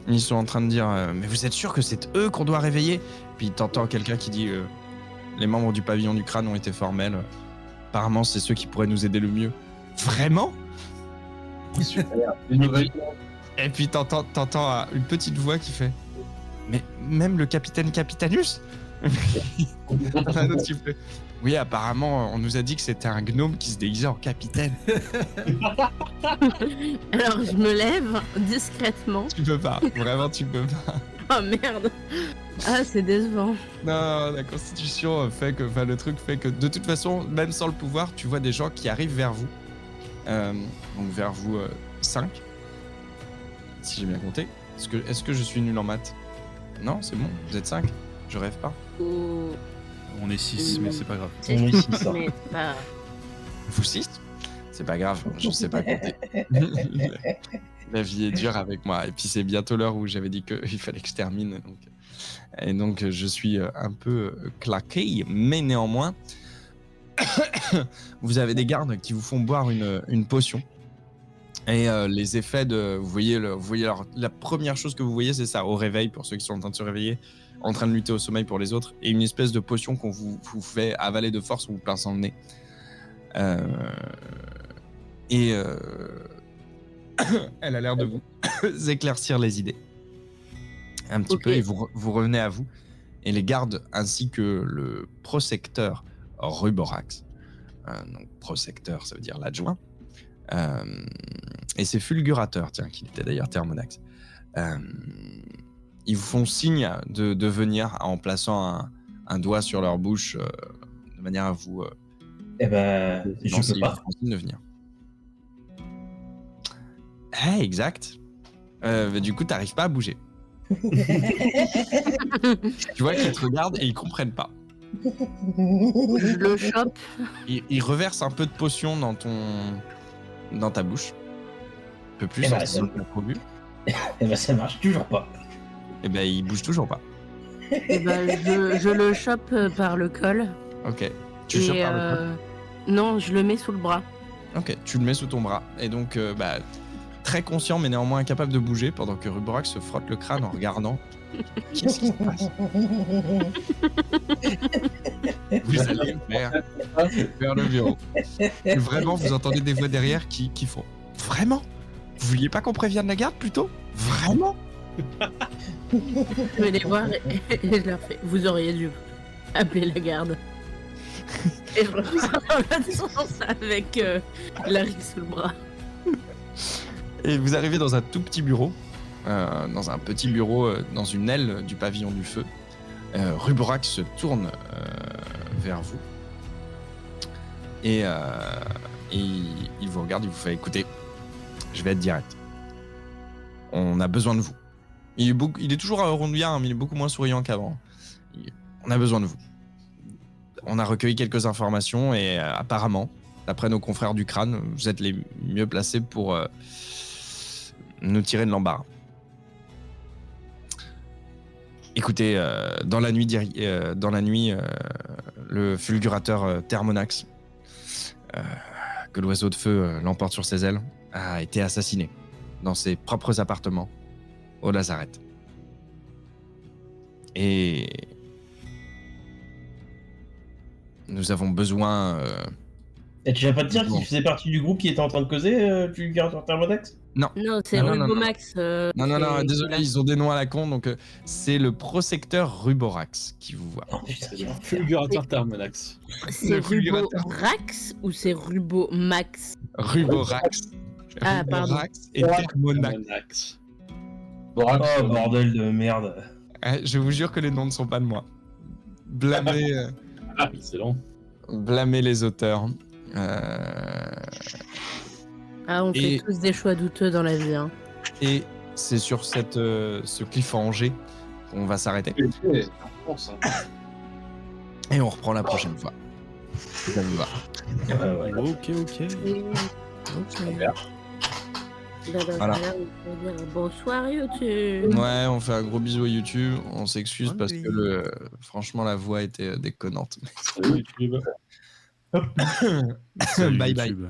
Ils sont en train de dire mais vous êtes sûr que c'est eux qu'on doit réveiller? Puis t'entends quelqu'un qui dit les membres du pavillon du crâne ont été formels. Apparemment, c'est ceux qui pourraient nous aider le mieux. Vraiment? Super. Une nouvelle. Et puis t'entends une petite voix qui fait mais même le capitaine Capitanus? Un autre qui fait, oui, apparemment, on nous a dit que c'était un gnome qui se déguisait en capitaine. Alors je me lève discrètement. Tu peux pas, vraiment tu peux pas. Oh merde. Ah c'est décevant. Non, la constitution fait que, enfin le truc fait que de toute façon, même sans le pouvoir, tu vois des gens qui arrivent vers vous. Donc vers vous 5, si j'ai bien compté. Est-ce que je suis nul en maths? Non, c'est bon, vous êtes 5, je rêve pas. Ou... On est 6, mais c'est pas grave. On est 6. Mais pas... Vous 6? C'est pas grave, je sais pas compter. La vie est dure avec moi. Et puis c'est bientôt l'heure où j'avais dit qu'il fallait que je termine. Donc je suis un peu claqué, mais néanmoins, vous avez des gardes qui vous font boire une potion. Et les effets de... Vous voyez alors, la première chose que vous voyez, c'est ça, au réveil, pour ceux qui sont en train de se réveiller, en train de lutter au sommeil pour les autres, et une espèce de potion qu'on vous fait avaler de force, on vous pince dans le nez. Elle a l'air de vous éclaircir les idées. Un petit peu, et vous revenez à vous. Et les gardes, ainsi que le prosecteur Ruborax, donc prosecteur, ça veut dire l'adjoint, et c'est Fulgurateur, tiens, qui était d'ailleurs Thermonax, ils vous font signe de venir en plaçant un doigt sur leur bouche de manière à vous... Eh ben, je peux pas. De venir. Hey, exact. Du coup, t'arrives pas à bouger. Tu vois qu'ils te regardent et ils comprennent pas. Je le chope. Ils reversent un peu de potion dans ta bouche. Un peu plus, en but. Eh ben, ça marche toujours pas. Et ben, il bouge toujours pas. Et ben, je le chope par le col. Ok. Tu chopes par le col? Non, je le mets sous le bras. Ok, tu le mets sous ton bras. Et donc, très conscient, mais néanmoins incapable de bouger, pendant que Ruborax se frotte le crâne en regardant. Qu'est-ce qui se passe? Vous allez vers le bureau. Et vraiment, vous entendez des voix derrière qui font. Vraiment? Vous vouliez pas qu'on prévienne la garde plutôt? Vraiment? Je vais les voir et je leur fais. Vous auriez dû appeler la garde. Et je repars dans l'autre sens avec Larry sous le bras. Et vous arrivez dans un tout petit bureau, dans un petit bureau, dans une aile du pavillon du feu. Ruborax se tourne vers vous. Et il vous regarde, il vous fait écoutez, je vais être direct. On a besoin de vous. Il est toujours rondouillard, hein, mais il est beaucoup moins souriant qu'avant. On a besoin de vous. On a recueilli quelques informations et apparemment, d'après nos confrères du crâne, vous êtes les mieux placés pour nous tirer de l'embarras. Écoutez, dans la nuit, le fulgurateur Thermonax, que l'oiseau de feu l'emporte sur ses ailes, a été assassiné dans ses propres appartements au Lazareth. Et nous avons besoin... Et tu vas pas te dire qu'il faisait partie du groupe qui était en train de causer, Fulgurateur Thermonax? Non. Non, c'est Non, non, non, non. Rubomax. Non, non, non, qui est désolé, là. ils ont des noms à la con, donc c'est le prosecteur Ruborax qui vous voit. Oh, putain, C'est quel le enfer. fulgurateur Terminax. C'est Le fulgurateur. Ruborax ou c'est Rubomax? Ruborax. Ah, pardon. Ruborax et Thermonax. Terminax. Borax, Oh, bordel de merde. Je vous jure que les noms ne sont pas de moi. Blâmez, Excellent. blâmez les auteurs. Ah, on fait Et- tous des choix douteux dans la vie. Hein. Et c'est sur ce cliffhanger qu'on va s'arrêter. c'est bon, ça. Et on reprend la prochaine fois. Ça me va. Ouais. Ok. Voilà. Bonsoir YouTube. Ouais, on fait un gros bisou à YouTube. On s'excuse Bonne parce nuit. que franchement, la voix était déconnante. Salut YouTube. Salut, Bye bye. YouTube.